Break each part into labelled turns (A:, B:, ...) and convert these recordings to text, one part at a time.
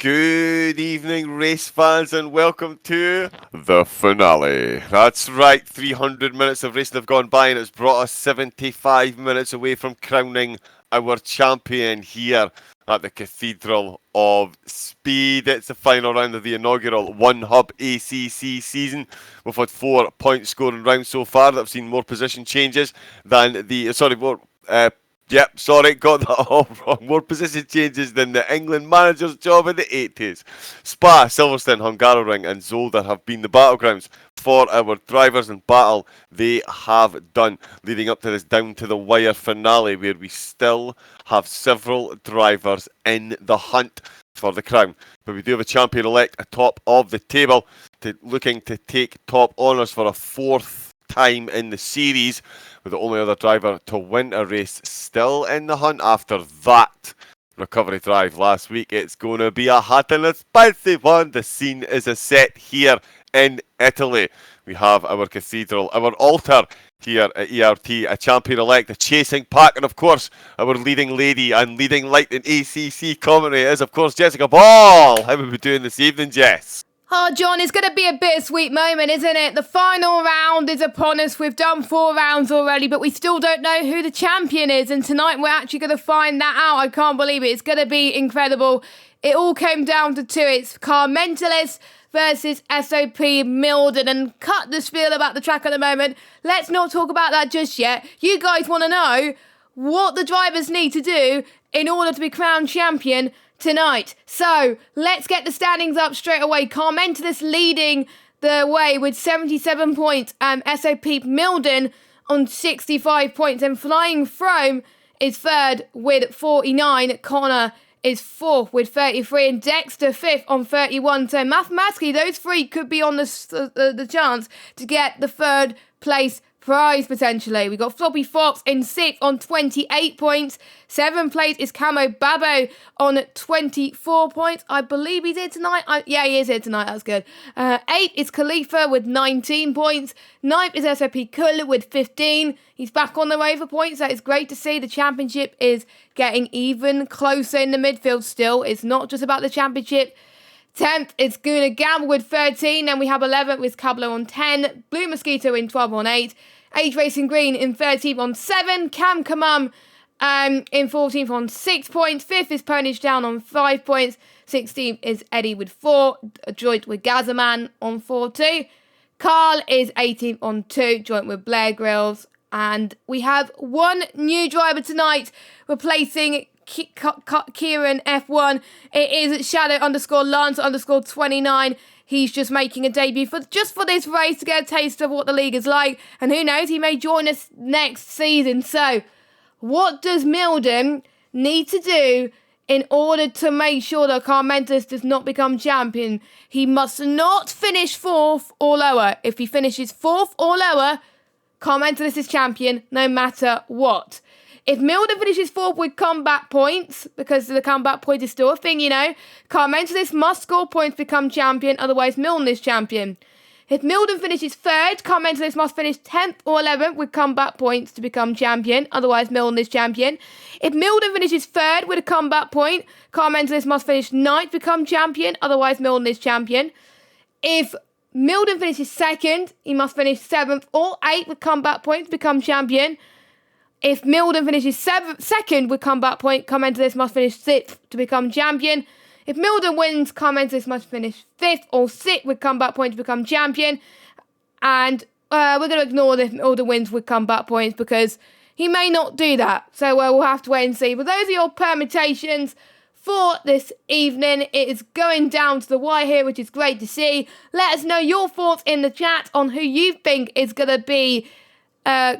A: Good evening, race fans, and welcome to the finale. That's right, 300 minutes of racing have gone by, and it's brought us 75 minutes away from crowning our champion here at the Cathedral of Speed. It's the final round of the inaugural One Hub ACC season. We've had 4 point scoring rounds so far that have seen more position changes than got that all wrong. More position changes than the England manager's job in the 80s. Spa, Silverstone, Hungaroring and Zolder have been the battlegrounds for our drivers, and battle they have done, leading up to this down-to-the-wire finale where we still have several drivers in the hunt for the crown. But we do have a champion-elect atop of the table, looking to take top honours for a 4th time in the series, with the only other driver to win a race still in the hunt after that recovery drive last week. It's going to be a hot and expensive one. The scene is a set here in Italy. We have our cathedral, our altar here at ERT, a champion-elect, a chasing pack, and of course, our leading lady and leading light in ACC commentary is, of course, Jessica Ball. How are we doing this evening, Jess?
B: Oh, John, it's going to be a bittersweet moment, isn't it? The final round is upon us. We've done 4 rounds already, but we still don't know who the champion is. And tonight we're actually going to find that out. I can't believe it. It's going to be incredible. It all came down to 2. It's Car Mentalist versus SOP Milden. And cut the spiel about the track at the moment. Let's not talk about that just yet. You guys want to know what the drivers need to do in order to be crowned champion tonight. So let's get the standings up straight away. Car Mentalist leading the way with 77 points, and SOP Milden on 65 points, and Flying Throne is 3rd with 49. Connor is 4th with 33, and Dexter 5th on 31. So mathematically, those 3 could be on the chance to get the 3rd place prize potentially. We got Floppy Fox in 6th on 28 points. 7th place is Camo Babo on 24 points. I believe he's here tonight. Yeah, he is here tonight. That's good. 8th is Khalifa with 19 points. 9th is SOP Kul with 15. He's back on the way for points. That is great to see. The championship is getting even closer in the midfield still. It's not just about the championship. 10th is Guna Gamble with 13. Then we have 11th with Cablo on 10. Blue Mosquito in 12 on 8. Age Racing Green in 13th on 7. Cam Kamam in 14th on 6 points. 5th is Ponish Down on 5 points. 16th is Eddie with 4. Joint with Gazaman on 4 too. Carl is 18th on 2. Joint with Blair Grills. And we have one new driver tonight replacing Kieran F1. It is Shadow _Lance _29. He's just making a debut for this race to get a taste of what the league is like. And who knows, he may join us next season. So, what does Milden need to do in order to make sure that Car Mentalist does not become champion? He must not finish 4th or lower. If he finishes 4th or lower, Car Mentalist is champion no matter what. If Milden finishes 4th with comeback points, because the comeback point is still a thing, you know, Car Mentalist must score points to become champion, otherwise Milden is champion. If Milden finishes 3rd, Car Mentalist must finish 10th or 11th with comeback points to become champion, otherwise Milden is champion. If Milden finishes 3rd with a comeback point, Car Mentalist must finish 9th to become champion, otherwise Milden is champion. If Milden finishes 2nd, he must finish 7th or 8th with comeback points to become champion. If Milden finishes 2nd with comeback point, Car Mentalist must finish 6th to become champion. If Milden wins, Car Mentalist must finish 5th or 6th with comeback point to become champion. And we're going to ignore if Milden wins with comeback points because he may not do that. So we'll have to wait and see. But those are your permutations for this evening. It is going down to the wire here, which is great to see. Let us know your thoughts in the chat on who you think is going to be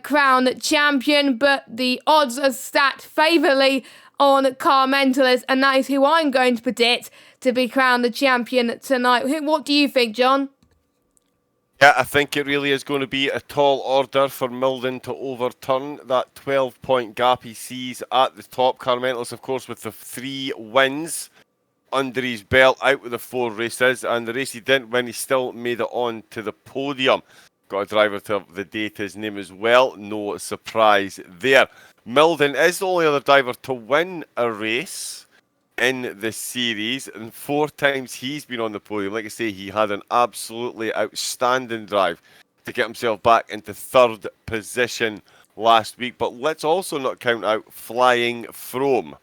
B: crown champion, but the odds are stacked favourably on Car Mentalist, and that is who I'm going to predict to be crowned the champion tonight. What do you think, John?
A: Yeah, I think it really is going to be a tall order for Milden to overturn that 12-point gap he sees at the top. Car Mentalist, of course, with the 3 wins under his belt, out with the 4 races, and the race he didn't win, he still made it on to the podium. Got a driver to the day to his name as well. No surprise there. Milden is the only other driver to win a race in the series, and 4 times he's been on the podium. Like I say, he had an absolutely outstanding drive to get himself back into 3rd position last week. But let's also not count out Flying From.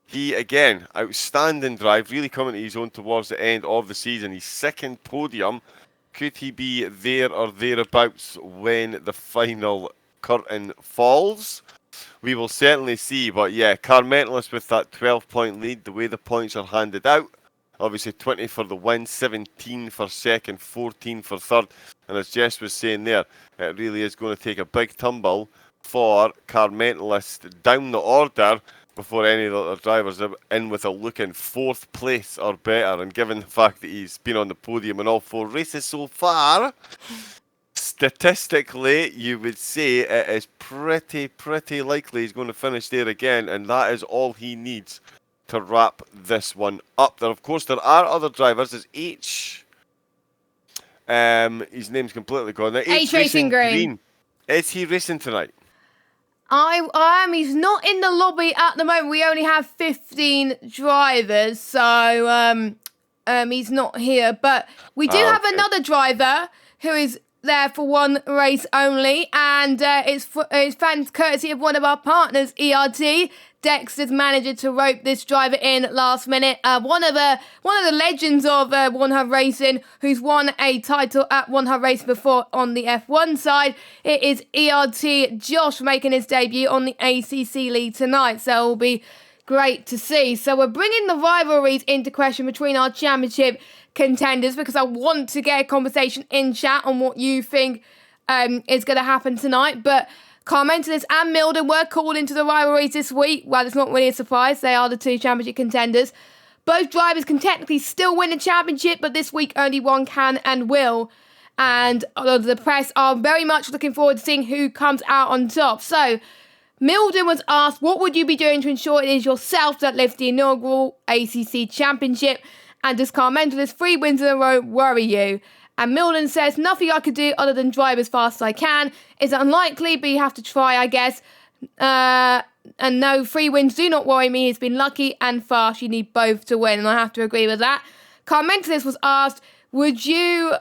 A: He, again, outstanding drive, really coming to his own towards the end of the season. His 2nd podium. Could he be there or thereabouts when the final curtain falls? We will certainly see, but yeah, Carmentalist with that 12-point lead, the way the points are handed out. Obviously 20 for the win, 17 for 2nd, 14 for 3rd. And as Jess was saying there, it really is going to take a big tumble for Carmentalist down the order before any of the other drivers are in with a look in 4th place or better. And given the fact that he's been on the podium in all 4 races so far, statistically, you would say it is pretty likely he's going to finish there again, and that is all he needs to wrap this one up. Then, of course, there are other drivers. There's H. His name's completely gone now.
B: H Racing Green.
A: Is he racing tonight?
B: He's not in the lobby at the moment. We only have 15 drivers, so he's not here. But we do have another driver who is there for 1 race only, and it's thanks courtesy of one of our partners, ERT. Dexter's managed to rope this driver in last minute. One of the legends of One Hub Racing, who's won a title at One Hub Racing before on the F1 side. It is ERT Josh making his debut on the ACC League tonight, so it will be great to see. So we're bringing the rivalries into question between our championship contenders, because I want to get a conversation in chat on what you think is going to happen tonight. But Carmentalist and Milden were called into the rivalries this week. Well, it's not really a surprise. They are the 2 championship contenders. Both drivers can technically still win the championship, but this week only one can and will. And the press are very much looking forward to seeing who comes out on top. So, Milden was asked, what would you be doing to ensure it is yourself that lifts the inaugural ACC Championship? And does Carmentalist 3 wins in a row worry you? And Milden says, nothing I could do other than drive as fast as I can. It's unlikely, but you have to try, I guess. And no, 3 wins do not worry me. He's been lucky and fast. You need both to win, and I have to agree with that. Carmentalist was asked, would you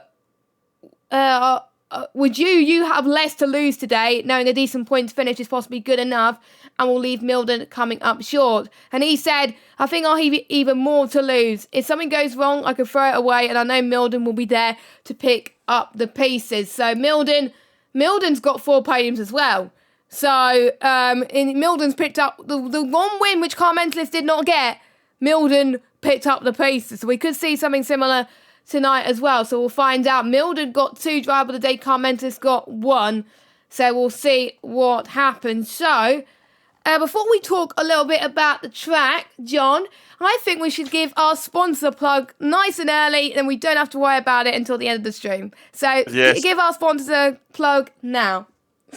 B: have less to lose today, knowing a decent points finish is possibly good enough and will leave Milden coming up short? And he said, I think I'll have even more to lose. If something goes wrong, I can throw it away, and I know Milden will be there to pick up the pieces. So Milden's got 4 podiums as well. So Milden's picked up the one win which Carmentalist did not get. Milden picked up the pieces. So we could see something similar tonight as well. So we'll find out. Milden got 2 driver of the day. Carmentalist got 1. So we'll see what happens. So before we talk a little bit about the track, John, I think we should give our sponsor plug nice and early, and we don't have to worry about it until the end of the stream. So
A: yes,
B: give our sponsor plug now.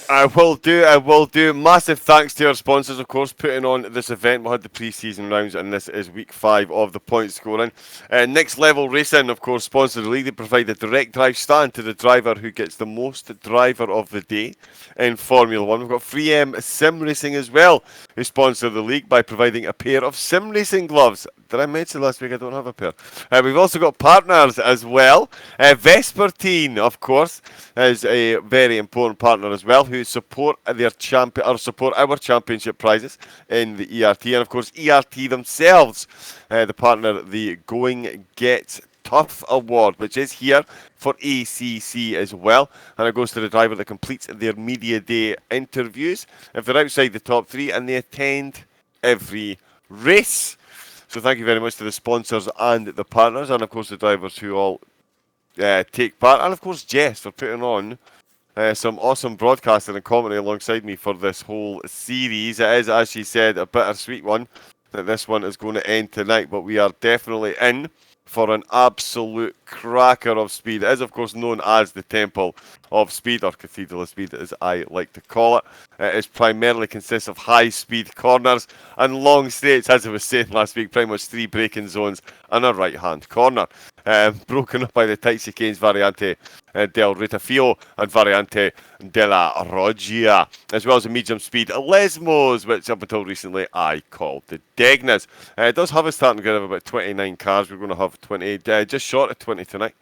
A: I will do. Massive thanks to our sponsors, of course, putting on this event. We had the pre-season rounds, and this is week 5 of the point scoring. Next Level Racing, of course, sponsor the league. They provide a direct drive stand to the driver who gets the most driver of the day in Formula 1. We've got 3M Sim Racing as well, who sponsor the league by providing a pair of sim racing gloves. Did I mention last week I don't have a pair? We've also got partners as well. Vespertine, of course, is a very important partner as well, who support our championship prizes in the ERT. And of course, ERT themselves, the partner, the Going Get Tough Award, which is here for ACC as well. And it goes to the driver that completes their media day interviews if they're outside the top 3 and they attend every race. So thank you very much to the sponsors and the partners, and of course the drivers who all take part, and of course Jess for putting on some awesome broadcasting and commentary alongside me for this whole series. It is, as she said, a bittersweet one that this one is going to end tonight, but we are definitely in for an absolute cracker of speed. It is, of course, known as the Temple of Speed, or Cathedral of Speed, as I like to call it. It primarily consists of high-speed corners and long straights, as I was saying last week, pretty much 3 braking zones and a right-hand corner. Broken up by the tight chicanes Variante del Retafilo and Variante della Roggia, as well as the medium-speed Lesmos, which up until recently I called the Degnas. It does have a starting grid of about 29 cars. We're going to have 20, just short of 20 tonight.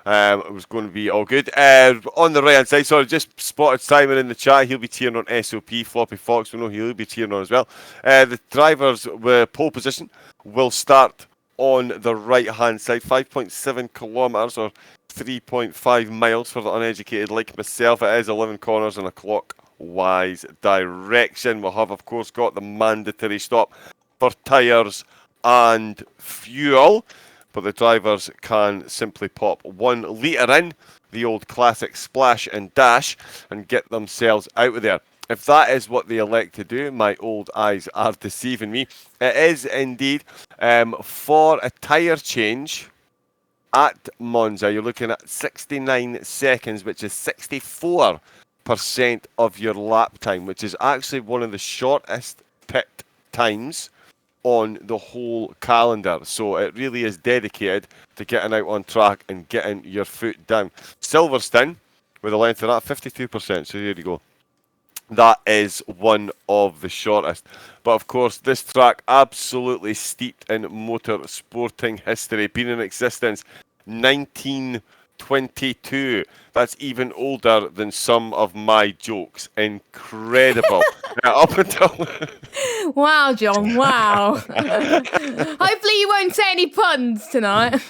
A: It was going to be all good. On the right hand side, sorry, just spotted Simon in the chat. He'll be cheering on SOP. Floppy Fox, we know he'll be cheering on as well. The drivers with pole position will start on the right hand side, 5.7 kilometres or 3.5 miles for the uneducated like myself. It is 11 corners in a clockwise direction. We'll have, of course, got the mandatory stop for tyres and fuel, but the drivers can simply pop 1 litre in, the old classic splash and dash, and get themselves out of there. If that is what they elect to do, my old eyes are deceiving me. It is indeed. For a tyre change at Monza, you're looking at 69 seconds, which is 64% of your lap time, which is actually one of the shortest pit times on the whole calendar. So it really is dedicated to getting out on track and getting your foot down. Silverstone, with a length of that, 52%. So there you go. That is one of the shortest. But of course, this track absolutely steeped in motor sporting history. Been in existence 1922. That's even older than some of my jokes. Incredible. Up until...
B: Wow, John, wow. Hopefully you won't say any puns tonight.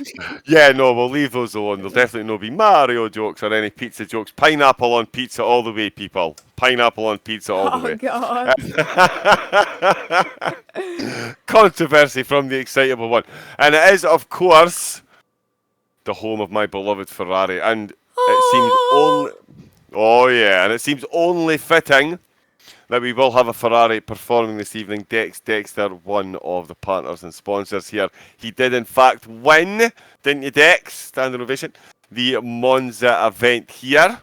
A: Yeah, no, we'll leave those alone. There'll definitely no be Mario jokes or any pizza jokes. Pineapple on pizza all the way, people. Pineapple on pizza all the way.
B: Oh,
A: God. Controversy from the excitable one. And it is, of course, the home of my beloved Ferrari. And it seems only... Oh, yeah. And it seems only fitting that we will have a Ferrari performing this evening. Dexter, one of the partners and sponsors here. He did, in fact, win, didn't you, Dex? Standing ovation. The Monza event here.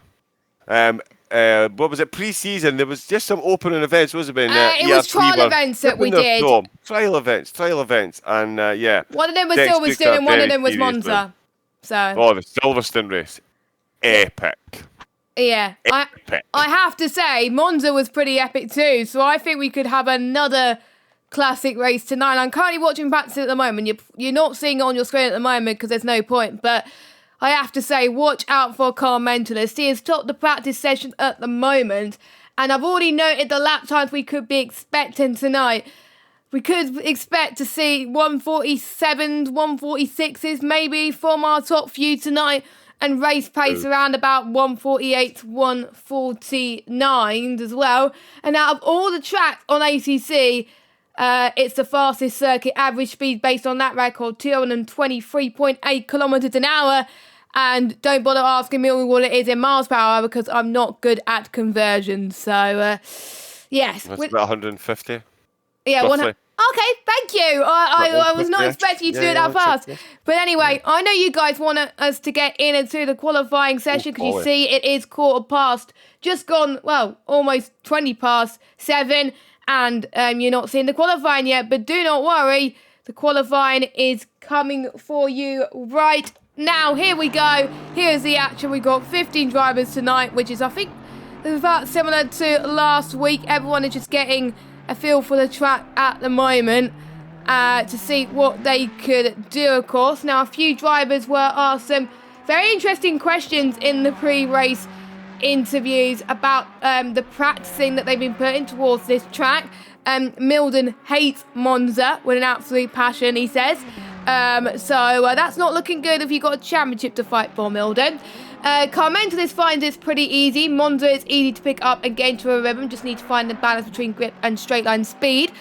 A: What was it? Pre-season. There was just some opening events, wasn't it?
B: It was trial events that we did.
A: Trial events. And, yeah.
B: One of them was Silverstone and one of them was Monza. So.
A: Oh, the Silverstone race. Epic.
B: Yeah, I have to say, Monza was pretty epic too, so I think we could have another classic race tonight. I'm currently watching practice at the moment. You're not seeing it on your screen at the moment because there's no point, but I have to say, watch out for Car Mentalist. He has topped the practice session at the moment, and I've already noted the lap times we could be expecting tonight. We could expect to see 147s, 146s maybe from our top few tonight, and race pace around about 148, 149 as well. And out of all the tracks on ACC, it's the fastest circuit. Average speed based on that record, 223.8 kilometres an hour. And don't bother asking me what it is in miles per hour because I'm not good at conversions. So, yes.
A: That's about 150.
B: Yeah, okay, thank you. I was not expecting you to do it that fast. But anyway, I know you guys want us to get into the qualifying session because you see it is 7:15, just gone, well, almost 7:20, and you're not seeing the qualifying yet. But do not worry, the qualifying is coming for you right now. Here we go. Here's the action. We've got 15 drivers tonight, which is, I think, about similar to last week. Everyone is just getting a feel for the track at the moment to see what they could do, of course. Now, a few drivers were asked some very interesting questions in the pre-race interviews about the practicing that they've been putting towards this track. Milden hates Monza with an absolute passion, he says. So that's not looking good if you've got a championship to fight for, Milden. Car Mentalist finds it's pretty easy. Monza is easy to pick up and get into a rhythm. Just need to find the balance between grip and straight line speed.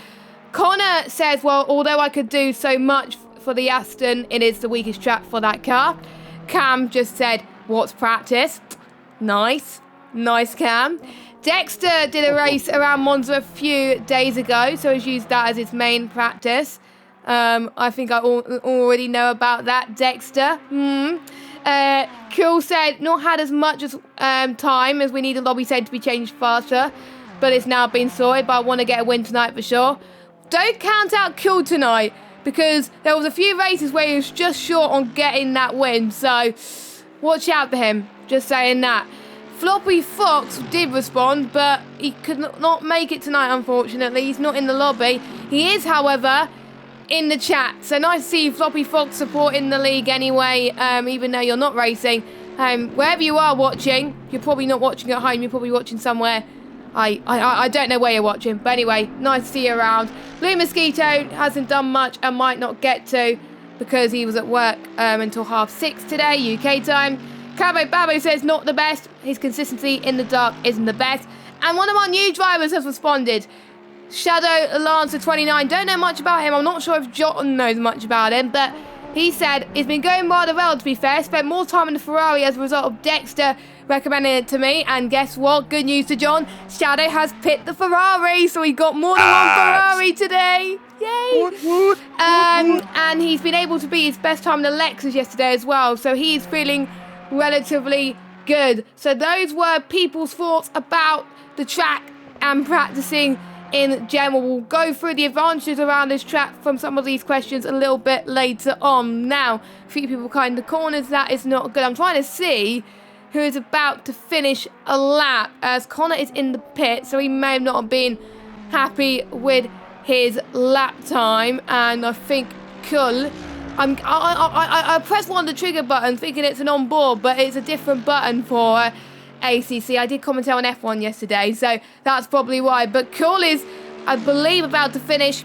B: Connor says, well, although I could do so much for the Aston, it is the weakest track for that car. Cam just said, what's practice? Nice, Cam. Dexter did a race around Monza a few days ago, so he's used that as his main practice. I think I already know about that, Dexter. Cool said, not had as much as time as we need the lobby said to be changed faster, but it's now been sorted, but I want to get a win tonight for sure. Don't count out Cool tonight, because there was a few races where he was just short on getting that win, so watch out for him, just saying that. Floppy Fox did respond, but he could not make it tonight, unfortunately. He's not in the lobby. He is, however, in the chat. So nice to see you, Floppy Fox, supporting the league anyway, even though you're not racing. Wherever you are watching, you're probably not watching at home. You're probably watching somewhere. I don't know where you're watching. But anyway, nice to see you around. Blue Mosquito hasn't done much and might not get to because he was at work until 6:30 today, UK time. Cabo Babo says not the best. His consistency in the dark isn't the best. And one of our new drivers has responded. Shadow Lancer 29. Don't know much about him. I'm not sure if John knows much about him, but he said he's been going rather well, to be fair. Spent more time in the Ferrari as a result of Dexter recommending it to me. And guess what? Good news to John. Shadow has picked the Ferrari, so he got more than one Ferrari today. Yay! And he's been able to beat his best time in the Lexus yesterday as well. So he's feeling relatively good. So those were people's thoughts about the track and practicing in general. We'll go through the advantages around this track from some of these questions a little bit later on. Now, a few people cutting the corners, that is not good. I'm trying to see who is about to finish a lap, as Connor is in the pit, so he may have not been happy with his lap time, and I think Kull, I pressed one of the trigger buttons thinking it's an on-board, but it's a different button for ACC. I did commentate on F1 yesterday, so that's probably why. But Kull is, I believe, about to finish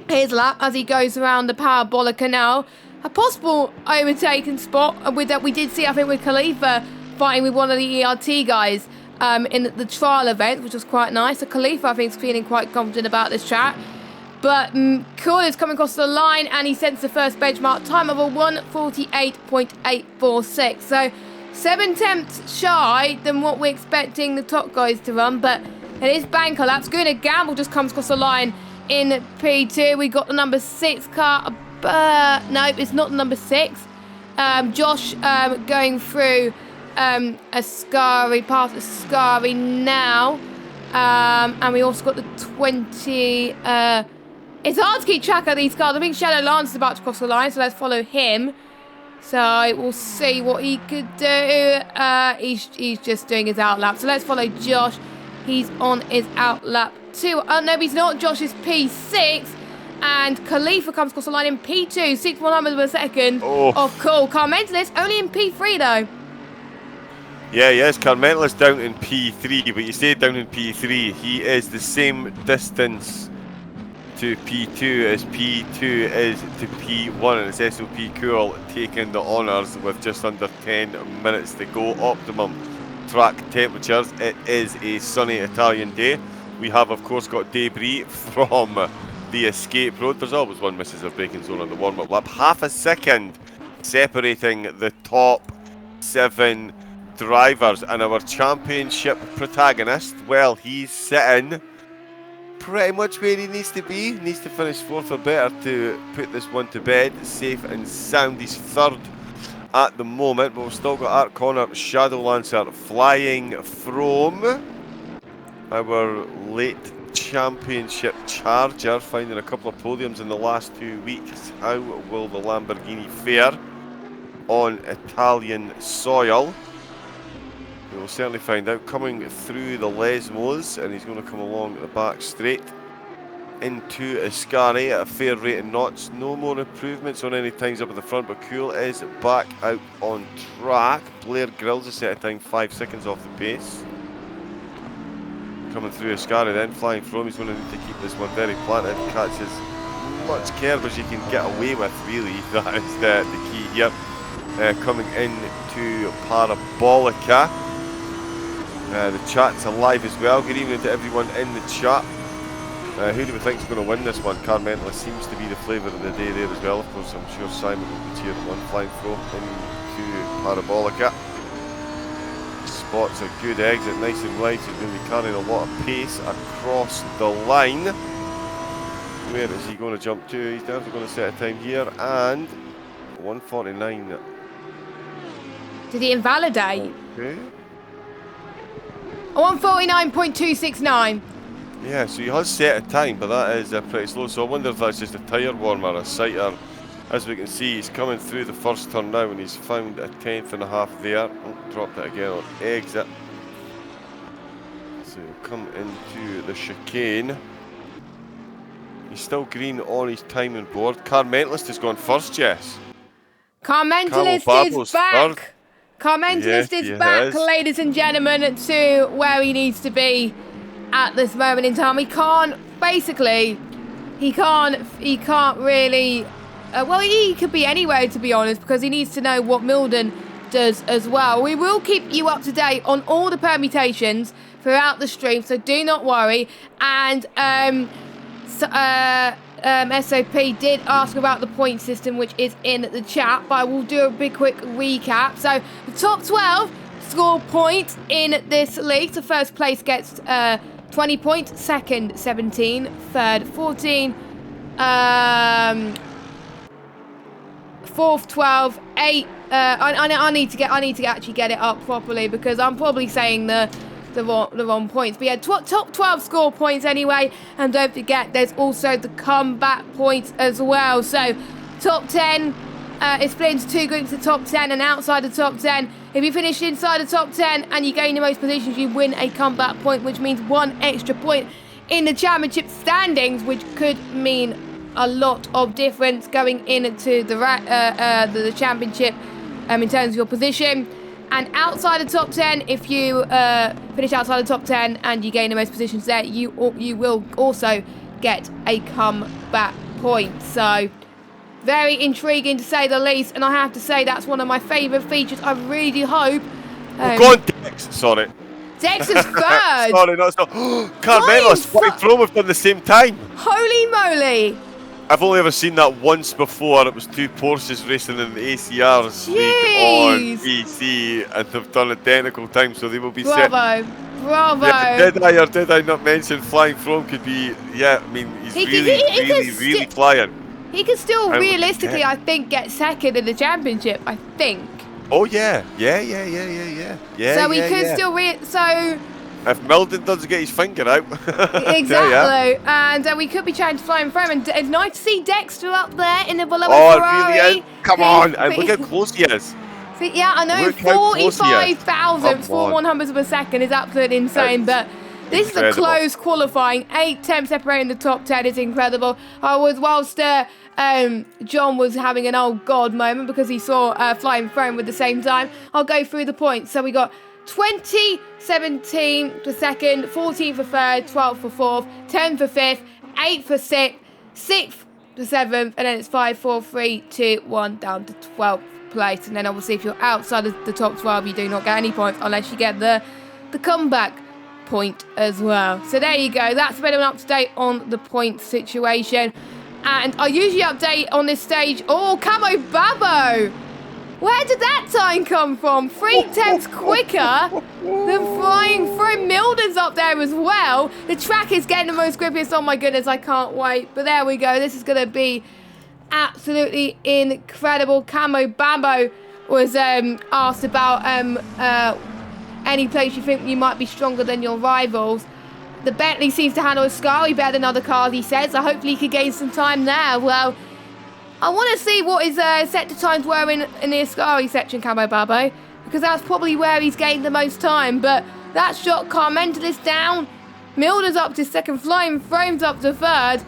B: his lap as he goes around the Parabolic Canal. A possible overtaking spot with that we did see, I think, with Khalifa fighting with one of the ERT guys in the trial event, which was quite nice. So Khalifa, I think, is feeling quite confident about this track. But Kuhl is coming across the line, and he sets the first benchmark time of a 1:48.846. So 7/10 shy than what we're expecting the top guys to run, but it is banker laps. Guna Gamble just comes across the line in P2. We got the number 6 car. No, it's not the number 6. Josh going through Ascari, past Ascari now. And we also got the 20. It's hard to keep track of these cars. I think Shadow Lance is about to cross the line, so let's follow him. So we'll see what he could do. He's just doing his outlap. So let's follow Josh. He's on his outlap too. Oh, no, he's not. Josh is P6. And Khalifa comes across the line in P2. 6/100 of a second. Oh, cool. Carmentalist only in P3 though.
A: Yeah, yes, Carmentalist down in P3, but you say down in P3, he is the same distance to P2 as P2 is to P1, and it's SOP Cool taking the honours with just under 10 minutes to go. Optimum track temperatures. It is a sunny Italian day. We have, of course, got debris from the escape road. There's always one misses of braking zone on the warm-up lap. Half a second separating the top 7 drivers, and our championship protagonist, well, he's sitting pretty much where he needs to be. He needs to finish 4th or better to put this one to bed safe and sound. He's 3rd at the moment, but we've still got Art Connor, Shadow Lancer flying from our late championship Charger, finding a couple of podiums in the last 2 weeks. How will the Lamborghini fare on Italian soil? We will certainly find out. Coming through the Lesmos, and he's going to come along the back straight into Ascari at a fair rate of knots. No more improvements on any times up at the front, but Cool is back out on track. Blair Grills a set of time 5 seconds off the pace. Coming through Ascari then, flying from, he's going to need to keep this one very planted, catch as much curve as you can get away with, really. That is the key here. Coming into Parabolica. The chat's alive as well. Good evening to everyone in the chat. Who do we think is going to win this one? Carmentalist seems to be the flavour of the day there as well. Of course, I'm sure Simon will be cheering one, flying through into Parabolica. Spots a good exit, nice and light. He's going to be carrying a lot of pace across the line. Where is he going to jump to? He's definitely going to set a time here, and 1:49.
B: Did he invalidate?
A: Okay.
B: 1:49.269.
A: Yeah, so he has set a time, but that is pretty slow. So I wonder if that's just a tyre warmer, a sighter. As we can see, he's coming through the first turn now, and he's found a 10th.5 there. Oh, dropped it again on exit. So he'll come into the chicane. He's still green on his timing board. Car Mentalist has gone first, Jess.
B: Car Mentalist is back. Car Mentalist is back, ladies and gentlemen, to where he needs to be at this moment in time. He can't really. Well, he could be anywhere, to be honest, because he needs to know what Milden does as well. We will keep you up to date on all the permutations throughout the stream, so do not worry. And SOP did ask about the point system, which is in the chat, but I will do a big quick recap. So the top 12 score points in this league. So first place gets 20 points, second 17, third 14, fourth 12, 8. I need to actually get it up properly, because I'm probably saying the wrong points. But yeah, top 12 score points anyway. And don't forget, there's also the comeback points as well. So top 10 is split into two groups, the top 10 and outside the top 10. If you finish inside the top 10 and you gain the most positions, you win a comeback point, which means one extra point in the championship standings, which could mean a lot of difference going into the championship in terms of your position. And outside the top 10, if you finish outside the top 10 and you gain the most positions there, you will also get a comeback point. So very intriguing, to say the least, and I have to say that's one of my favourite features. I really do hope.
A: Go on, Dex. Sorry.
B: Dex is third.
A: Sorry, not. Carmelo's throw have done the same time.
B: Holy moly!
A: I've only ever seen that once before. It was two Porsches racing in the ACR's league on PC, and they've done identical time, so they will be set.
B: Bravo.
A: Yeah, did I not mention flying from could be? Yeah, I mean he's really flying.
B: He could still realistically, I think, get second in the championship. I think.
A: Oh yeah.
B: So we could still so.
A: If Milden doesn't get his finger out.
B: Exactly. And we could be trying to fly in front. And it's nice to see Dexter up there in the Ferrari.
A: Oh, it really is. Come on. And look how close he is.
B: Yeah, I know. 45,000 for 100 of a second is absolutely insane. But this is a close qualifying. 8 temps separating the top 10 is incredible. Whilst John was having an oh god moment because he saw flying frame at the same time, I'll go through the points. So we got 20, 17 for second, 14 for third, 12 for fourth, 10 for fifth, 8 for sixth, 6th for seventh, and then it's 5, 4, 3, 2, 1 down to 12th place. And then obviously if you're outside of the top 12, you do not get any points unless you get the comeback point as well. So there you go. That's a bit of an up-to-date on the point situation. And I usually update on this stage. Oh, Camo Babbo! Where did that time come from? 3 tenths quicker than flying through. Milden's up there as well. The track is getting the most grippiest. Oh my goodness, I can't wait. But there we go. This is going to be absolutely incredible. Camo Babbo was asked about any place you think you might be stronger than your rivals. The Bentley seems to handle Ascari better than other cars, he says. So hopefully he could gain some time there. Well, I want to see what his sector times were in the Ascari section, Camo Babbo, because that's probably where he's gained the most time. But that shot Car Mentalist down. Milden's up to second, Flying Frames up to third.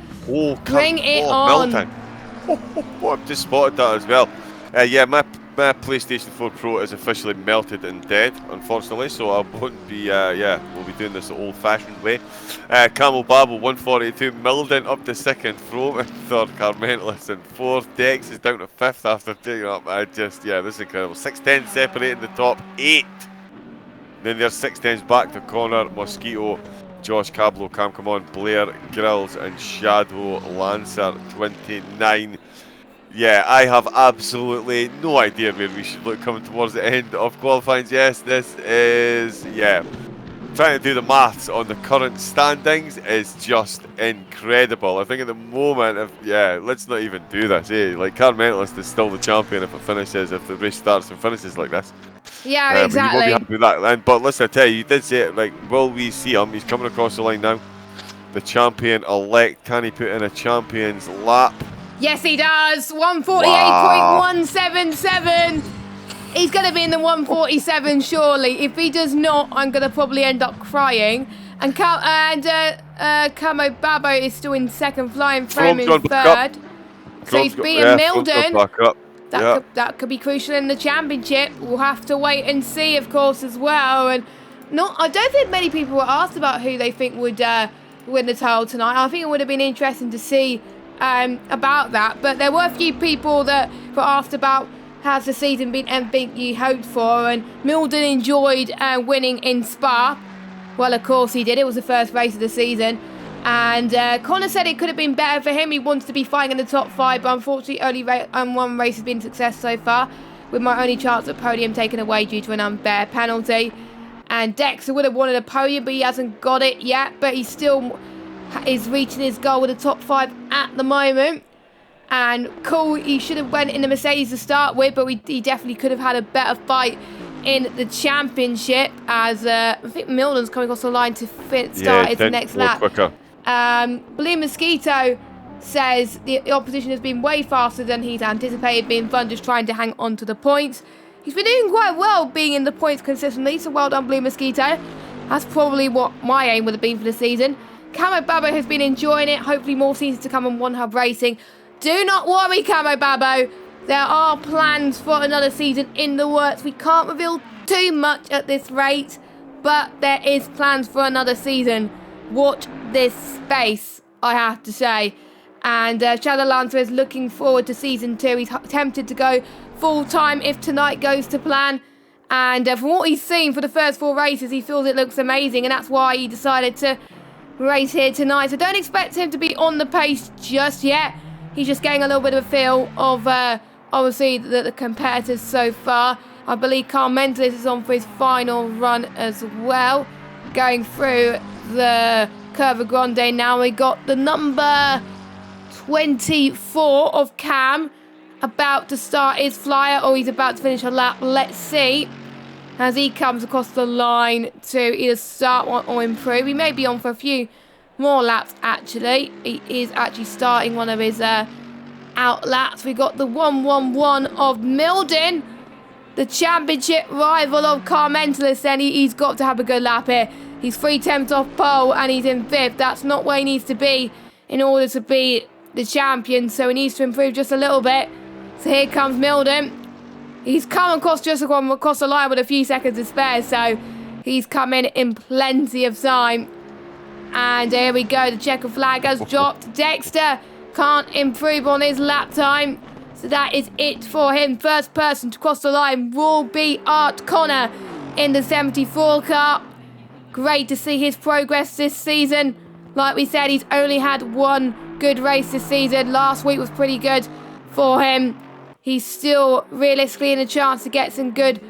B: Bring it on.
A: I've just spotted that as well. Yeah, my PlayStation 4 Pro is officially melted and dead, unfortunately, so I won't be, we'll be doing this the old-fashioned way. Camo Babbo, 142, Milden up to second, Froome third, Carmentalist in fourth, Dex is down to fifth after taking up. This is incredible. 610 separating the top 8. Then there's 610s back to Connor, Mosquito, Josh Cablo, Cam Come On, Blair, Grills, and Shadow Lancer, 29. Yeah, I have absolutely no idea where we should look coming towards the end of qualifying. Yes, this is, trying to do the maths on the current standings is just incredible. I think at the moment, let's not even do this. Like Carmentalist is still the champion if the race starts and finishes like this.
B: Yeah,
A: But you will be
B: exactly.
A: happy with that. But listen, I tell you did say it. Like, will we see him? He's coming across the line now. The champion-elect. Can he put in a champion's lap?
B: Yes, he does. 148.177. He's going to be in the 147, surely. If he does not, I'm going to probably end up crying. And Camo Babo is still in second, flying frame in third. So he's beating Milden. That could be crucial in the championship. We'll have to wait and see, of course, as well. And I don't think many people were asked about who they think would win the title tonight. I think it would have been interesting to see about that. But there were a few people that were asked about how's the season been and think you hoped for. And Milden enjoyed winning in Spa. Well, of course he did. It was the first race of the season. And Connor said it could have been better for him. He wanted to be fighting in the top 5, but unfortunately only one race has been a success so far, with my only chance at podium taken away due to an unfair penalty. And Dexter would have wanted a podium, but he hasn't got it yet. But he still is reaching his goal with the top 5 at the moment. And cool, he should have went in the Mercedes to start with, but he definitely could have had a better fight in the championship, as I think Milden's coming across the line to start his next lap.
A: Quicker.
B: Blue Mosquito says the opposition has been way faster than he's anticipated, being fun just trying to hang on to the points. He's been doing quite well being in the points consistently, so well done Blue Mosquito. That's probably what my aim would have been for the season. Camo Babo has been enjoying it, hopefully more seasons to come on One Hub Racing. Do not worry, Camo Babo. There are plans for another season in the works. We can't reveal too much at this rate, but there is plans for another season. Watch this space, I have to say. And Shadow Lancer is looking forward to season 2. He's tempted to go full-time if tonight goes to plan. And from what he's seen for the first 4 races, he feels it looks amazing. And that's why he decided to race here tonight. So don't expect him to be on the pace just yet. He's just getting a little bit of a feel of, obviously, the competitors so far. I believe Carl Mentelis is on for his final run as well. Going through the Curva Grande now. We got the number 24 of Cam about to start his flyer, or he's about to finish a lap. Let's see as he comes across the line to either start one or improve. He may be on for a few more laps, actually. He is actually starting one of his out laps. We got the 111 of Milden, the championship rival of Carmentalis. Then he's got to have a good lap here. He's 3/10 off pole and he's in 5th. That's not where he needs to be in order to be the champion, so he needs to improve just a little bit. So here comes Milden. He's come across the line with a few seconds to spare, so he's come in plenty of time. And here we go, the checker flag has dropped. Dexter can't improve on his lap time, so that is it for him. First person to cross the line will be Art Connor in the 74 car. Great to see his progress this season. Like we said, he's only had one good race this season. Last week was pretty good for him. He's still realistically in a chance to get some good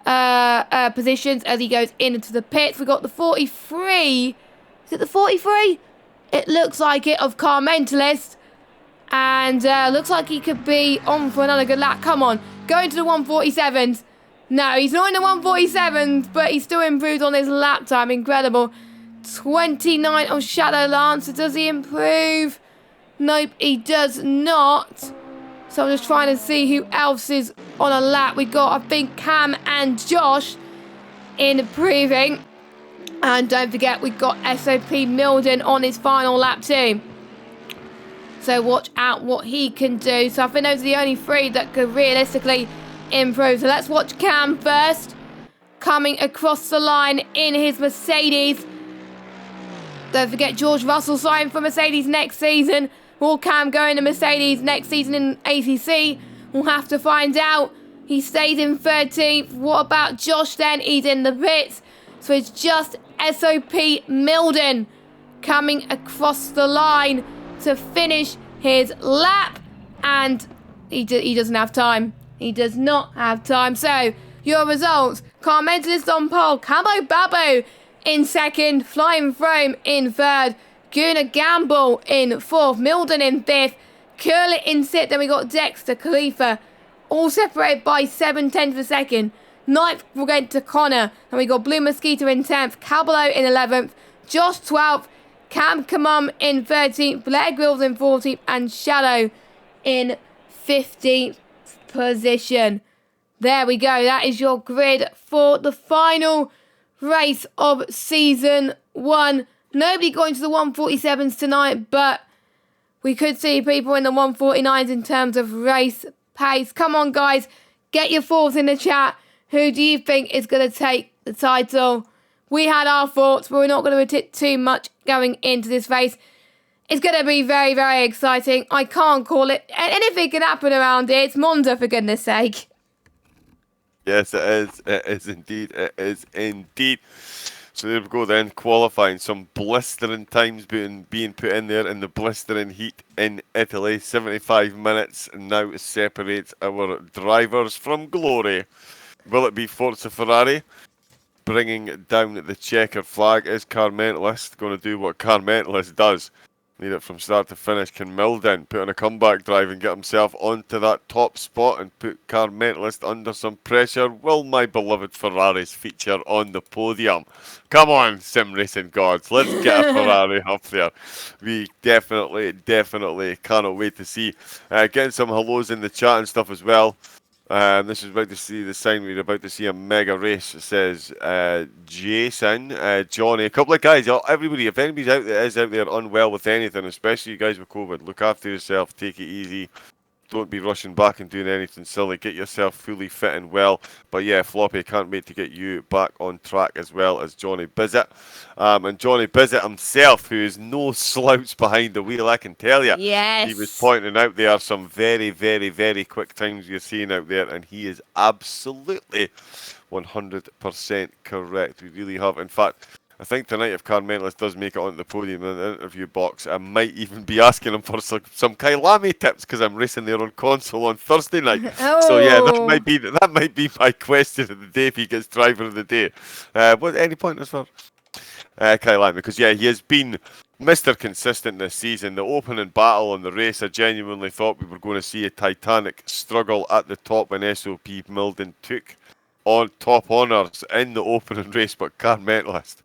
B: positions as he goes into the pits. We've got the 43. Is it the 43? It looks like it, of Carmentalis. And looks like he could be on for another good lap. Come on, go into the 147s. No, he's not in the 147s, but he's still improved on his lap time. Incredible. 29 on Shadow Lancer. Does he improve? Nope, he does not. So I'm just trying to see who else is on a lap. We got, I think, Cam and Josh improving. And don't forget, we've got SOP Milden on his final lap too. So watch out what he can do. So I think those are the only 3 that could realistically improve. So let's watch Cam first. Coming across the line in his Mercedes. Don't forget George Russell signed for Mercedes next season. Will Cam go into Mercedes next season in ACC? We'll have to find out. He stays in 13th. What about Josh then? He's in the pits. So it's just SOP Milden coming across the line to finish his lap. And he doesn't have time. He does not have time. So your results. Carmentalis on pole. Camo Babo in second, Flying Throne in third, Guna Gamble in 4th, Milden in 5th, Curler in 6th, then we got Dexter, Khalifa, all separated by 7/10 of a second. 9th, we'll get to Connor, and we got Blue Mosquito in 10th, Cabello in 11th, Josh 12th, Cam Kamum in 13th, Blair Grills in 14th, and Shadow in 15th position. There we go. That is your grid for the final race of season 1. Nobody going to the 147s tonight, but we could see people in the 149s in terms of race pace. Come on, guys. Get your thoughts in the chat. Who do you think is going to take the title? We had our thoughts, but we're not going to admit too much going into this race. It's going to be very, very exciting. I can't call it. Anything can happen around here. It's Monza, for goodness sake.
A: Yes, it is. It is indeed. It is indeed. So there we go then, qualifying. Some blistering times being put in there in the blistering heat in Italy. 75 minutes now separates our drivers from glory. Will it be Forza Ferrari bringing down the checkered flag? Is Carmentalist going to do what Carmentalist does? Need it from start to finish. Can Milden put on a comeback drive and get himself onto that top spot and put Carmentalist under some pressure? Will my beloved Ferraris feature on the podium? Come on, sim racing gods. Let's get a Ferrari up there. We definitely cannot wait to see. Getting some hellos in the chat and stuff as well. This is about to see the sign. We're about to see a mega race. It says Jason, Johnny, a couple of guys. Everybody, if anybody's out there unwell with anything, especially you guys with COVID, look after yourself. Take it easy. Don't be rushing back and doing anything silly. Get yourself fully fit and well. But yeah, Floppy, can't wait to get you back on track as well as Johnny Bizzett. And Johnny Bizzett himself, who is no slouch behind the wheel, I can tell you.
B: Yes.
A: He was pointing out there some very, very, very quick times you're seeing out there, and he is absolutely 100% correct. We really have. In fact, I think tonight, if Carmentalist does make it onto the podium in the interview box, I might even be asking him for some Kailami tips because I'm racing there on console on Thursday night.
B: Oh.
A: So yeah, that might be my question of the day if he gets driver of the day. What any pointers for Kailami? Because yeah, he has been Mr. Consistent this season. The opening battle on the race, I genuinely thought we were going to see a titanic struggle at the top when SOP Milden took on top honours in the opening race, but Carmentalist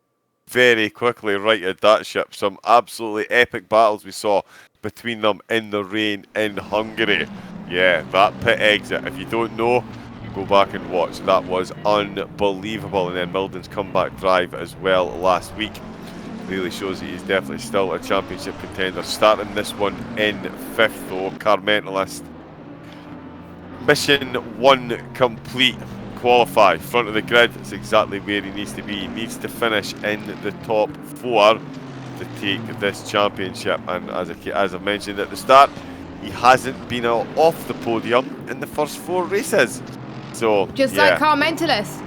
A: very quickly righted that ship. Some absolutely epic battles we saw between them in the rain in Hungary. Yeah, that pit exit, if you don't know, go back and watch. That was unbelievable. And then Milden's comeback drive as well last week really shows that he's definitely still a championship contender. Starting this one in 5th though, Carmentalist. Mission 1 complete. Qualify, front of the grid. It's exactly where he needs to be. He needs to finish in the top 4 to take this championship. And as I mentioned at the start, he hasn't been off the podium in the first 4 races. So
B: just like Carmentalist.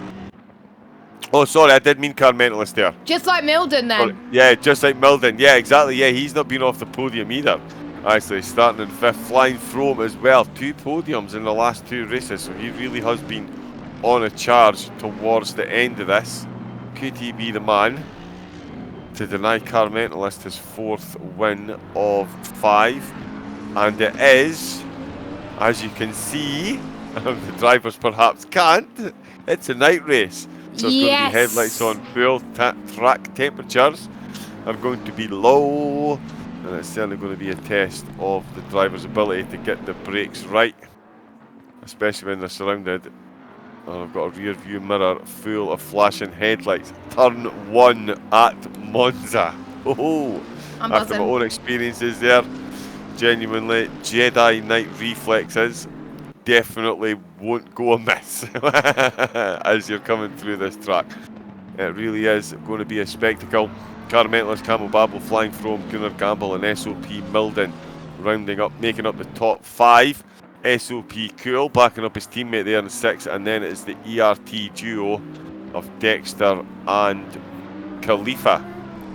A: Oh, sorry, I did mean Carmentalist there.
B: Just like Milden then.
A: Sorry. Yeah, just like Milden. Yeah, exactly. Yeah, he's not been off the podium either. Actually, starting in 5th, Flying Throne as well. 2 podiums in the last 2 races. So he really has been on a charge towards the end of this. Could he be the man to deny Carmentalist his 4th win of 5? And it is, as you can see, the drivers perhaps can't, it's a night race. So it's going to be headlights on full, track temperatures are going to be low, and it's certainly going to be a test of the driver's ability to get the brakes right, especially when they're surrounded. And I've got a rear view mirror full of flashing headlights. Turn 1 at Monza. Oh, after my own experiences there, genuinely, Jedi Knight reflexes definitely won't go amiss as you're coming through this track. It really is going to be a spectacle. Carmentalist, Camel Babel, Flying Throne, Gunnar Gamble and SOP Milden rounding up, making up the top 5. SOP Cool backing up his teammate there in 6th, and then it's the ERT duo of Dexter and Khalifa.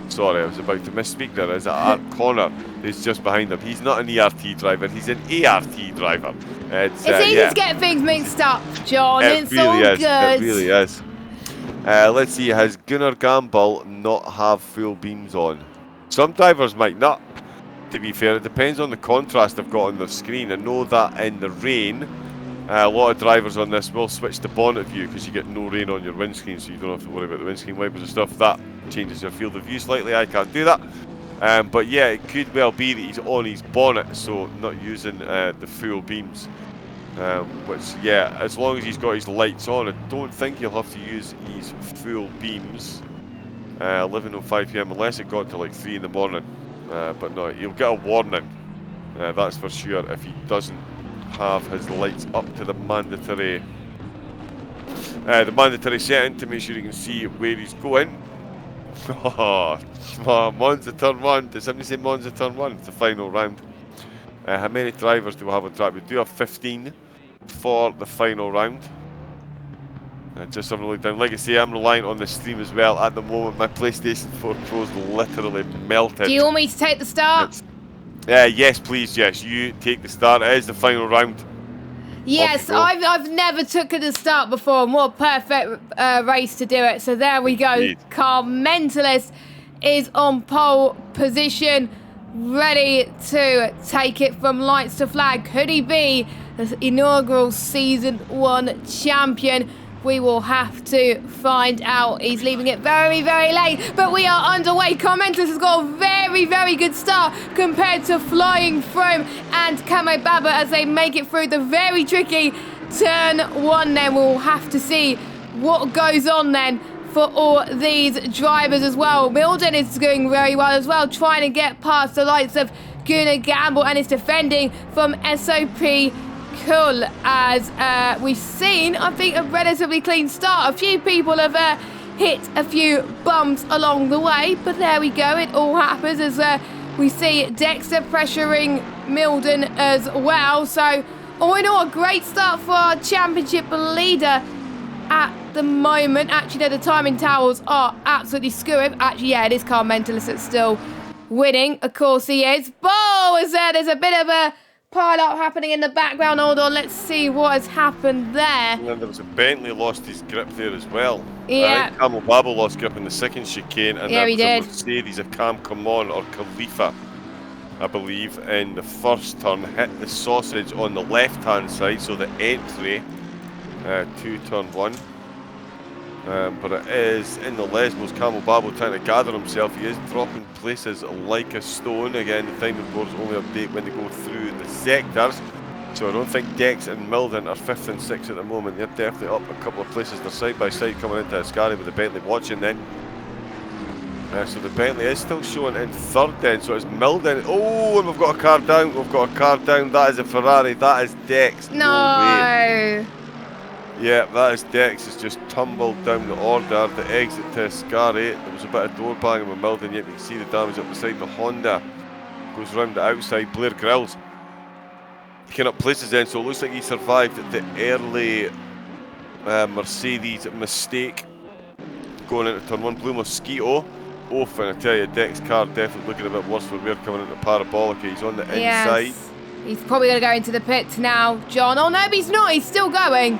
A: Sorry, I was about to misspeak there. Is Art Connor who's just behind him? He's not an ERT driver, he's an ART driver. It's
B: easy to get things mixed up, John.
A: It really is. It really is. Let's see, has Gunnar Gamble not have full beams on? Some drivers might not, to be fair. It depends on the contrast they've got on their screen. I know that in the rain, a lot of drivers on this will switch to bonnet view because you get no rain on your windscreen, so you don't have to worry about the windscreen wipers and stuff. That changes your field of view slightly. I can't do that. But yeah, it could well be that he's on his bonnet, so not using the full beams. Which, yeah, as long as he's got his lights on, I don't think he'll have to use his full beams 11:05 PM unless it got to like 3 in the morning. But no, he'll get a warning, that's for sure, if he doesn't have his lights up to the mandatory setting to make sure you can see where he's going. Monza turn 1. Did somebody say Monza turn 1? It's the final round. How many drivers do we have on track? We do have 15 for the final round. Just having a look down. Like I say, I'm relying on the stream as well. At the moment, my PlayStation 4 Pro's literally melted.
B: Do you want me to take the start?
A: Yes, please. Yes, you take the start. It is the final round.
B: Yes, I've never took the start before, and what a perfect race to do it. So there we go.
A: Indeed.
B: Car Mentalist is on pole position, ready to take it from lights to flag. Could he be the inaugural Season 1 champion? We will have to find out. He's leaving it very, very late, but we are underway. Car Mentalist has got a very, very good start compared to Flying Throne and Camo Baba as they make it through the very tricky turn 1. Then we'll have to see what goes on then for all these drivers as well. Milden is doing very well as well, trying to get past the likes of Gunnar Gamble, and is defending from SOP Cool, as we've seen, I think, a relatively clean start. A few people have hit a few bumps along the way, but there we go. It all happens as we see Dexter pressuring Milden as well. So, all in all, a great start for our championship leader at the moment. Actually, no, the timing towers are absolutely skewing. Actually, yeah, it is Car Mentalist that's still winning. Of course he is. Bo, as there's a bit of a pile-up happening in the background. Hold on, let's see what has happened there.
A: And then there was a Bentley lost his grip there as well.
B: Yeah.
A: Camel Babel lost grip in the second chicane, and
B: Yeah,
A: there
B: he
A: was
B: did.
A: a Mercedes of Cam Camon or Khalifa, I believe, in the first turn, hit the sausage on the left-hand side, so the entry to turn 1. But it is in the Lesmos. Camel Babel trying to gather himself. He is dropping places like a stone. Again, the timing boards only update when they go through the sectors. So I don't think Dex and Milden are 5th and 6th at the moment. They're definitely up a couple of places. They're side by side coming into Ascari with the Bentley watching then. So the Bentley is still showing in 3rd then. So it's Milden. Oh, and we've got a car down. We've got a car down. That is a Ferrari. That is Dex.
B: No.
A: Way. Yeah, that is Dex. Has just tumbled down the order. The exit to Ascari. There was a bit of door banging with Milden, yet you can see the damage up beside the Honda. Goes round the outside. Blair Grills picking up places then, so it looks like he survived the early Mercedes mistake going into turn 1. Blue Mosquito off, and I tell you, Dex car definitely looking a bit worse for wear coming into Parabolica. He's on the inside.
B: He's probably going to go into the pits now, John. Oh no, but he's not. He's still going.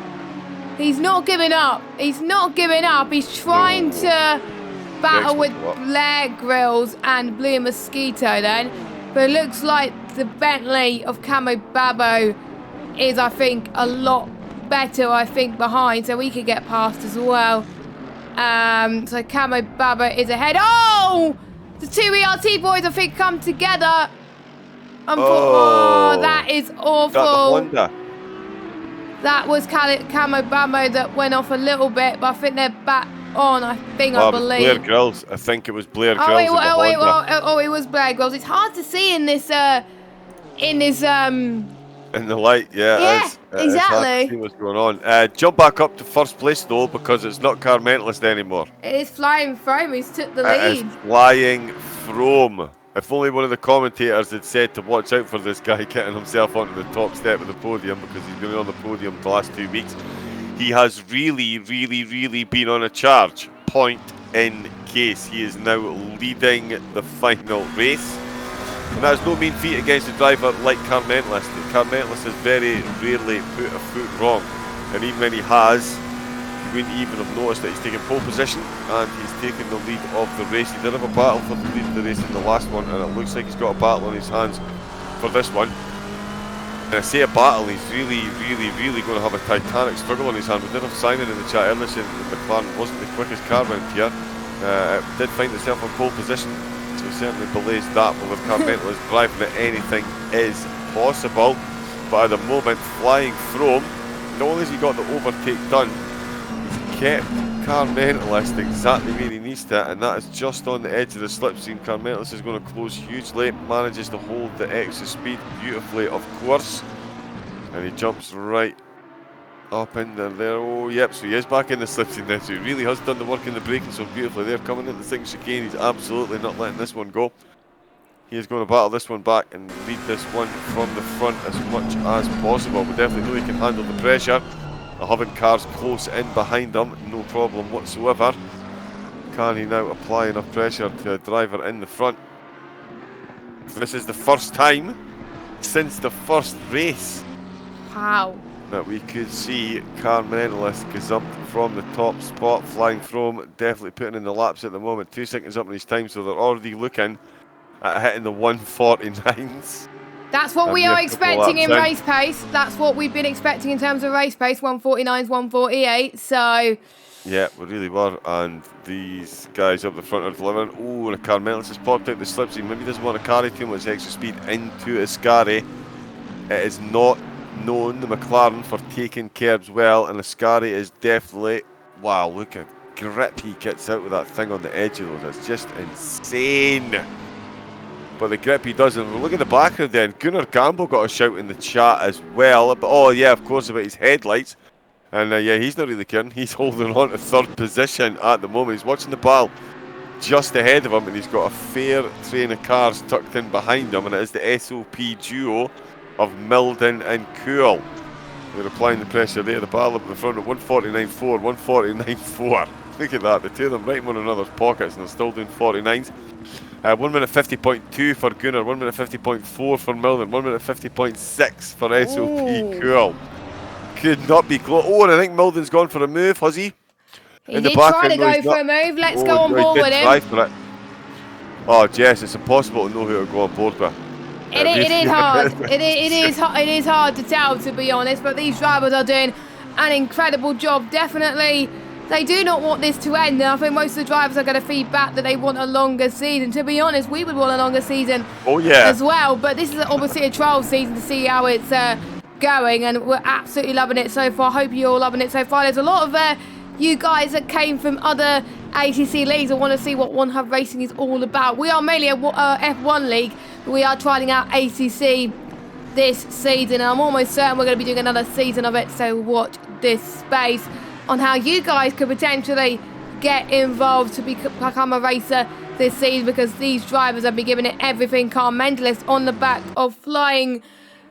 B: He's not giving up. He's not giving up. He's trying to battle with Blair Grills and Blue Mosquito then. But it looks like the Bentley of Camo Babo is, I think, a lot better, behind. So we could get past as well. So Camo Babo is ahead. Oh! The two ERT boys, I think, come together. Oh, that is awful.
A: Got the Honda.
B: That was Camo Bamo that went off a little bit, but I think they're back on, I believe.
A: Blair Grills. I think it was Blair Grills.
B: It was Blair Grills. It's hard to see in this, in the
A: light, yeah.
B: Exactly.
A: It's hard to see what's going on. Jump back up to 1st place, though, because it's not Car Mentalist anymore.
B: It is Flying Throne who's took the lead.
A: It is Flying Throne. If only one of the commentators had said to watch out for this guy getting himself onto the top step of the podium, because he's been on the podium the last 2 weeks. He has really, really, really been on a charge. Point in case. He is now leading the final race. And that is no mean feat against a driver like Car Mentalist. Car Mentalist has very rarely put a foot wrong. And even when he has, you wouldn't even have noticed that he's taken pole position and he's taken the lead of the race. He did have a battle for the lead of the race in the last one, and it looks like he's got a battle on his hands for this one. And I say a battle, he's really going to have a titanic struggle on his hand. We did have Simon in the chat earlier saying that McLaren wasn't the quickest car round here. It did find itself on pole position, so certainly belays that. But with Carmental driving it, anything is possible. But at the moment, flying from, not only has he got the overtake done, he's kept Carmentalist exactly where he needs to, and that is just on the edge of the slipstream. Carmentalist is going to close hugely, manages to hold the extra speed beautifully, of course, and he jumps right up in there. Oh, yep, so he is back in the slipstream then, so he really has done the work in the braking so beautifully there. Coming into the second chicane, he's absolutely not letting this one go. He is going to battle this one back and lead this one from the front as much as possible. We definitely know he can handle the pressure. Having cars close in behind him, no problem whatsoever. Can he now apply enough pressure to a driver in the front? This is the first time since the first race that we could see Carmentalist gazump from the top spot, flying from, definitely putting in the laps at the moment. 2 seconds up in his time, so they're already looking at hitting the 149s.
B: That's what we are expecting in race pace. That's what we've been expecting in terms of race pace, 149s, 148. So
A: yeah, we really were, and these guys up the front are delivering. Oh, and a Carmentalist has popped out the slipstream. Maybe he doesn't want to carry too much extra speed into Ascari. It is not known, the McLaren, for taking curbs well, and Ascari is definitely, wow, look at grip he gets out with that thing on the edge of those. That's just insane. But the grip he does, and look at the background then. Gunnar Gamble got a shout in the chat as well. But oh yeah, of course, about his headlights. And yeah, he's not really caring. He's holding on to third position at the moment. He's watching the ball just ahead of him, and he's got a fair train of cars tucked in behind him. And it is the SOP duo of Milden and Kuhl. They're applying the pressure there. The ball up in the front of 149.4, 149.4. Look at that. The two of them right in one another's pockets, and they're still doing 49s. 1 minute 50.2 for Gunnar, 1 minute 50.4 for Milden, 1 minute 50.6 for SOP. Cool. Could not be close. Oh, and I think Milden's gone for a move, has he?
B: He did try to go for a move. Let's go on board with him.
A: For it. Oh, Jess, it's impossible to know who to go on board with.
B: It is hard. It is hard to tell, to be honest, but these drivers are doing an incredible job. Definitely. They do not want this to end, and I think most of the drivers are going to feed back that they want a longer season. To be honest, we would want a longer season as well, but this is obviously a trial season to see how it's going, and we're absolutely loving it so far. Hope you're all loving it so far. There's a lot of you guys that came from other ACC leagues and want to see what One Hub Racing is all about. We are mainly a F1 league, but we are trying out ACC this season, and I'm almost certain we're going to be doing another season of it, so watch this space on how you guys could potentially get involved to become a racer this season, because these drivers have been giving it everything. Carmentalist on the back of flying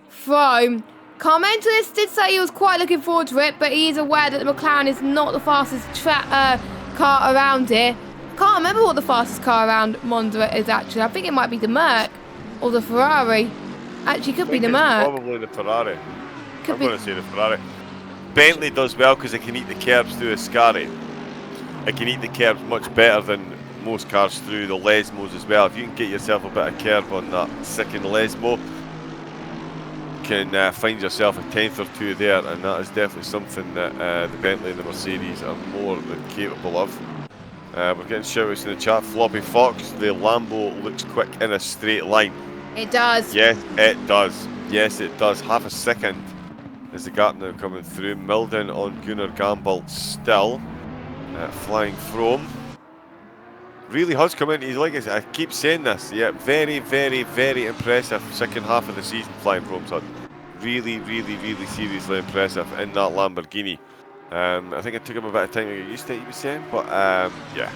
B: from. Carmentalist did say he was quite looking forward to it, but he is aware that the McLaren is not the fastest car around here. I can't remember what the fastest car around Monza is actually. I think it might be the Merc or the Ferrari. Actually, could be the Merc.
A: Probably the Ferrari. I'm going to say the Ferrari. Bentley does well because it can eat the curbs through Ascari. It can eat the curbs much better than most cars through the Lesmos as well. If you can get yourself a bit of curb on that second Lesmo, you can find yourself a tenth or two there, and that is definitely something that the Bentley and the Mercedes are more than capable of. We're getting shout-outs in the chat. Floppy Fox, the Lambo looks quick in a straight line.
B: It does.
A: Yes, it does. Yes, it does. Half a second is the gap now coming through. Milden on Gunnar Gamble still flying from. Really has come in. He's like I keep saying this. Yeah, very, very, very impressive second half of the season flying from Hud. Really, really, really seriously impressive in that Lamborghini. I think it took him a bit of time to get used to it, he was saying, but yeah,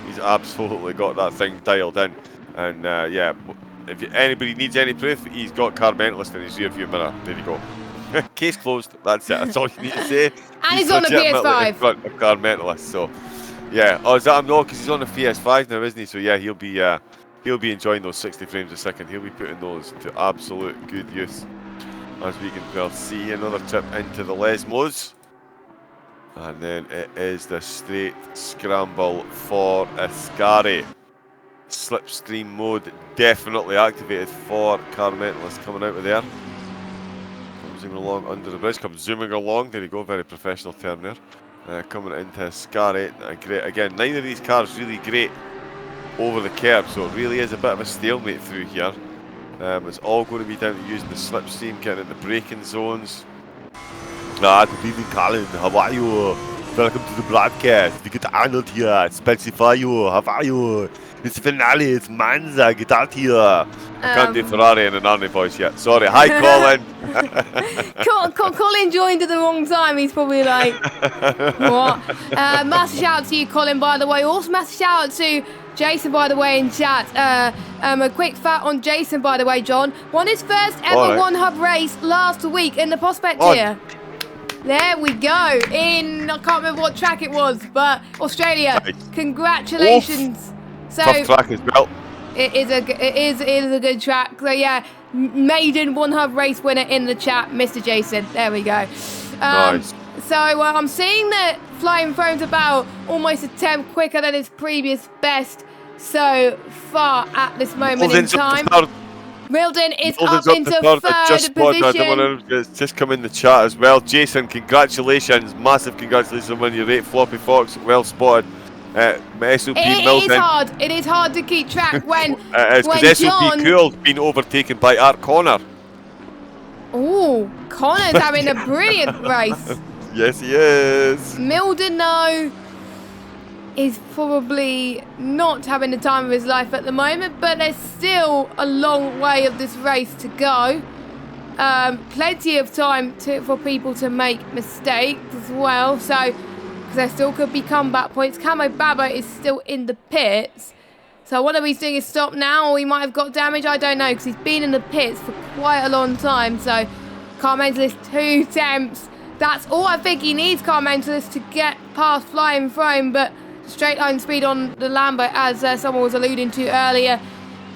A: he's absolutely got that thing dialed in. And yeah, if anybody needs any proof, he's got Carmentalist in his rear view mirror. There you go. Case closed. That's it. That's all you need to say.
B: And he's on the PS5.
A: In front of Carmentalist. So yeah. Oh, is that him? No, because he's on the PS5 now, isn't he? So yeah, he'll be enjoying those 60 frames a second. He'll be putting those to absolute good use, as we can well see. Another trip into the Lesmos. And then it is the straight scramble for Ascari. Slipstream mode definitely activated for Car Mentalist coming out of there. Zooming along under the bridge, comes zooming along. There you go, very professional term there. Coming into Ascari. Great. Again, neither of these cars really great over the curb, so it really is a bit of a stalemate through here. It's all going to be down to using the slipstream, getting in the braking zones. Good evening, Colin. How are you? Welcome to the broadcast. We get Arnold here. Specify you. How are you? It's the finale. It's Monza. Get out here. I can't do Ferrari in an Arnie voice yet. Sorry. Hi, Colin.
B: Colin joined at the wrong time. He's probably like, what? Massive shout out to you, Colin, by the way. Also, massive shout out to Jason, by the way, in chat. A quick fact on Jason, by the way, John. Won his first ever One Hub race last week in the Prospect here. There we go. I can't remember what track it was, but Australia. Nice. Congratulations. So,
A: tough track as well.
B: It is a good track. So yeah, maiden One Hub race winner in the chat, Mr. Jason. There we go.
A: Nice.
B: So I'm seeing that Flying Throne's about almost a tenth quicker than his previous best so far at this moment in time. Milden is up into third position.
A: It's just come in the chat as well. Jason, congratulations. Massive congratulations on winning your 8 Floppy Fox. Well spotted. SOP Milden.
B: It is hard to keep track when
A: because SOP Cool's been overtaken by Art Connor.
B: Oh, Connor's having a brilliant race.
A: Yes, he is.
B: Milden, though, is probably not having the time of his life at the moment, but there's still a long way of this race to go. Plenty of time for people to make mistakes as well, so because there still could be comeback points. Camo Babo is still in the pits, so what are we doing? Is stop now, or he might have got damage? I don't know, because he's been in the pits for quite a long time. So Car Mentalist 2 temps. That's all I think he needs, Car Mentalist, to get past Flying Throne, but straight line speed on the Lambo, as someone was alluding to earlier,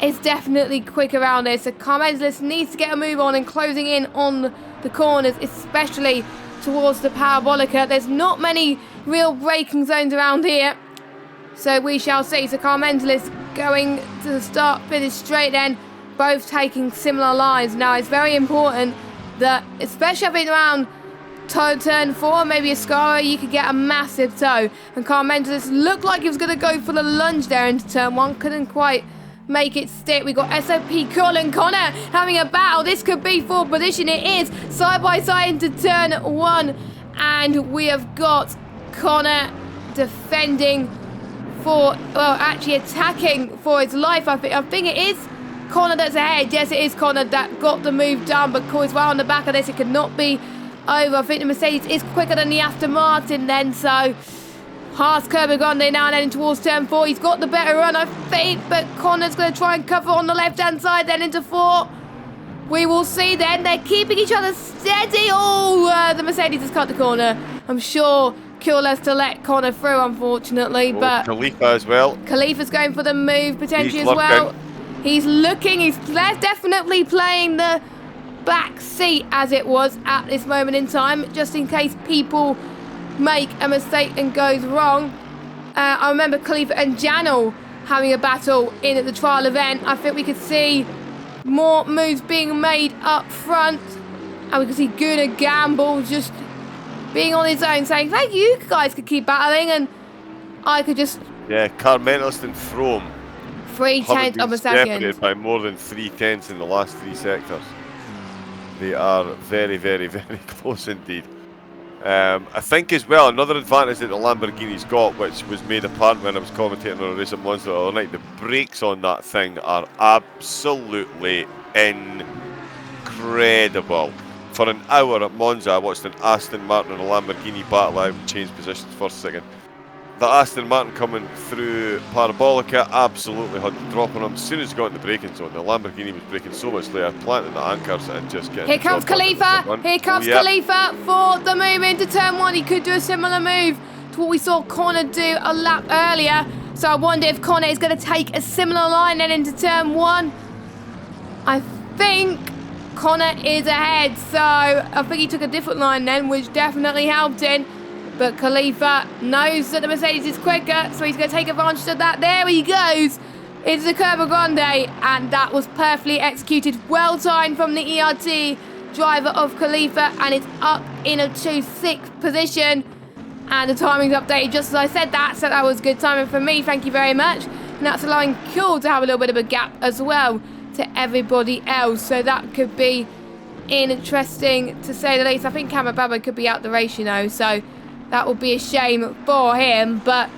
B: is definitely quick around there. So Car Mentalist needs to get a move on and closing in on the corners, especially towards the Parabolica. There's not many real braking zones around here, so we shall see. So Car Mentalist going to the start, finish straight then, both taking similar lines. Now it's very important that, especially I think around turn 4, maybe Ascara, you could get a massive toe. And Car Mentalist looked like he was going to go for the lunge there into turn 1. Couldn't quite make it stick. We got SOP Colin Connor having a battle. This could be 4th position. It is side by side into turn 1. And we have got Connor defending for, well, actually attacking for his life. I think it is Connor that's ahead. Yes, it is Connor that got the move done, but Coy's well on the back of this. It could not be over. I think the Mercedes is quicker than the Aston Martin then, so past Kerber Grande now and heading towards turn 4. He's got the better run, I think, but Connor's going to try and cover on the left-hand side then into 4. We will see then. They're keeping each other steady. Oh, the Mercedes has cut the corner. I'm sure Kuhl has to let Connor through, unfortunately, but
A: Khalifa as well.
B: Khalifa's going for the move potentially as well. He's looking. He's definitely playing the back seat as it was at this moment in time, just in case people make a mistake and goes wrong. I remember Khalifa and Janel having a battle in at the trial event. I think we could see more moves being made up front, and we could see Gunnar Gamble just being on his own, saying, "Thank you guys could keep battling," and I could just
A: Car Mentalist and Frome
B: 3/10 of a second.
A: Separated by more than 3/10 in the last 3 sectors. They are very, very, very close indeed. I think as well, another advantage that the Lamborghini's got, which was made apparent when I was commentating on a race at Monza the other night, the brakes on that thing are absolutely incredible. For an hour at Monza, I watched an Aston Martin and a Lamborghini battle. I would change positions for a second. The Aston Martin coming through Parabolica absolutely had to drop on him as soon as he got in the braking zone. The Lamborghini was braking so much later, planting the anchors and just getting...
B: Here comes Khalifa! Here comes Khalifa for the move into turn 1. He could do a similar move to what we saw Connor do a lap earlier. So I wonder if Connor is going to take a similar line then into turn 1. I think Connor is ahead, so I think he took a different line then, which definitely helped him. But Khalifa knows that the Mercedes is quicker, so he's going to take advantage of that. There he goes. It's the Curva Grande, and that was perfectly executed. Well timed from the ERT driver of Khalifa, and it's up into 6th position. And the timing's updated just as I said that, so that was good timing for me. Thank you very much. And that's allowing Cool to have a little bit of a gap as well to everybody else. So that could be interesting to say the least. I think Kamababa could be out the race, you know, so that would be a shame for him. But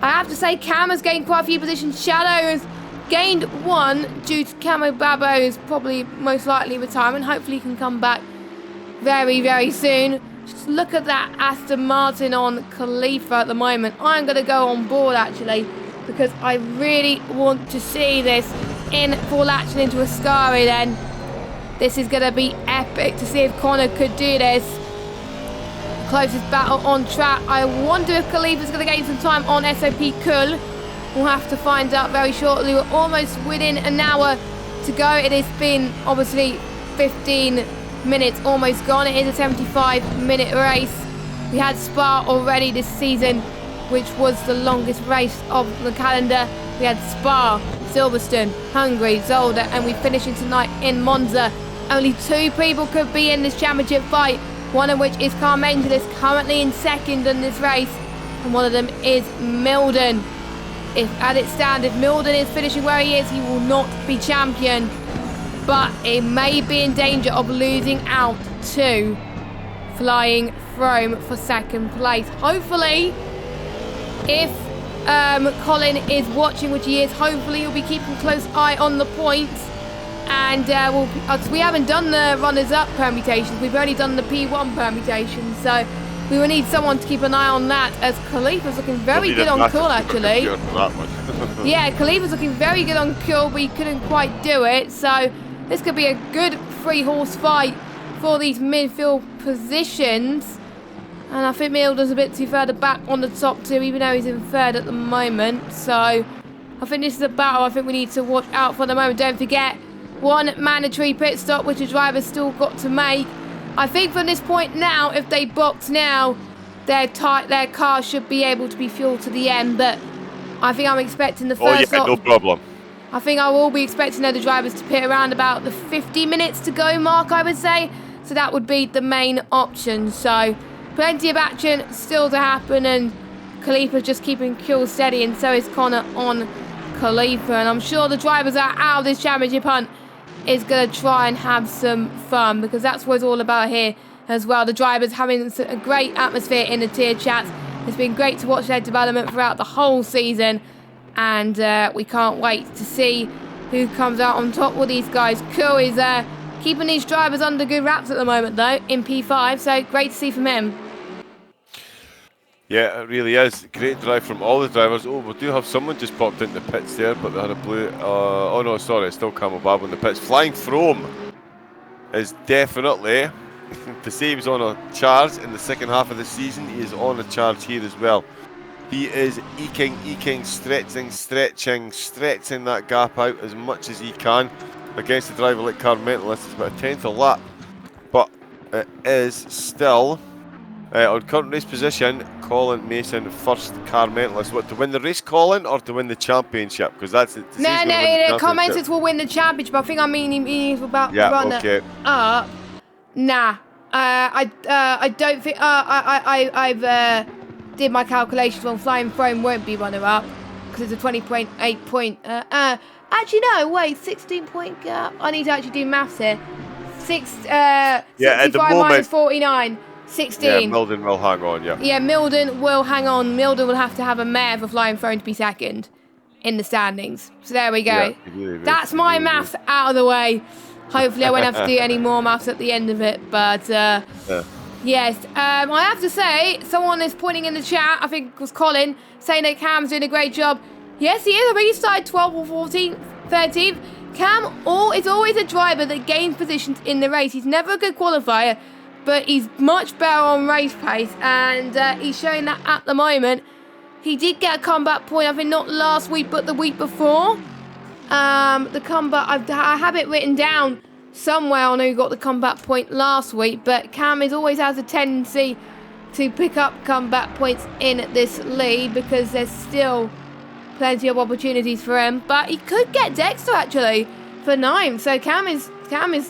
B: I have to say Cam has gained quite a few positions. Shadow has gained 1 due to Babo's probably most likely retirement. Hopefully he can come back very, very soon. Just look at that Aston Martin on Khalifa at the moment. I'm going to go on board actually because I really want to see this in full action into Ascari then. This is going to be epic to see if Connor could do this. Closest battle on track. I wonder if Khalifa's going to gain some time on SOP Kul. We'll have to find out very shortly. We're almost within an hour to go. It has been obviously 15 minutes almost gone. It is a 75-minute race. We had Spa already this season, which was the longest race of the calendar. We had Spa, Silverstone, Hungary, Zolder, and we're finishing tonight in Monza. Only 2 people could be in this championship fight, one of which is Carmengelis, currently in 2nd in this race, and one of them is Milden. If, as it stands, if Milden is finishing where he is, he will not be champion, but it may be in danger of losing out to Flying Throne for 2nd place. Hopefully, if Colin is watching, which he is, hopefully he'll be keeping a close eye on the points. And we haven't done the runners-up permutations, we've only done the P1 permutations, so we will need someone to keep an eye on that, as Khalifa's looking very good on Cool actually. Yeah, Khalifa's looking very good on Cool, but he couldn't quite do it, so this could be a good 3-horse fight for these midfield positions. And I think Milden's a bit too further back on the top 2, even though he's in 3rd at the moment. So I think this is a battle I think we need to watch out for at the moment. Don't forget, 1 mandatory pit stop, which the driver's still got to make. I think from this point now, if they box now, their car should be able to be fueled to the end. But I think I'm expecting the first
A: no problem.
B: I think I will be expecting the drivers to pit around about the 50 minutes to go mark, I would say. So that would be the main option. So plenty of action still to happen, and Khalifa's just keeping cool steady, and so is Connor on Khalifa. And I'm sure the drivers are out of this championship hunt is going to try and have some fun, because that's what it's all about here as well. The drivers having a great atmosphere in the tier chats. It's been great to watch their development throughout the whole season, and we can't wait to see who comes out on top with these guys. Cool is keeping these drivers under good wraps at the moment though in P5, so great to see from him.
A: Yeah, it really is. Great drive from all the drivers. Oh, we do have someone just popped into the pits there, but they had a blue... oh no, sorry, it's still Camelbab in the pits. Flying Throne is definitely... to say he was on a charge in the second half of the season, he is on a charge here as well. He is eking, stretching that gap out as much as he can against a driver like Carmengelis. It's about a 10th a lap, but it is still... on current race position, Colin Mason first, Carmengelis. What, to win the race, Colin, or to win the championship? Because that's it.
B: No, Carmengelis will win the championship. I think he's about to run it up. Nah, I don't think. I've did my calculations on Flying Throne won't be runner up because it's a 20.8 point. Actually, no, wait, 16 point gap. I need to actually do maths here. 65 minus 49. 16.
A: Yeah, Milden will hang on, yeah.
B: Yeah, Milden will hang on. Milden will have to have a mare for Flying Throne to be 2nd in the standings. So there we go. Yeah, that's my maths out of the way. Hopefully I won't have to do any more maths at the end of it. But, yes. I have to say, someone is pointing in the chat, I think it was Colin, saying that Cam's doing a great job. Yes, he is. I think he started 12th or 14th, 13th. Cam is always a driver that gains positions in the race. He's never a good qualifier, but he's much better on race pace, and he's showing that at the moment. He did get a comeback point, I think not last week, but the week before. The comeback, I have it written down somewhere. I know he got the comeback point last week, but Cam always has a tendency to pick up comeback points in this lead, because there's still plenty of opportunities for him. But he could get Dexter actually for 9. So Cam is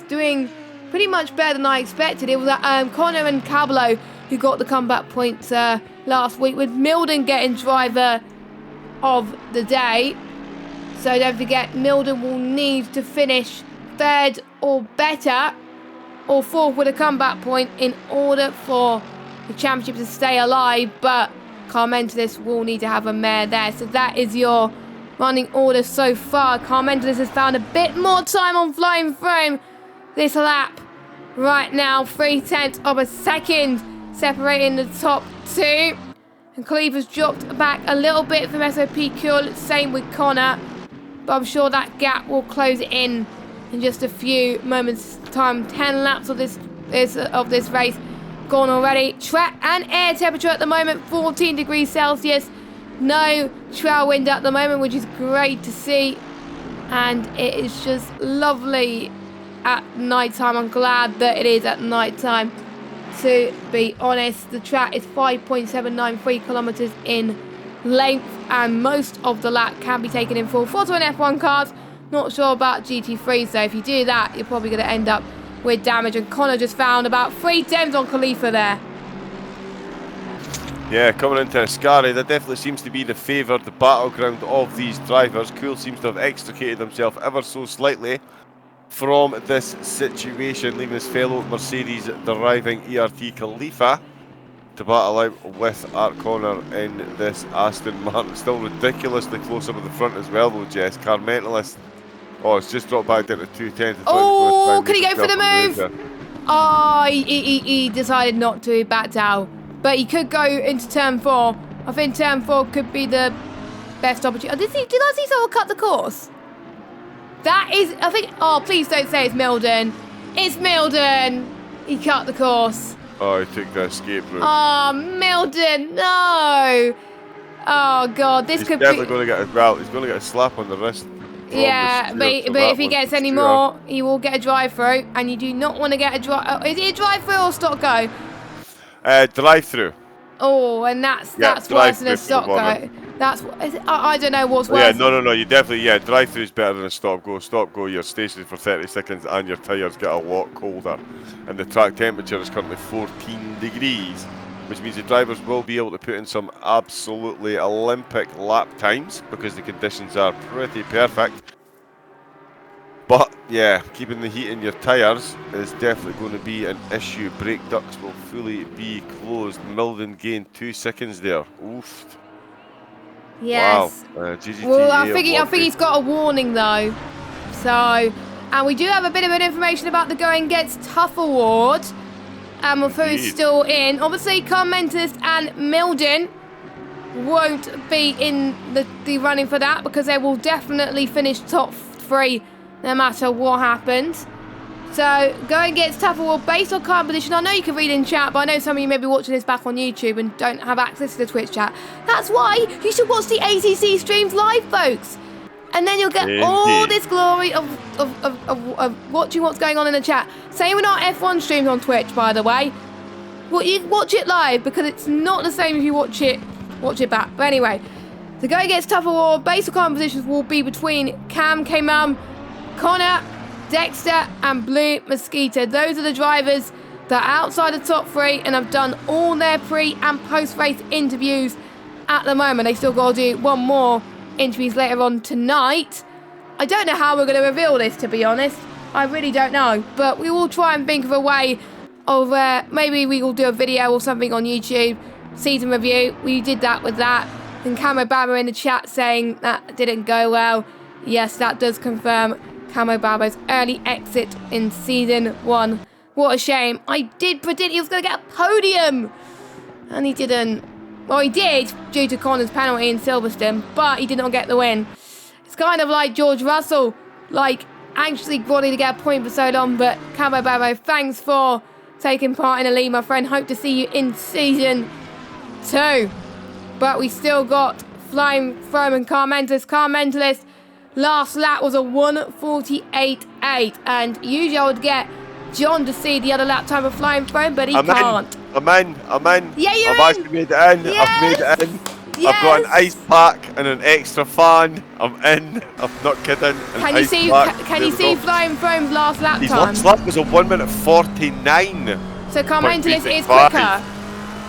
B: doing pretty much better than I expected. It was Connor and Cablo who got the comeback points last week, with Milden getting driver of the day. So don't forget, Milden will need to finish 3rd or better, or 4th with a comeback point, in order for the championship to stay alive. But Carmentelis will need to have a mare there. So that is your running order so far. Carmentelis has found a bit more time on Flying Frame this lap. Right now, 0.3 of a second separating the top 2. And Khalifa's dropped back a little bit from SOP Cool. Same with Connor. But I'm sure that gap will close in just a few moments' time. 10 laps of this race gone already. Track and air temperature at the moment, 14 degrees Celsius. No trail wind at the moment, which is great to see. And it is just lovely at night time. I'm glad that it is at night time, to be honest. The track is 5.793 kilometers in length, and most of the lap can be taken in full throttle in F1 cars. Not sure about GT3, so if you do that, you're probably going to end up with damage. And Connor just found about 3 on Khalifa there.
A: Yeah, coming into Ascari, that definitely seems to be the favoured battleground of these drivers. Cool seems to have extricated himself ever so slightly from this situation, leaving his fellow Mercedes driving ERT Khalifa to battle out with Art Connor in this Aston Martin. Still ridiculously close up at the front as well though, Jess. Carmentelis, oh, it's just dropped back down to 210.
B: Oh, can he go for the move? Oh, he decided not to, back down. But he could go into turn 4. I think turn 4 could be the best opportunity. Oh, did I see someone cut the course? That is, I think, oh, please don't say it's Milden. It's Milden. He cut the course.
A: Oh, he took the escape route.
B: Oh, Milden, no. Oh, God, this could be...
A: He's definitely going to get he's going to get a slap on the wrist.
B: Yeah, but if he gets any more, he will get a drive-through, and you do not want to get a drive... Is it a drive-through or stop go?
A: Drive-through.
B: Oh, and that's worse than a stop go. That's I don't know what's worse.
A: Yeah, no. You definitely, drive-through is better than a stop go. Stop go, you're stationary for 30 seconds, and your tyres get a lot colder. And the track temperature is currently 14 degrees, which means the drivers will be able to put in some absolutely Olympic lap times because the conditions are pretty perfect. But yeah, keeping the heat in your tyres is definitely going to be an issue. Brake ducts will fully be closed. Milden gained 2 seconds there. Oof.
B: Yes.
A: Wow. GGT,
B: well, I think he's got a warning though. So, and we do have a bit of information about the Going Gets Tough award. And who's still in. Obviously, Carmentelis and Milden won't be in the running for that, because they will definitely finish top 3 no matter what happens. So, Going Gets Tough award based on current position. I know you can read in chat, but I know some of you may be watching this back on YouTube and don't have access to the Twitch chat. That's why you should watch the ACC streams live, folks. And then you'll get all this glory of watching what's going on in the chat. Same with our F1 streams on Twitch, by the way. Well, you watch it live, because it's not the same if you watch it back. But anyway, the Going Gets Tough award based on current positions will be between Cam, K-Mum, Connor, Dexter and Blue Mosquito. Those are the drivers that are outside the top 3 and have done all their pre and post-race interviews at the moment. They still got to do one more interviews later on tonight. I don't know how we're going to reveal this, to be honest. I really don't know. But we will try and think of a way of maybe we will do a video or something on YouTube. Season review. We did that with that. And Camo Bama in the chat saying that didn't go well. Yes, that does confirm Camo Barbo's early exit in season 1. What a shame. I did predict he was going to get a podium. And he didn't. Well, he did due to Connor's penalty in Silverstone, but he did not get the win. It's kind of like George Russell, like anxiously wanting to get a point for so long. But Camo Barbo, thanks for taking part in the lead, my friend. Hope to see you in season 2. But we still got Flying Frome and Carmentelis. Last lap was a 1:48.8, and usually I would get John to see the other lap time of Flying Throne, but he can't.
A: I'm in.
B: Yeah, you're
A: I've
B: in.
A: actually made it in.
B: Yes.
A: I've made it in.
B: Yes.
A: I've got an ice pack and an extra fan. I'm in. I'm not kidding.
B: Can you see? Can you see Flying Throne's last lap
A: His
B: time?
A: last lap was a 1:49.
B: So Carmentalist is quicker.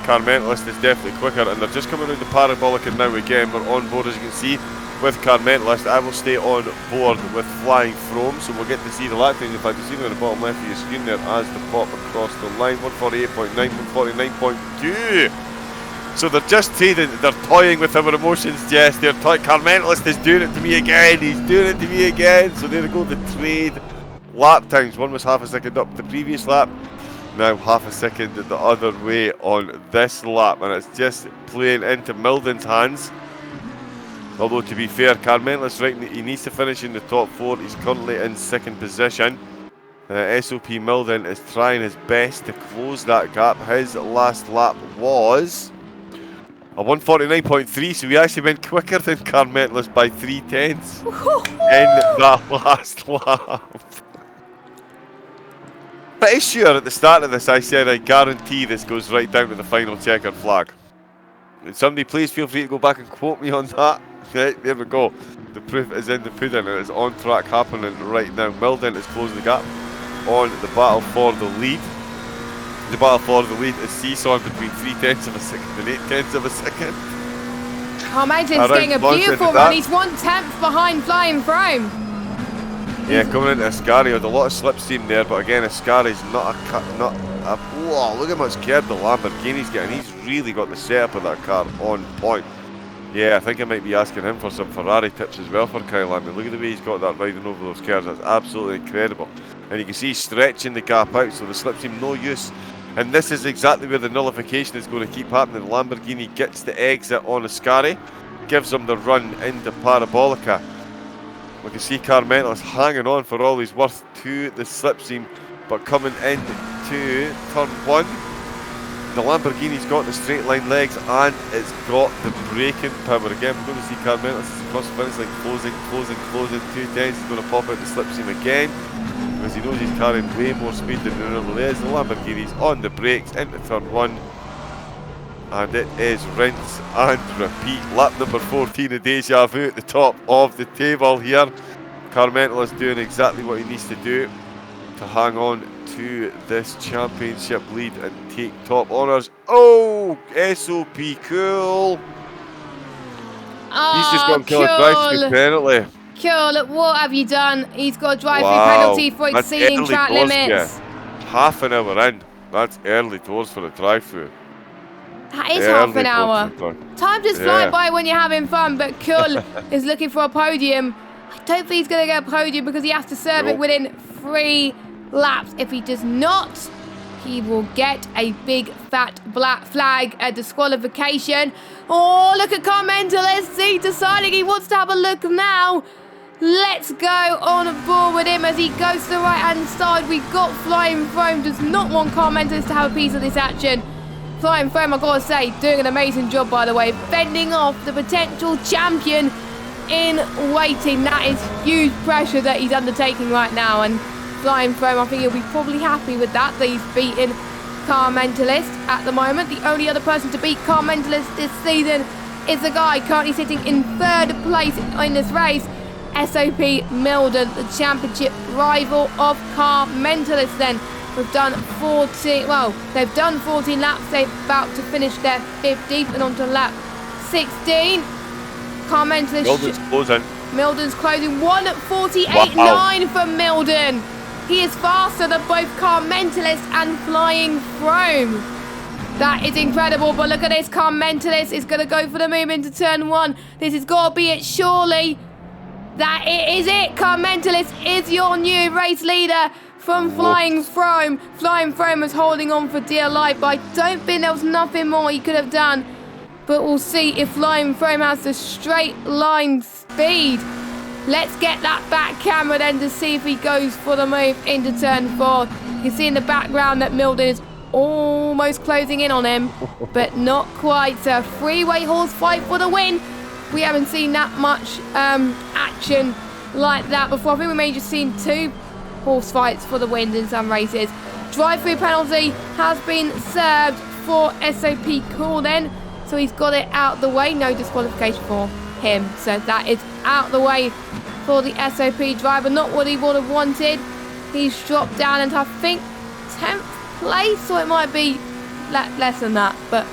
A: Carmentalist is definitely quicker, and they're just coming around the parabolic now again. We're on board, as you can see, with Carmentalist. I will stay on board with Flying Throne, so we'll get to see the lap times. In fact, you see them on the bottom left of your screen there as the pop across the line. 148.9, 149.2. So they're just trading, they're toying with our emotions, Jess. They're Carmentalist is doing it to me again. He's doing it to me again. So there we go, the trade lap times. One was half a second up the previous lap. Now half a second the other way on this lap, and it's just playing into Milden's hands. Although to be fair, Carmentalist, right, he needs to finish in the top 4. He's currently in 2nd position. SOP Milden is trying his best to close that gap. His last lap was a 149.3, so he actually went quicker than Carmentalist by 3/10 in that last lap. Pretty sure at the start of this I said I guarantee this goes right down to the final checkered flag. And somebody please feel free to go back and quote me on that. Okay, there we go. The proof is in the pudding, and it's on track happening right now. Milden is closing the gap on the battle for the lead. The battle for the lead is seesawing between 3/10 of a second and 8/10 of a second.
B: Carmentalist getting a beautiful run. He's 1/10 behind Flying Throne.
A: Yeah, coming into Ascari with a lot of slipstream there, but again, Ascari's not a whoa, look how much curb the Lamborghini's getting. He's really got the setup of that car on point. Yeah, I think I might be asking him for some Ferrari tips as well for Kyle. I mean, look at the way he's got that riding over those curves. That's absolutely incredible. And you can see he's stretching the gap out, so the slipstream no use. And this is exactly where the nullification is going to keep happening. Lamborghini gets the exit on Ascari, gives them the run into Parabolica. We can see Carmentalist hanging on for all he's worth to the slipstream, but coming into turn 1, the Lamborghini's got the straight line legs and it's got the braking power. Again, we're going to see Carmentalist across the finish line, closing, 2/10. He's going to pop out the slipstream again because he knows he's carrying way more speed than he normally is. The Lamborghini's on the brakes into turn 1. And it is rinse and repeat. Lap number 14, a deja vu at the top of the table here. Carmentalist doing exactly what he needs to do to hang on to this championship lead and take top honours. Oh, SOP cool.
B: Oh,
A: he's just got to kill a drive-through penalty.
B: Cool, what have you done? He's got a drive-through penalty for exceeding track limits.
A: Half an hour in. That's early doors for a drive-through.
B: That is half an hour. Time just flying by when you're having fun, but Kul is looking for a podium. I don't think he's going to get a podium because he has to serve it within 3 laps. If he does not, he will get a big fat black flag, a disqualification. Oh, look at Carmentalist. He's deciding he wants to have a look now. Let's go on board with him as he goes to the right-hand side. We've got Flying Throne. Does not want Carmentalist to have a piece of this action. Flying Throne, I've got to say, doing an amazing job, by the way, fending off the potential champion in waiting. That is huge pressure that he's undertaking right now. And Flying Throne, I think he'll be probably happy with that he's beaten Carmentalist at the moment. The only other person to beat Carmentalist this season is the guy currently sitting in 3rd place in this race, SOP Milden, the championship rival of Carmentalist then. We've done 14, well, they've done 14 laps. They're about to finish their 15th and on to lap 16. Carmentalist.
A: Milden's closing.
B: Milden's closing. 1:48.9 for Milden. He is faster than both Carmentalist and Flying Throne. That is incredible, but look at this. Carmentalist is going to go for the move into turn 1. This has got to be it, surely. That is it. Carmentalist is your new race leader from Flying Throne. Flying Throne was holding on for dear life, but I don't think there was nothing more he could have done. But we'll see if Flying Throne has the straight line speed. Let's get that back camera then to see if he goes for the move into turn 4. You can see in the background that Milden is almost closing in on him, but not quite. So a 3-way horse fight for the win. We haven't seen that much action like that before. I think we may have just seen 2 horse fights for the wins in some races. Drive-through penalty has been served for SOP Cool then. So he's got it out the way. No disqualification for him. So that is out the way for the SOP driver. Not what he would have wanted. He's dropped down into, I think, 10th place. Or it might be less than that. But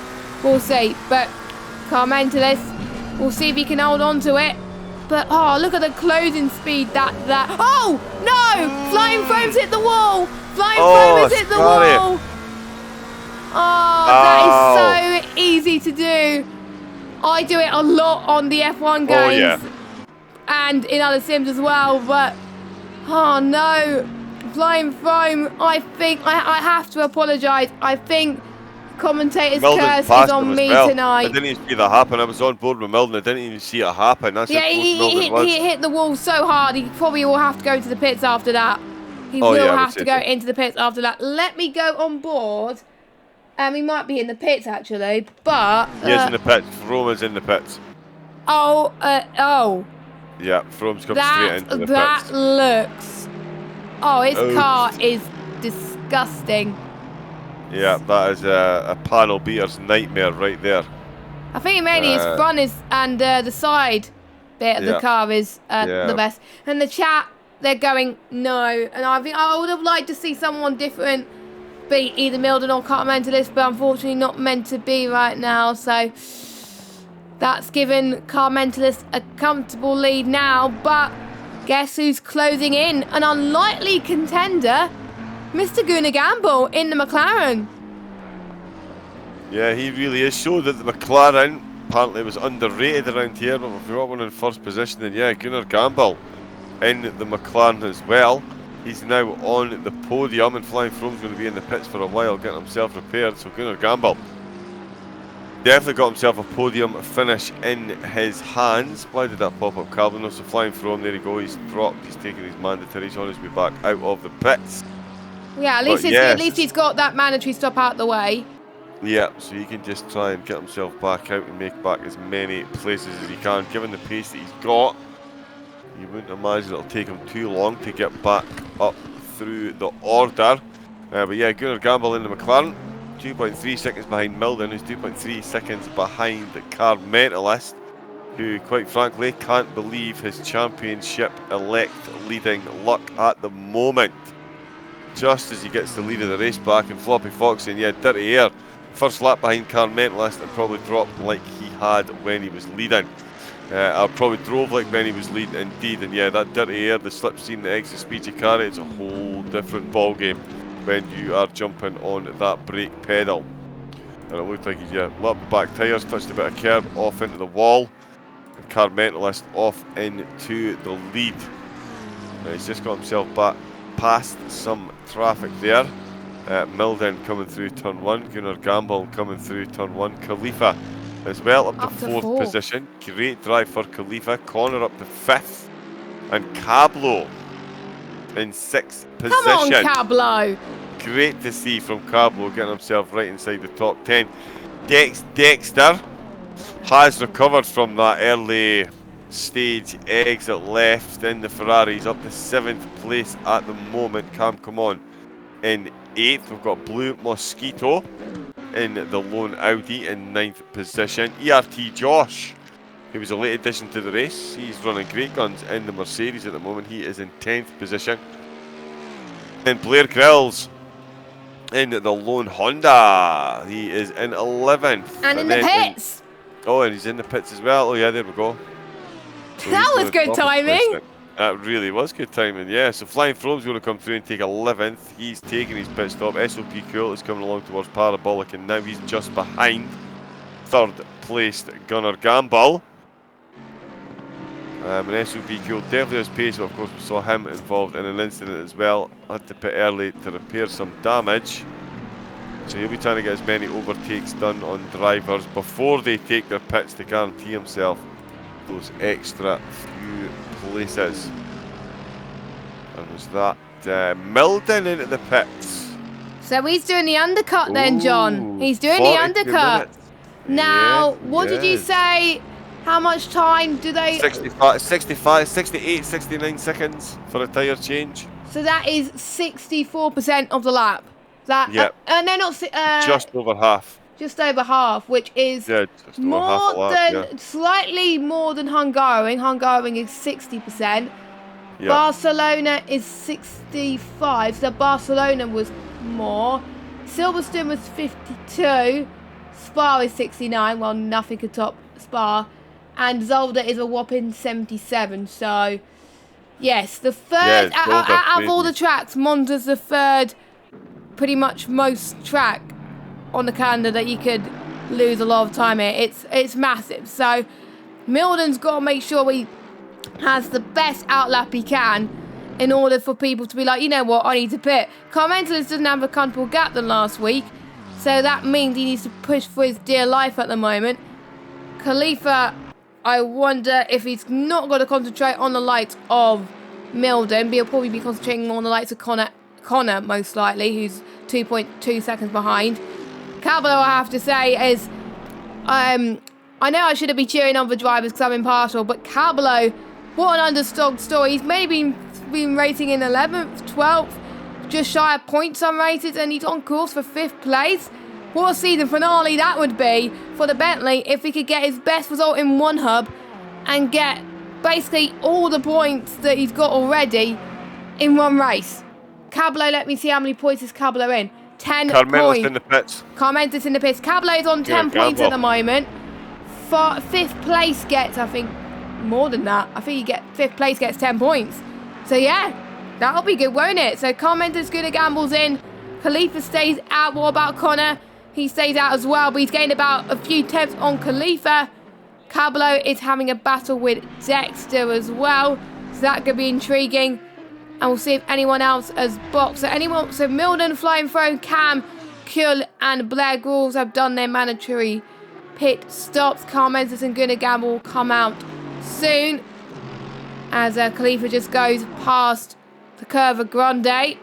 B: we'll see. But Carmentelis, we'll see if he can hold on to it. But, oh, look at the closing speed that... Oh, no! Flying Foam's hit the wall! Flying Foam has hit the wall! Oh, that is so easy to do. I do it a lot on the F1 games. And in other sims as well. But, oh, no. Flying Foam, I think... I have to apologise. I think... Commentator's curse is on me tonight.
A: I didn't even see that happen. I was on board with Milden. I didn't even see it happen. That's
B: he hit the wall so hard. He probably will have to go to the pits after that. He will have to go into the pits after that. Let me go on board. He might be in the pits actually, but
A: he is in the pits. Froome in the pits.
B: Oh.
A: Yeah, Froome's come straight into the pits.
B: That looks. Oh, his car is disgusting.
A: Yeah, that is a panel beater's nightmare right there.
B: I think mainly his front is and the side bit of the car is the best. And the chat, they're going no. And I think I would have liked to see someone different beat either Milden or Carmentelis, but unfortunately not meant to be right now. So that's given Carmentelis a comfortable lead now. But guess who's closing in? An unlikely contender. Mr. Gunnar Gamble in the McLaren.
A: Yeah, he really is. Showed that the McLaren apparently was underrated around here, but if we got one in first position, then yeah, Gunnar Gamble in the McLaren as well. He's now on the podium, and Flying Froome's going to be in the pits for a while, getting himself repaired. So Gunnar Gamble definitely got himself a podium finish in his hands. Why did that pop up, Calvin? So Flying Froome, there you go. He's dropped. He's taking his mandatories on his way back out of the pits.
B: Yeah, at least he's got that mandatory stop out the way.
A: Yeah, so he can just try and get himself back out and make back as many places as he can. Given the pace that he's got, you wouldn't imagine it'll take him too long to get back up through the order. But yeah, Gunnar Gamble in the McLaren, 2.3 seconds behind Milden, who's 2.3 seconds behind the Carmentelis, who quite frankly can't believe his championship-elect leading luck at the moment. Just as he gets the lead of the race back, and Floppy Fox saying, yeah, dirty air. First lap behind Carmentelis and probably dropped like he had when he was leading. I probably drove like when he was leading indeed, and yeah, that dirty air, the slipstream, the extra speed you carry, it's a whole different ball game when you are jumping on that brake pedal. And it looked like he's lapped the back tyres, touched a bit of curb, off into the wall, and Carmentelis off into the lead. He's just got himself back past some traffic there. Milden coming through turn 1, Gunnar Gamble coming through turn 1, Khalifa as well up to fourth position. Great drive for Khalifa. Connor up to 5th, and Cablo in 6th position.
B: Come on, Cablo!
A: Great to see from Cablo getting himself right inside the top 10. Dexter has recovered from that early stage exit left in the Ferraris, up to 7th place at the moment. Come on in 8th. We've got Blue Mosquito in the lone Audi in 9th position. ERT Josh, who was a late addition to the race, he's running great guns in the Mercedes at the moment. He is in 10th position. And Blair Grills in the lone Honda, he is in 11th.
B: And in the pits!
A: And he's in the pits as well. Oh yeah, there we go. So
B: that was good timing.
A: That really was good timing, yeah. So Flying Froome's going to come through and take 11th. He's taking his pit stop. SOP Cool is coming along towards Parabolic, and now he's just behind 3rd placed Gunnar Gamble. And SOP Cool definitely has pace, but of course we saw him involved in an incident as well. Had to pit early to repair some damage. So he'll be trying to get as many overtakes done on drivers before they take their pits to guarantee himself those extra few places. And was that Milden into the pits.
B: So he's doing the undercut then, John. He's doing the undercut. Now, what did you say How much time do they...
A: 65, 68, 69 seconds for a tyre change.
B: So that is 64% of the lap. That,
A: Yep.
B: no, not...
A: Just over half.
B: Just over half, which is
A: Yeah, just over half a lap,
B: slightly more than Hungaroring. Hungaroring is 60%.
A: Yep.
B: Barcelona is 65, so Barcelona was more. Silverstone was 52. Spa is 69. Well, nothing could top Spa. And Zolder is a whopping 77. So, yes, the third out of all the tracks, Monza's the third, pretty much most track on the calendar that you could lose a lot of time here. It's massive. So, Milden's got to make sure he has the best outlap he can in order for people to be like, you know what, I need to pit. Carmentelis doesn't have a comfortable gap than last week, so that means he needs to push for his dear life at the moment. Khalifa, I wonder if he's not going to concentrate on the likes of Milden, but he'll probably be concentrating more on the likes of Connor most likely, who's 2.2 seconds behind. Cabello, I have to say, is... I know I shouldn't be cheering on the drivers because I'm impartial, but Cabello, what an underdog story. He's maybe been racing in 11th, 12th, just shy of points on races, and he's on course for 5th place. What a season finale that would be for the Bentley if he could get his best result in one hub and get basically all the points that he's got already in one race. Cabello, let me see how many points is Cabello in. 10 points.
A: in the pits.
B: Carmentelis in the pits. Cabello's on 10 points at the moment. For 5th place gets, I think, more than that. I think you get 5th place gets 10 points. So yeah, that'll be good, won't it? So Carmentelis good at gambles in. Khalifa stays out. What about Connor? He stays out as well, but he's gained about a few tenths on Khalifa. Cabello is having a battle with Dexter as well, so that could be intriguing. And we'll see if anyone else has boxed. So Milden, Flying Throne, Cam, Kuhl, and Blair Grools have done their mandatory pit stops. Carmentelis and Gunnagamble will come out soon as Khalifa just goes past the Curva Grande.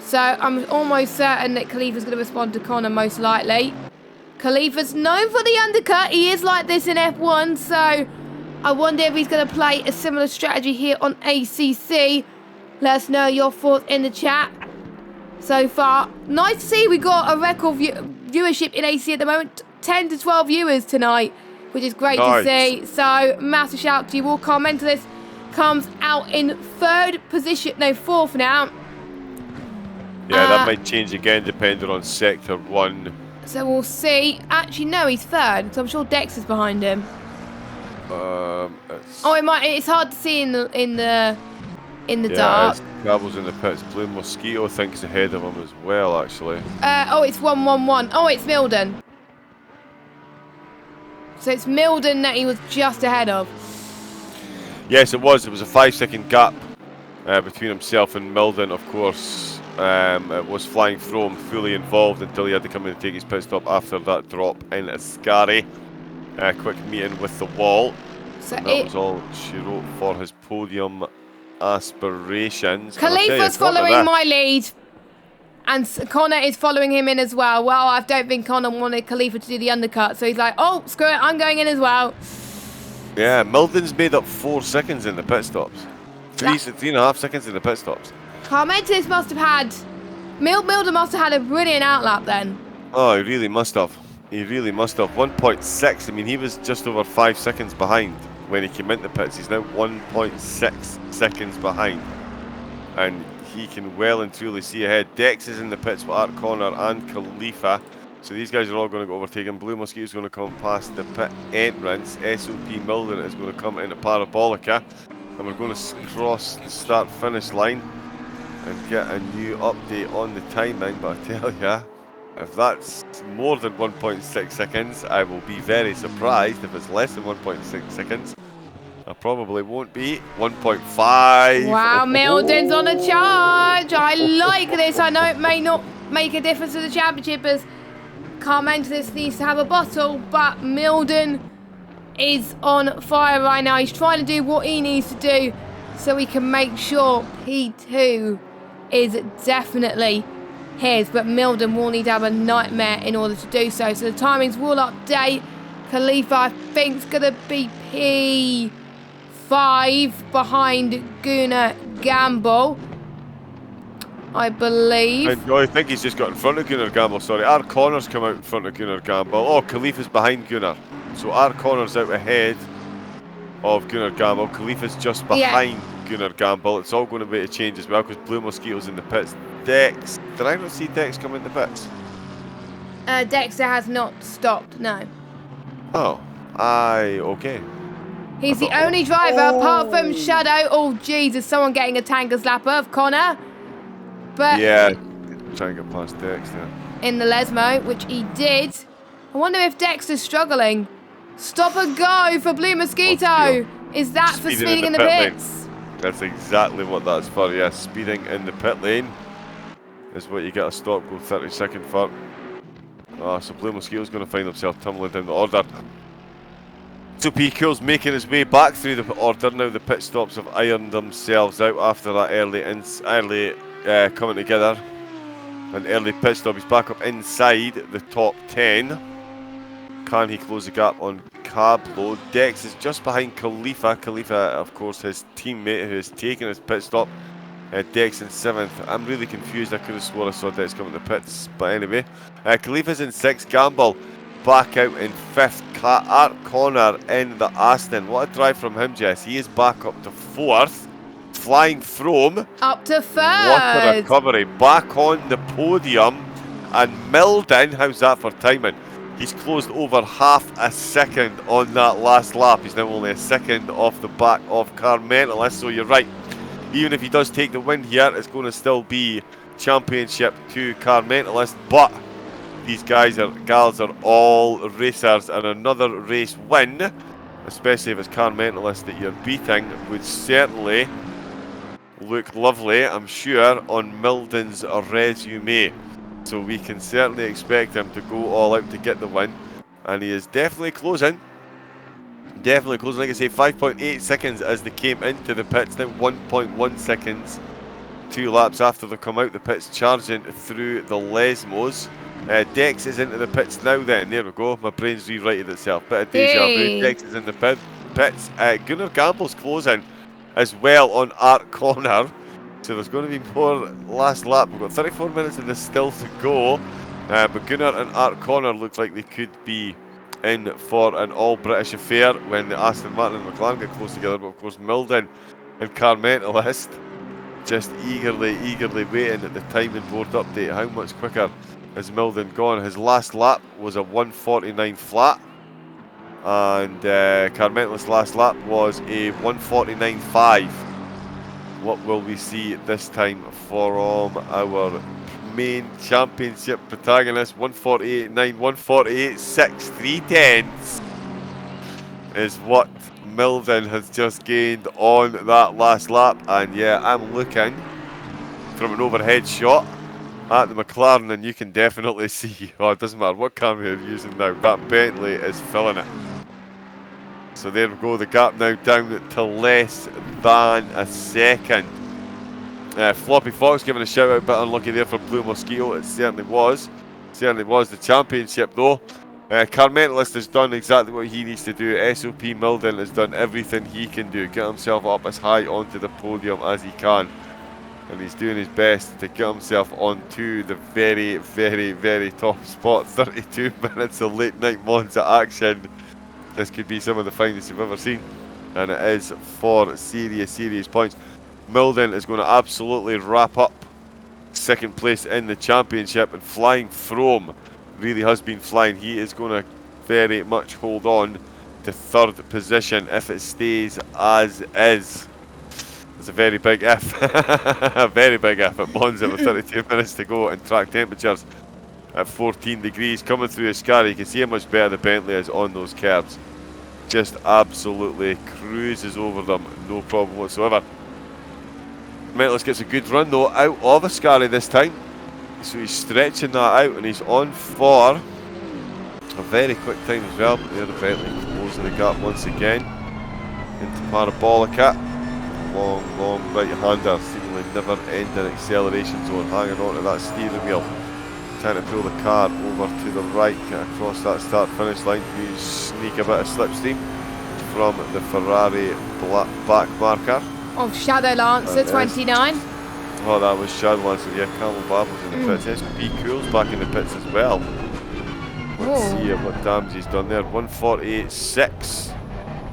B: So I'm almost certain that Khalifa's going to respond to Connor most likely. Khalifa's known for the undercut. He is like this in F1, so I wonder if he's going to play a similar strategy here on ACC. Let us know your thoughts in the chat. So far, nice to see we got a record viewership in ACC at the moment. 10 to 12 viewers tonight, which is great to see. So massive shout out to you all. Carmentelis comes out in 4th now.
A: Yeah, that might change again depending on Sector 1.
B: So we'll see. Actually, no, he's 3rd, so I'm sure Dex is behind him. It might. It's hard to see in the dark.
A: Cable's in the pits. Blue Mosquito I think is ahead of him as well, actually.
B: It's 1-1-1. Oh, it's Milden. So it's Milden that he was just ahead of.
A: Yes, it was. It was a 5-second gap between himself and Milden, of course. It was Flying Throne fully involved until he had to come in and take his pit stop after that drop in Ascari. Quick meeting with the wall. So that was all she wrote for his podium aspirations.
B: Khalifa's following my lead. And Connor is following him in as well. Well, I don't think Connor wanted Khalifa to do the undercut. So he's like, oh, screw it, I'm going in as well.
A: Yeah, Milden's made up 4 seconds in the pit stops. 3.5 seconds in the pit stops.
B: Carmentelis must have had... Milden must have had a brilliant outlap then.
A: Oh, he really must have. He really must have. 1.6. I mean, he was just over 5 seconds behind when he came into pits. He's now 1.6 seconds behind. And he can well and truly see ahead. Dex is in the pits with Art Connor and Khalifa. So these guys are all going to go overtake him. Blue Mosquito is going to come past the pit entrance. SOP Milden is going to come into Parabolica. And we're going to cross the start-finish line and get a new update on the timing. But I tell ya, if that's more than 1.6 seconds, I will be very surprised. If it's less than 1.6 seconds, I probably won't be. 1.5.
B: Wow, Milden's on a charge. I like this. I know it may not make a difference to the championship as Carmentelis needs to have a bottle, but Milden is on fire right now. He's trying to do what he needs to do so he can make sure P2 is definitely his, but Milden will need to have a nightmare in order to do so. So the timings will update. Khalifa, I think, is going to be P5 behind Gunnar Gamble, I believe.
A: And I think he's just got in front of Gunnar Gamble, sorry. Our corner's come out in front of Gunnar Gamble. Oh, Khalifa's behind Gunnar. So our corner's out ahead of Gunnar Gamble. Khalifa's just behind Gunnar Gamble. It's all going to be a change as well because Blue Mosquito's in the pits. Dex, did I not see Dex come in the pits?
B: Dexter has not stopped, no.
A: Oh, okay.
B: He's the only driver apart from Shadow. Oh, Jesus, someone getting a tanker's lapper of Connor. But
A: yeah, try and get past Dex there.
B: In the Lesmo, which he did. I wonder if Dexter's struggling. Stop and go for Blue Mosquito. Is that for speeding in the pits?
A: That's exactly what that's for, yeah. Speeding in the pit lane is what you get a stop go 30-second for. So Blue Mosquito's going to find himself tumbling down the order. So P-Cool's making his way back through the order. Now the pit stops have ironed themselves out after that early coming together. An early pit stop. He's back up inside the top 10. Can he close the gap on Cablo? Dex is just behind Khalifa. Khalifa, of course, his teammate who has taken his pit stop. Dex in 7th. I'm really confused. I could have sworn I saw Dex coming to the pits. But anyway, Khalifa's in 6th. Gamble back out in 5th. Art Connor in the Aston. What a drive from him, Jess. He is back up to 4th. Flying from
B: up to 3rd.
A: What a recovery. Back on the podium. And Milden, how's that for timing? He's closed over half a second on that last lap. He's now only a second off the back of Carmentalist. So you're right. Even if he does take the win here, it's going to still be championship to Carmentalist. But these gals are all racers, and another race win, especially if it's Carmentalist that you're beating, would certainly look lovely, I'm sure, on Milden's resume. So we can certainly expect him to go all out to get the win, and he is definitely closing. Definitely closing, like I say, 5.8 seconds as they came into the pits, now 1.1 seconds, 2 laps after they come out the pits, charging through the Lesmos. Dex is into the pits now then, there we go, my brain's rewrited itself, bit of deja vu. Dex is in the pits. Gunnar Gamble's closing as well on Art Connor, so there's going to be more last lap. We've got 34 minutes of this still to go, but Gunnar and Art Connor look like they could be in for an all-British affair when the Aston Martin and McLaren get close together. But of course Milden and Carmentalist just eagerly waiting at the timing board update. How much quicker has Milden gone? His last lap was a 1:49 flat, and Carmentalist's last lap was a 1:49.5. What will we see this time from our main championship protagonist? 1:48.9, 1:48.6, 3/10 is what Milden has just gained on that last lap. And yeah, I'm looking from an overhead shot at the McLaren, and you can definitely see, oh, it doesn't matter what camera you're using now, that Bentley is filling it. So there we go, the gap now down to less than a second. Floppy Fox giving a shout out, but unlucky there for Blue Mosquito. It certainly was. Certainly was. The championship though. Carmentalist has done exactly what he needs to do. SOP Milden has done everything he can do. Get himself up as high onto the podium as he can. And he's doing his best to get himself onto the very top spot. 32 minutes of late night Monza action. This could be some of the finest you've ever seen. And it is for serious points. Milden is going to absolutely wrap up 2nd place in the championship, and flying from, really has been flying. He is going to very much hold on to 3rd position if it stays as is. It's a very big if. A very big if at Monza with 32 minutes to go and track temperatures at 14 degrees. Coming through Ascari, you can see how much better the Bentley is on those curbs. Just absolutely cruises over them, no problem whatsoever. Mentalist gets a good run though out of Ascari this time, so he's stretching that out and he's on for a very quick time as well. But there the Bentley closing the gap once again into Parabolica. Long right hander, seemingly never ending acceleration zone, hanging on to that steering wheel. trying to pull the car over to the right, get across that start-finish line to sneak a bit of slipstream from the Ferrari back marker.
B: Of Shadow Lancer, 29.
A: Oh, that was Shadow Lancer, yeah, Carlo Babel's in the pits. SP Cool's back in the pits as well. Let's see what damage he's done there. 148.6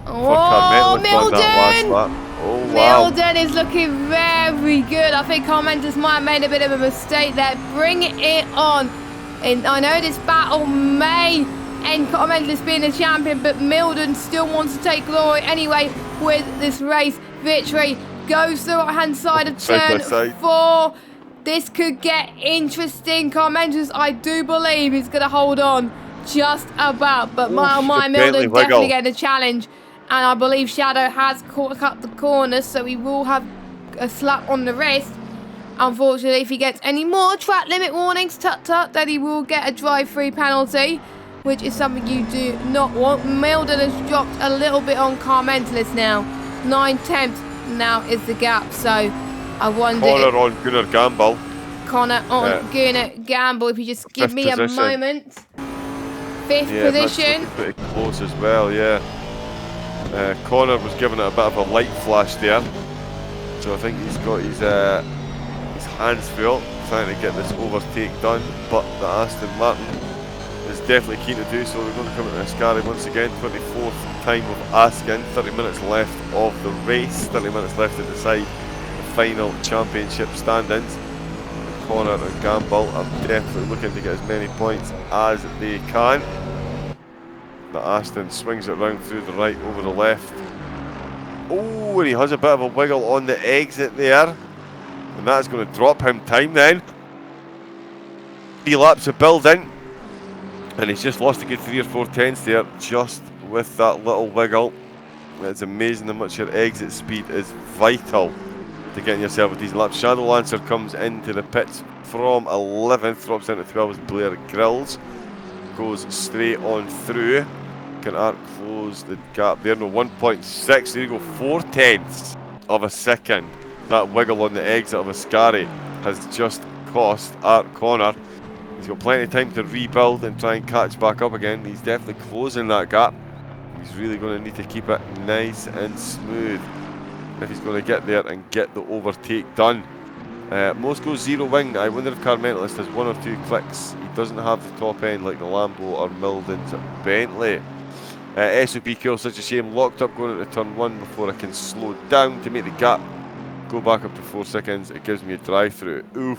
A: for Carmentis on that last lap. Oh, wow.
B: Milden is looking very good. I think Carmentis might have made a bit of a mistake there. Bring it on. And I know this battle may end Carmentis being a champion, but Milden still wants to take glory anyway with this race. Victory goes to the right-hand side of turn 4. This could get interesting. Carmentis, I do believe, is going to hold on just about. But my Milden definitely getting a challenge. And I believe Shadow has cut the corners, so he will have a slap on the wrist. Unfortunately, if he gets any more track limit warnings, then he will get a drive-through penalty, which is something you do not want. Milden has dropped a little bit on Carmentis now. 9/10 now is the gap, so I wonder...
A: Connor on Gunnar Gamble.
B: Connor on Gunnar Gamble, if you just give me a moment. Fifth position.
A: That's pretty close as well, yeah. Connor was giving it a bit of a light flash there, so I think he's got his hands full trying to get this overtake done, but the Aston Martin is definitely keen to do so. We're going to come into Ascari once again, 24th time of asking, 30 minutes left of the race, 30 minutes left to decide the final championship standings. Connor and Gamble are definitely looking to get as many points as they can. The Aston swings it round through the right over the left. Oh, and he has a bit of a wiggle on the exit there. And that's going to drop him time then. 3 laps of building. And he's just lost a good 3 or 4 tenths there, just with that little wiggle. It's amazing how much your exit speed is vital to getting yourself a decent lap. Shadow Lancer comes into the pits from 11th, drops down to 12th. Blair Grills goes straight on through. Can Art close the gap there? No, 1.6. There you go, 4 tenths of a second. That wiggle on the exit of Ascari has just cost Art Connor. He's got plenty of time to rebuild and try and catch back up again. He's definitely closing that gap. He's really going to need to keep it nice and smooth if he's going to get there and get the overtake done. Moscow Zero Wing. I wonder if Carmentis has 1 or 2 clicks. He doesn't have the top end like the Lambo or Milden's Bentley. SOP Cool, such a shame. Locked up going into turn 1 before I can slow down to make the gap go back up to 4 seconds. It gives me a drive-through. Oof.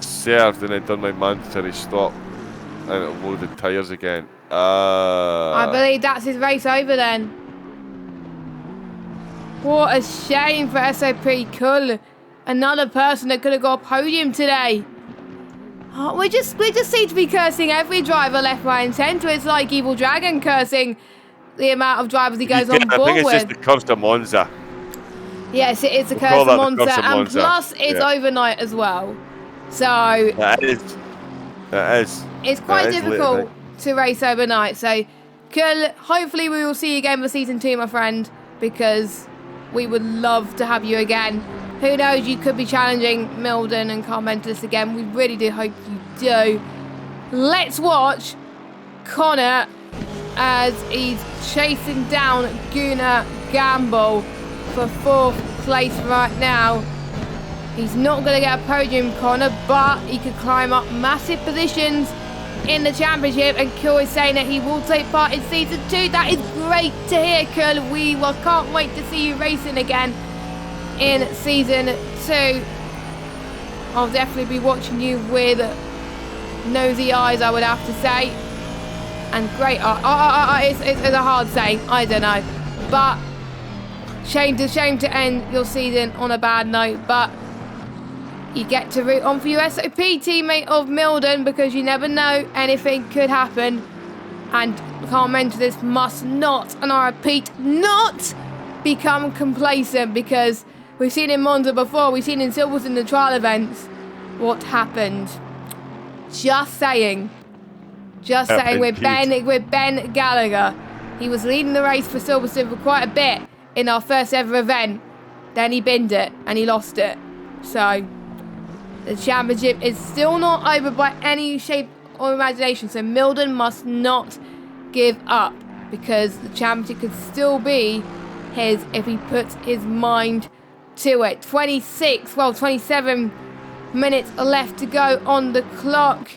A: Served and then done my mandatory stop and it loaded tyres again.
B: I believe that's his race over then. What a shame for SOP Cool. Another person that could have got a podium today. Oh, we just seem to be cursing every driver left, right and centre. It's like Evil Dragon cursing the amount of drivers he goes on board with.
A: I think it's just the curse of Monza.
B: Yes, it is the curse of Monza, and plus it's overnight as well. So
A: that is.
B: It's quite difficult to race overnight. So, Cool, hopefully we will see you again for season 2, my friend, because we would love to have you again. Who knows, you could be challenging Milden and Carmentis again. We really do hope you do. Let's watch Connor as he's chasing down Gunnar Gamble for 4th place right now. He's not going to get a podium, Connor, but he could climb up massive positions in the championship, and Cool is saying that he will take part in season 2. That is great to hear, Cool. We can't wait to see you racing again in season 2. I'll definitely be watching you with nosy eyes, I would have to say. And great it's a hard saying, I don't know. But shame to end your season on a bad note, but you get to root on for your SOP teammate of Milden, because you never know, anything could happen. And Carmentis must not, and I repeat, not become complacent, because we've seen in Monza before, we've seen in Silverstone the trial events what happened. Just saying with Ben Gallagher. He was leading the race for Silverstone for quite a bit in our first ever event. Then he binned it and he lost it. So The championship is still not over by any shape or imagination, so Milden must not give up, because the championship could still be his if he puts his mind to it. 27 minutes left to go on the clock.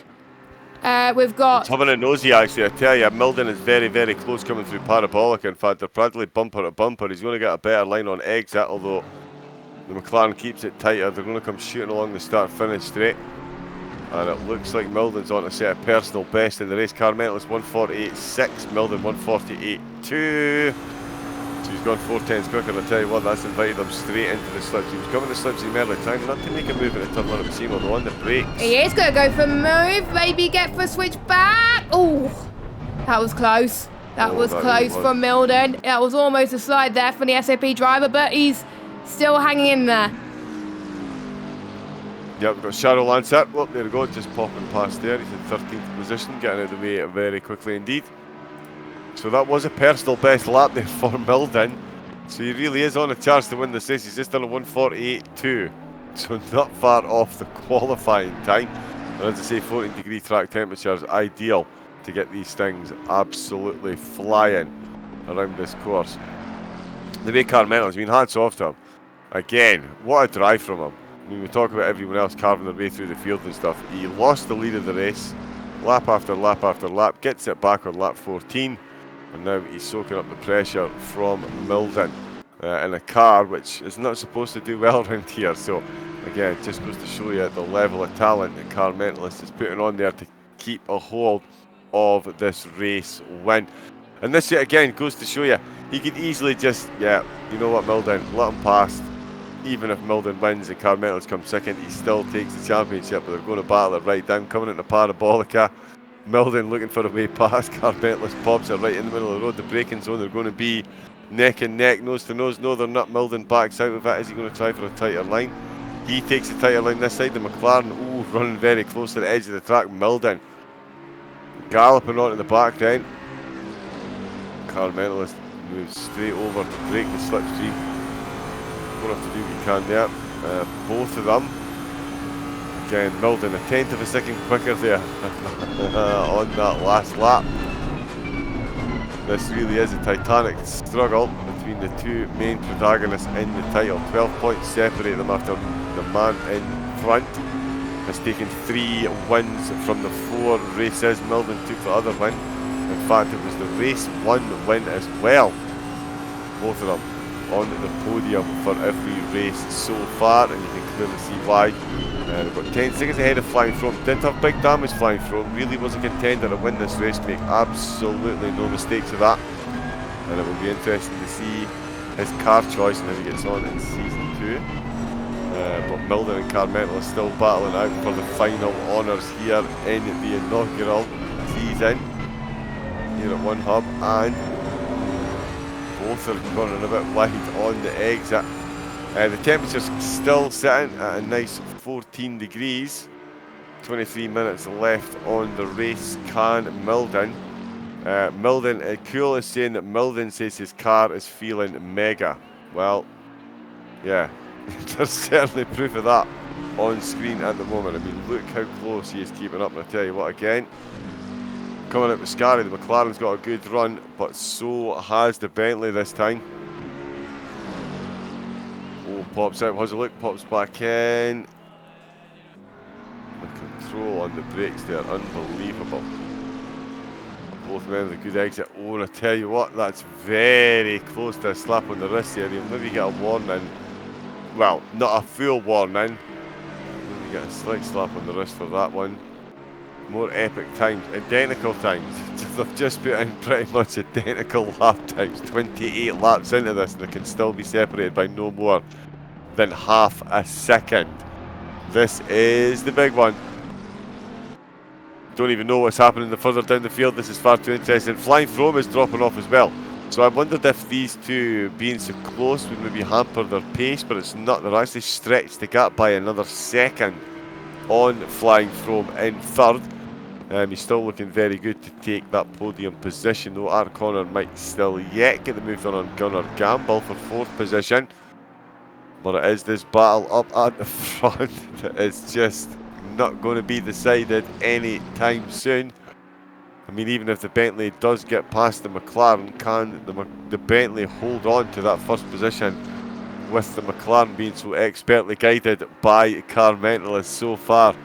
B: We've got...
A: It's having a nosy, actually. I tell you, Milden is very, very close coming through Parabolic. In fact, they're practically bumper to bumper. He's going to get a better line on exit, although the McLaren keeps it tighter. They're going to come shooting along the start-finish straight. And it looks like Milden's on to set a personal best in the race. Carmental's 148.6, Milden 148.2. So he's gone 4 tenths quicker. I'll tell you what, that's invited him straight into the slips. He was coming to slips in early time, not to make a move at the turn limit seam, although on the brakes.
B: He is going to go for a move, maybe get for a switch back. Oh, that was close. That was close from Milden. That was almost a slide there from the SAP driver, but he's still hanging in there.
A: Yep, we've got Shadow Lancer. Oh, there we go, just popping past there. He's in 13th position, getting out of the way very quickly indeed. So that was a personal best lap there for Milden. So he really is on a charge to win this race. He's just done a 148.2. So not far off the qualifying time. And as I say, 14-degree track temperatures, ideal to get these things absolutely flying around this course. The way Carmental's been, hats off to him. Again, what a drive from him. I mean, we talk about everyone else carving their way through the field and stuff. He lost the lead of the race, lap after lap after lap, gets it back on lap 14. And now he's soaking up the pressure from Milden in a car which is not supposed to do well around here. So again, it just goes to show you the level of talent that Carmentalist is putting on there to keep a hold of this race win. And this again goes to show you, he could easily just, yeah, you know what, Milden, let him pass. Even if Milden wins and Carmentalist comes second, he still takes the championship, but they're going to battle it right down, coming into Parabolica. Milden looking for a way past, Carmentalist pops it right in the middle of the road, the braking zone. They're going to be neck and neck, nose to nose. No, they're not. Milden backs out of it. Is he going to try for a tighter line? He takes the tighter line this side. The McLaren, ooh, running very close to the edge of the track. Milden galloping onto the back then. Carmentalist moves straight over to break the slipstream. Going to have to do what you can there. Both of them. Again, Milden a tenth of a second quicker there on that last lap. This really is a titanic struggle between the two main protagonists in the title. 12 points separate them after the man in front has taken 3 wins from the 4 races. Milden took the other win. In fact, it was the race 1 win as well. Both of them on the podium for every race so far, and you can clearly see why. They've got 10 seconds ahead of Flying Throne. Didn't have big damage. Flying Throne really was a contender to win this race. Make absolutely no mistakes of that. And it will be interesting to see his car choice and how he gets on in season 2. But Milden and Carmental are still battling out for the final honours here in the inaugural season here at One Hub, and both are running a bit wide on the exit. The temperature's still sitting at a nice 14 degrees. 23 minutes left on the race. Can Milden? Milden, Cool is saying that Milden says his car is feeling mega. Well, yeah, there's certainly proof of that on screen at the moment. I mean, look how close he is keeping up. And I tell you what, again, coming out with Scary, the McLaren's got a good run, but so has the Bentley this time. Oh, pops out, has a look, pops back in. The control on the brakes there, unbelievable. Both men with a good exit. Oh, and I tell you what, that's very close to a slap on the wrist here. You'll maybe get a warning. Well, not a full warning. Maybe get a slight slap on the wrist for that one. More epic times, identical times. They've just put in pretty much identical lap times. 28 laps into this, and they can still be separated by no more than half a second. This is the big one. Don't even know what's happening the further down the field. This is far too interesting. Flying Throne is dropping off as well. So I wondered if these two being so close would maybe hamper their pace, but it's not. They're actually stretched the gap by another second on Flying Throne in third. He's still looking very good to take that podium position, though Art Connor might still yet get the move on Gunnar Gamble for 4th position. But it is this battle up at the front that is just not going to be decided any time soon. I mean, even if the Bentley does get past the McLaren, can the Bentley hold on to that first position with the McLaren being so expertly guided by car mentalists so far?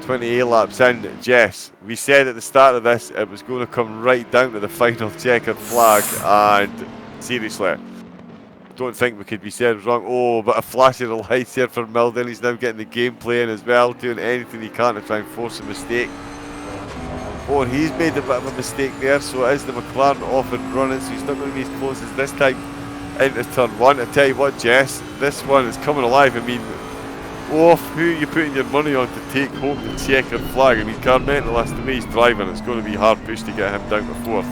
A: 28 laps in, Jess, we said at the start of this it was going to come right down to the final checkered flag, and seriously, don't think we could be said wrong. Oh, but a flash of the lights here for Milden. He's now getting the game playing as well, doing anything he can to try and force a mistake. Oh, and he's made a bit of a mistake there, so it is the McLaren off and running, so he's not going to be as close as this time into turn one. I tell you what, Jess, this one is coming alive. I mean, who are you putting your money on to take home the checkered flag? I mean, Carmentalist, the way he's driving, it's going to be hard push to get him down to fourth.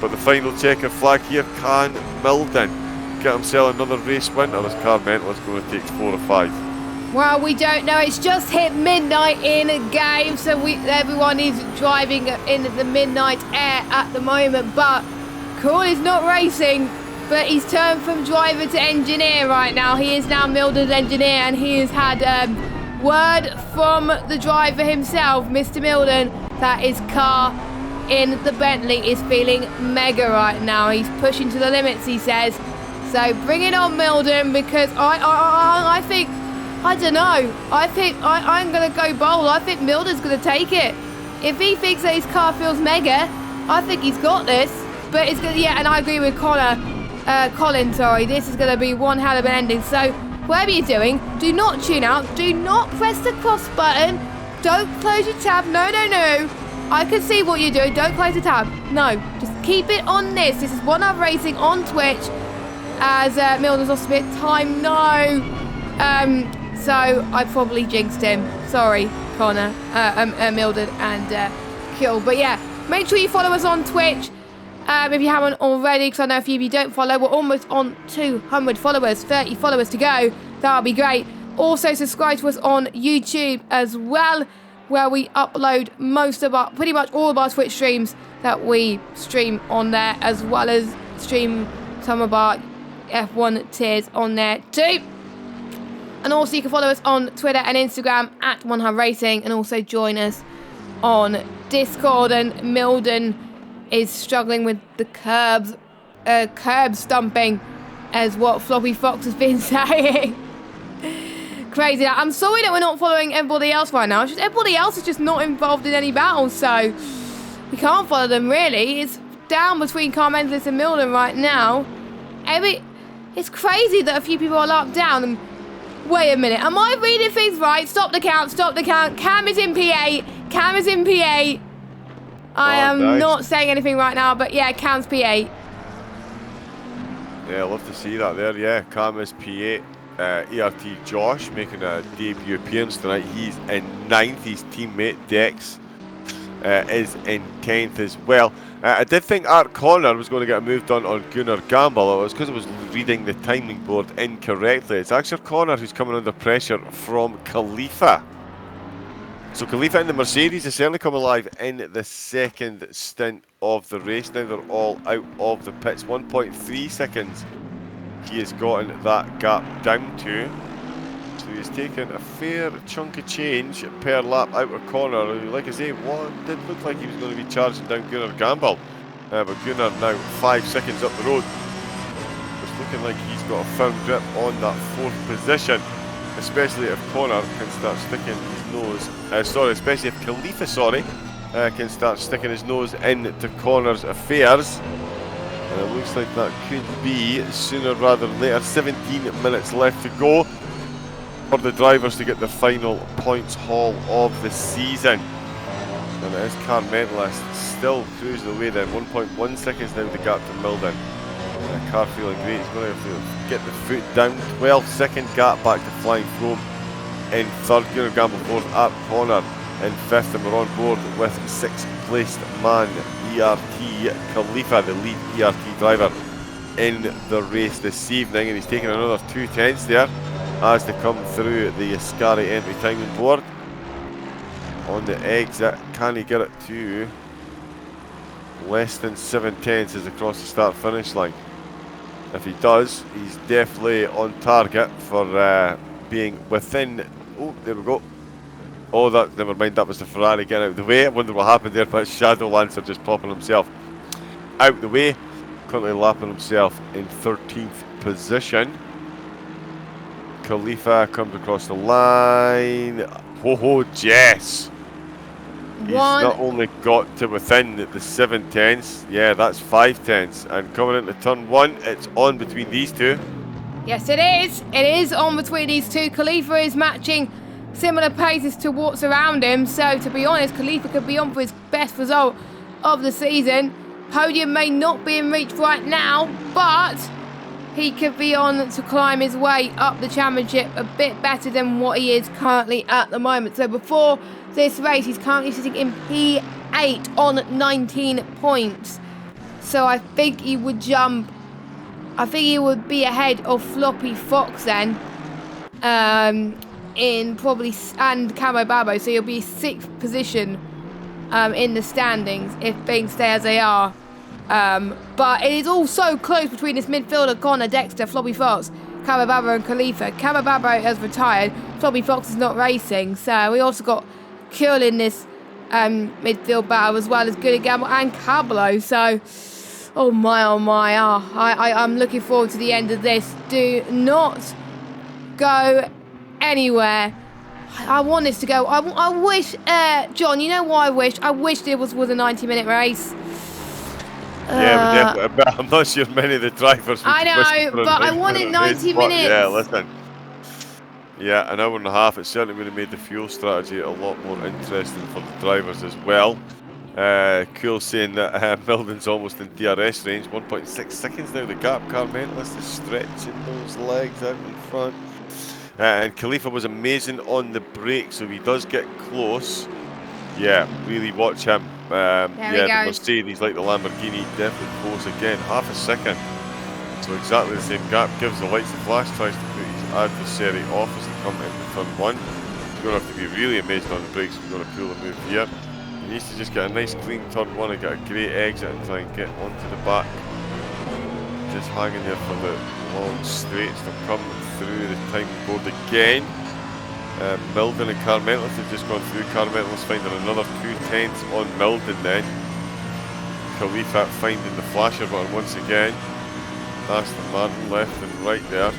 A: But the final checkered flag here, can Milden get himself another race win, or is Carmentalist going to take 4 or 5?
B: Well, we don't know. It's just hit midnight in a game, so everyone is driving in the midnight air at the moment. But Corn is not racing, but he's turned from driver to engineer right now. He is now Milden's engineer, and he has had word from the driver himself, Mr. Milden, that his car in the Bentley is feeling mega right now. He's pushing to the limits, he says. So bring it on, Milden, because I think, I don't know. I think I'm going to go bold. I think Milden's going to take it. If he thinks that his car feels mega, I think he's got this. But it's going to, yeah, and I agree with Colin, sorry. This is going to be one hell of an ending. So whatever you're doing, do not tune out. Do not press the cross button. Don't close your tab. No. I can see what you're doing. Don't close the tab. No, just keep it on this. This is One Up Racing on Twitch. As Milden's lost a bit of time. No. So I probably jinxed him. Sorry, Connor, Milden and Kill. But yeah, make sure you follow us on Twitch if you haven't already, because I know a few of you don't follow. We're almost on 200 followers, 30 followers to go. That would be great. Also subscribe to us on YouTube as well, where we upload pretty much all of our Twitch streams that we stream on there, as well as stream some of our F1 tiers on there too. And also you can follow us on Twitter and Instagram at OneHub Racing, and also join us on Discord. And Milden is struggling with the curb stumping, as what Floppy Fox has been saying. Crazy. I'm sorry that we're not following everybody else right now. It's just everybody else is just not involved in any battles, so we can't follow them really. It's down between Carmentalist and Milden right now. It's crazy that a few people are locked down. And wait a minute, am I reading things right? Stop the count. Cam is in P8. I am not saying anything right now, but yeah, Cam's P8.
A: Yeah, I love to see that there, yeah. Cam is P8. ERT Josh making a debut appearance tonight. He's in 9th. His teammate Dex is in 10th as well. I did think Art Connor was going to get a move done on Gunnar Gamble. It was because I was reading the timing board incorrectly. It's actually Connor who's coming under pressure from Khalifa. So Khalifa in the Mercedes has certainly come alive in the second stint of the race. Now they're all out of the pits. 1.3 seconds he has gotten that gap down to. So he's taken a fair chunk of change per lap out of Connor. Like I say, did look like he was going to be charging down Gunnar Gamble. But Gunnar now 5 seconds up the road. It's looking like he's got a firm grip on that 4th position. Especially if Connor can start sticking his nose, especially if Khalifa, can start sticking his nose into Connor's affairs. And it looks like that could be sooner rather than later. 17 minutes left to go for the drivers to get the final points haul of the season. And it is Carmentalist still cruising away then. 1.1 seconds now the gap to Milden. Car feeling great. He's going to have to get the foot down. 12-second gap back to Flying Foam in 3rd. Gunnar Gamble 4th. Art Connor in 5th. And we're on board with 6th placed man ERT Khalifa, the lead ERT driver in the race this evening. And he's taking another 2 tenths there as they come through the Ascari entry timing board. On the exit, can he get it to less than 7 tenths as across the start finish line? If he does, he's definitely on target for being within... Oh, there we go. Oh, that, never mind, that was the Ferrari getting out of the way. I wonder what happened there, but Shadowlancer just popping himself out the way. Currently lapping himself in 13th position. Khalifa comes across the line. Ho, Jess! He's not only got to within the 7 tenths, yeah, that's 5 tenths. And coming into turn 1, it's on between these two.
B: Yes, it is. It is on between these two. Khalifa is matching similar paces to what's around him. So, to be honest, Khalifa could be on for his best result of the season. Podium may not be in reach right now, but he could be on to climb his way up the championship a bit better than what he is currently at the moment. So before this race, he's currently sitting in P8 on 19 points. So I think he would jump. I think he would be ahead of Floppy Fox then. In probably, and Camo Babo. So he'll be 6th position in the standings if things stay as they are. But it is all so close between this midfielder, Connor, Dexter, Floppy Fox, Camababa and Khalifa. Camababa has retired, Floppy Fox is not racing, so we also got Kuhl in this midfield battle, as well as Goody Gamble and Cablo. So, oh my, I'm looking forward to the end of this. Do not go anywhere. I want this to go. I wish, John, you know what I wish? I wish there was a 90-minute race.
A: Yeah, but I'm not sure many of the drivers would
B: I know, but I wanted 90 minutes.
A: Yeah, listen. Yeah, an hour and a half. It certainly would have made the fuel strategy a lot more interesting for the drivers as well. Cool saying that Milden's almost in DRS range. 1.6 seconds now. The gap car mentalist is stretching those legs out in front. And Khalifa was amazing on the brake, so he does get close. Yeah, really watch him. Yeah, the Mercedes, like the Lamborghini, definitely close again. Half a second. So exactly the same gap. Gives the lights a flash, tries to put his adversary off as they come into turn 1. He's going to have to be really amazing on the brakes if he's going to pull the move here. He needs to just get a nice clean turn 1 and get a great exit and try and get onto the back. Just hanging there for the long straights. They're coming through the time board again. Milden and Carmentless have just gone through. Carmentless finding another 2 tenths on Milden then. Khalifa finding the flasher button once again. Aston Martin left and right there.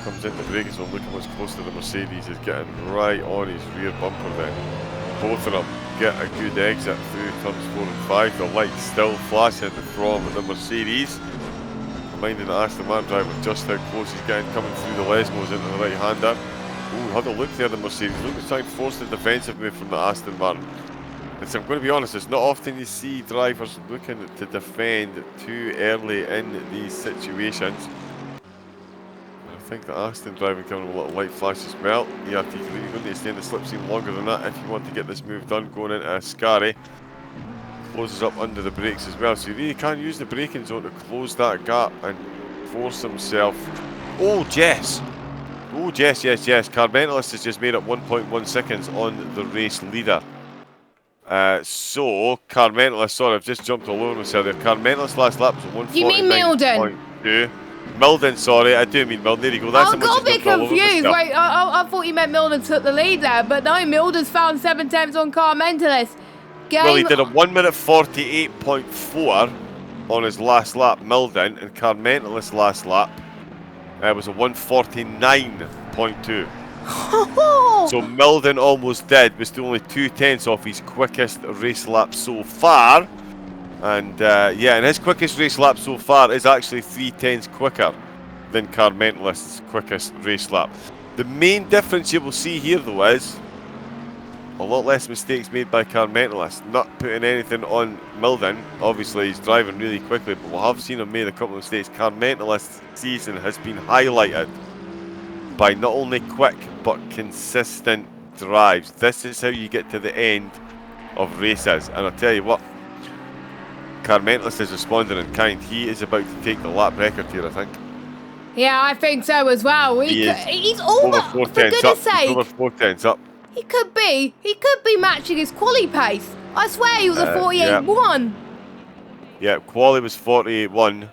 A: Comes into braking, so look how much closer the Mercedes is getting right on his rear bumper then. Both of them get a good exit through turns 4 and 5. The lights still flashing from the Mercedes. Reminding the Aston Martin driver just how close he's getting coming through the Lesmos into the right-hander. Ooh, had a look there, the Mercedes. Look at trying to force the defensive move from the Aston Martin. And so I'm going to be honest, it's not often you see drivers looking to defend too early in these situations. I think the Aston driver giving him a little light flash as well. Yeah, you're going to need to stay in the slipstream longer than that if you want to get this move done going into Ascari. Closes up under the brakes as well, so you really can use the braking zone to close that gap and force himself. Oh, Jess! Oh, yes. Carmentalist has just made up 1.1 seconds on the race leader. So, Carmentalist, sorry, I've just jumped all over myself there. Carmentalist last lap was 149.2.
B: You mean Milden?
A: Milden, sorry, I do mean Milden. There you go. That's
B: I got a bit confused. Wait, I thought you meant Milden took the lead there, but no, Milden's found 7 tenths on Carmentalist.
A: Well, he did a 1 minute 48.4 on his last lap, Milden, and Carmentalist's last lap was a 149.2. So Milden almost did, was still only 2 tenths off his quickest race lap so far. And yeah, and his quickest race lap so far is actually 3 tenths quicker than Carmentalist's quickest race lap. The main difference you will see here though is a lot less mistakes made by Carmentalist. Not putting anything on Milden. Obviously, he's driving really quickly, but we have seen him made a couple of mistakes. Carmentalist's season has been highlighted by not only quick, but consistent drives. This is how you get to the end of races. And I'll tell you what, Carmentalist is responding in kind. He is about to take the lap record here, I think.
B: Yeah, I think so as well. He's almost,
A: over 4 tenths up. He's over 4 tenths up.
B: He could be matching his quali pace. I swear he was a 48.1.
A: Yeah, quali was 48.1.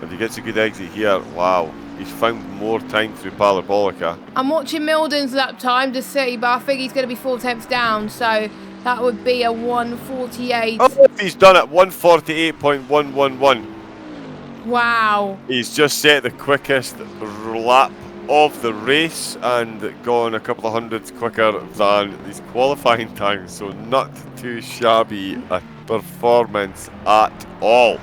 A: If he gets a good exit here, wow. He's found more time through Parabolica.
B: I'm watching Milden's lap time to see, but I think he's going to be 4 tenths down, so that would be a 1:48.
A: Oh, he's done it, 1:48.111.
B: Wow.
A: He's just set the quickest lap of the race and gone a couple of hundreds quicker than his qualifying time, so not too shabby a performance at all.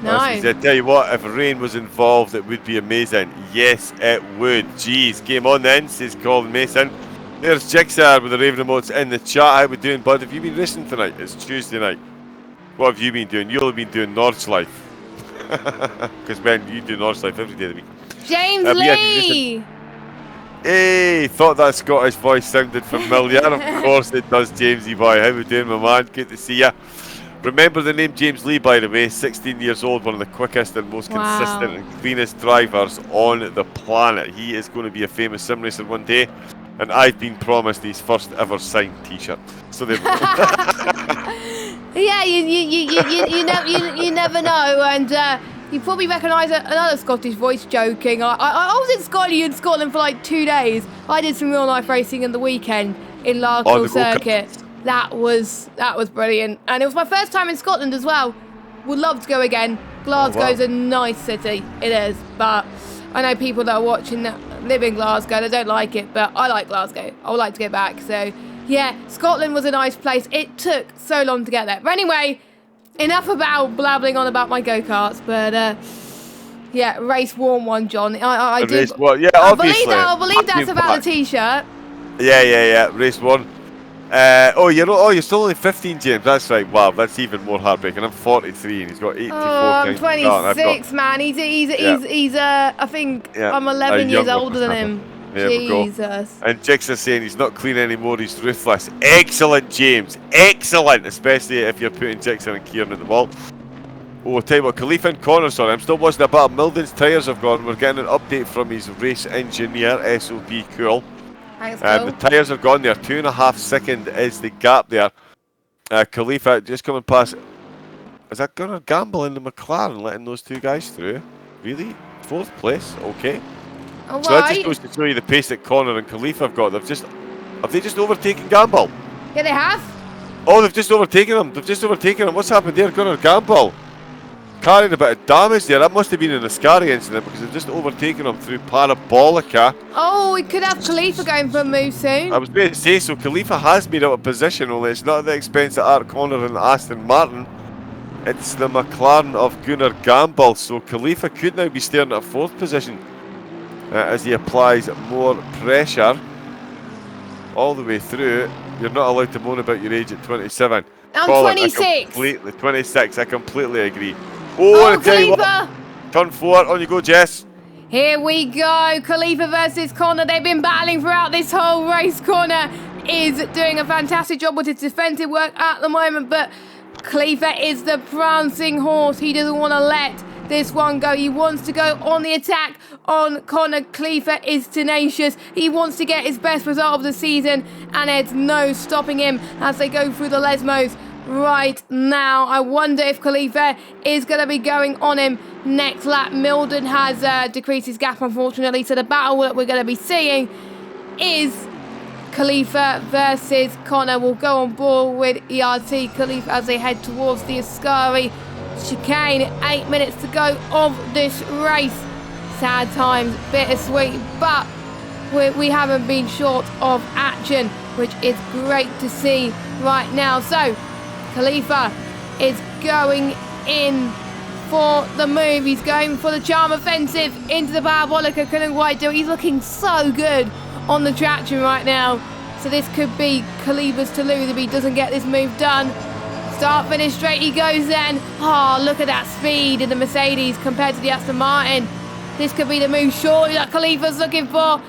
B: No.
A: I tell you what, if rain was involved, it would be amazing. Yes, it would. Jeez, game on then, says Colin Mason. There's Jigsaw with the Raven emotes in the chat. How we doing, bud? Have you been racing tonight? It's Tuesday night. What have you been doing? You'll have been doing North's Life. Because, man, you do North's Life every day of the week.
B: James Lee!
A: Hey, thought that Scottish voice sounded familiar. Of course it does, Jamesy boy. How we doing, my man? Good to see ya. Remember the name James Lee, by the way, 16 years old, one of the quickest and most consistent and cleanest drivers on the planet. He is going to be a famous sim racer one day, and I've been promised his first ever signed t-shirt. So there we go.
B: Yeah, you never know, and you probably recognise another Scottish voice joking. I was in Scotland for like 2 days. I did some real life racing in the weekend in Larkhill Circuit. That was brilliant, and it was my first time in Scotland as well. Would love to go again. Glasgow's a nice city, it is, but I know people that are watching that live in Glasgow, they don't like it, but I like Glasgow. I would like to get back, so yeah, Scotland was a nice place. It took so long to get there. But anyway, enough about blabbling on about my go-karts, but yeah, race warm one, John. I do.
A: Well, yeah, obviously.
B: I believe that's about the t-shirt.
A: Yeah, race one. You're still only 15, James. That's right. Wow, that's even more heartbreaking. I'm 43 and he's got 84.
B: I'm 26, man. He's I think I'm 11 years older than him.
A: There
B: Jesus.
A: We go. And Jigsaw's saying he's not clean anymore, he's ruthless. Excellent, James. Excellent, especially if you're putting Jigsaw and Kieran at the wall. Oh, I'll tell you what, Khalifa and Connor, sorry, I'm still watching about Milden's tyres have gone. We're getting an update from his race engineer, SOP Cool.
B: Thanks, cool.
A: The tyres are gone there. 2.5 seconds is the gap there. Khalifa just coming past. Is that Gunnar Gamble in the McLaren letting those two guys through? Really? 4th place? Okay.
B: All
A: so that just goes to show you the pace that Connor and Khalifa have got. Have they just overtaken Gamble?
B: Yeah, they have.
A: Oh, they've just overtaken him. What's happened there? Gunnar Gamble carrying a bit of damage there. That must have been an Ascari incident because they've just overtaken him through Parabolica.
B: Oh, we could have Khalifa going for a move soon.
A: I was going to say, so Khalifa has made out a position, only it's not at the expense of Art Connor and Aston Martin. It's the McLaren of Gunnar Gamble. So Khalifa could now be staring at a 4th position as he applies more pressure all the way through. You're not allowed to moan about your age at 27.
B: I'm
A: Colin,
B: 26.
A: 26, I completely agree. Oh,
B: Khalifa!
A: Turn 4, on you go, Jess.
B: Here we go, Khalifa versus Connor. They've been battling throughout this whole race. Connor is doing a fantastic job with his defensive work at the moment, but Khalifa is the prancing horse. He doesn't want to let this one go. He wants to go on the attack on Connor. Khalifa is tenacious. He wants to get his best result of the season, and there's no stopping him as they go through the Lesmos right now. I wonder if Khalifa is going to be going on him next lap. Milden has decreased his gap, unfortunately, so the battle that we're going to be seeing is Khalifa versus Connor. Will go on board with ERT Khalifa as they head towards the Ascari chicane. 8 minutes to go of this race. Sad times, bittersweet, but we haven't been short of action, which is great to see right now. So Khalifa is going in for the move. He's going for the charm offensive into the Parabolica. Couldn't quite do it. He's looking so good on the traction right now. So this could be Khalifa's to lose if he doesn't get this move done. Start, finish, straight he goes then. Oh, look at that speed in the Mercedes compared to the Aston Martin. This could be the move surely that Khalifa's looking for.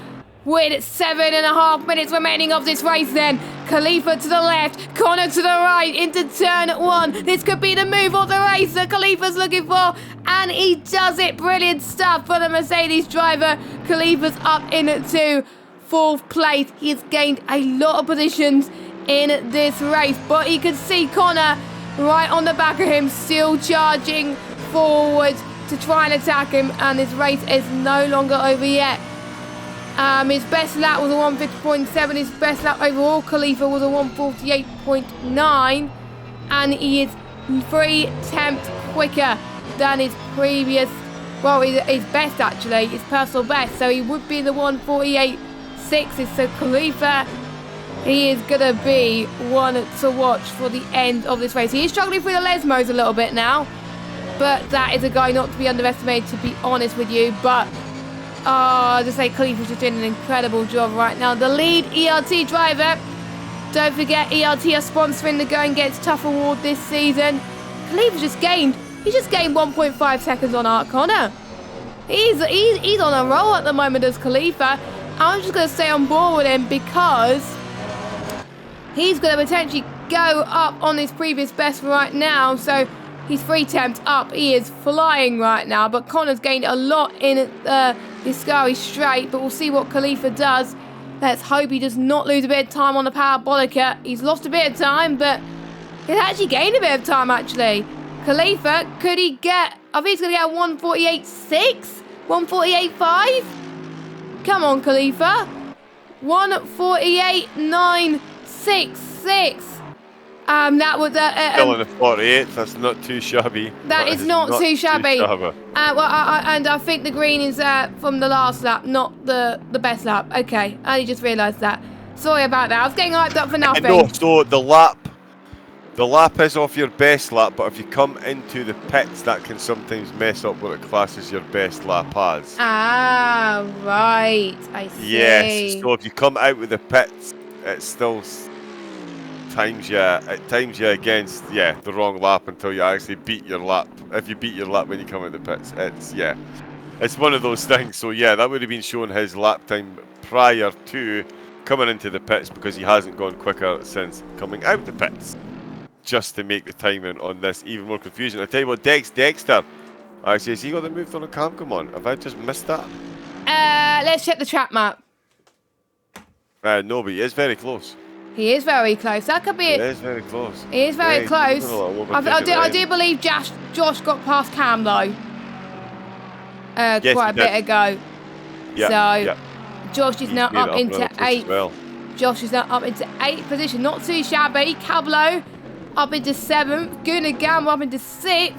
B: With 7.5 minutes remaining of this race then. Khalifa to the left, Connor to the right into turn 1. This could be the move of the race that Khalifa's looking for. And he does it. Brilliant stuff for the Mercedes driver. Khalifa's up into 4th place. He has gained a lot of positions in this race. But you can see Connor right on the back of him, still charging forward. to try and attack him, and this race is no longer over yet. His best lap was a 150.7. His best lap overall, Khalifa, was a 148.9, and he is 3/10 quicker than his previous, well, his best actually, his personal best. So he would be the 148.6. So Khalifa, he is going to be one to watch for the end of this race. He is struggling through the Lesmos a little bit now, but that is a guy not to be underestimated, to be honest with you. But just say Khalifa's just doing an incredible job right now. The lead ERT driver, don't forget ERT are sponsoring the Going Gets Tough award this season. Khalifa just gained 1.5 seconds on Art Connor. He's on a roll at the moment as Khalifa. I'm just going to stay on board with him because he's going to potentially go up on his previous best right now. So he's 3/10 up. He is flying right now. But Connor's gained a lot in the Discovery Straight. But we'll see what Khalifa does. Let's hope he does not lose a bit of time on the Parabolica. He's lost a bit of time, but he's actually gained a bit of time, actually. Khalifa, could he get... I think he's going to get 148.6? 148.5? Come on, Khalifa. 148.966. That was
A: Still in the 48th. That's not too shabby.
B: That is not too shabby. And I think the green is from the last lap, not the best lap. Okay, I only just realised that. Sorry about that. I was getting hyped up for nothing.
A: No, so the lap is off your best lap, but if you come into the pits, that can sometimes mess up what it classes your best lap as.
B: Ah, right. I see.
A: Yes. So if you come out with the pits, it still times you against the wrong lap until you actually beat your lap. If you beat your lap when you come out the pits, it's one of those things. So that would have been showing his lap time prior to coming into the pits because he hasn't gone quicker since coming out the pits. Just to make the timing on this even more confusing. I tell you what, Dexter. Actually, has he got the move on a cam? Come on, have I just missed that?
B: Let's check the track map.
A: No, but he is very close.
B: He is very close. That could be it.
A: He is very close.
B: He is very close. I do believe Josh got past Cam though. Yes, quite a bit ago. So Josh is now up into 8th. Well. Josh is now up into 8th position. Not too shabby. Cablo up into 7th. Gunnar Gamble up into 6th.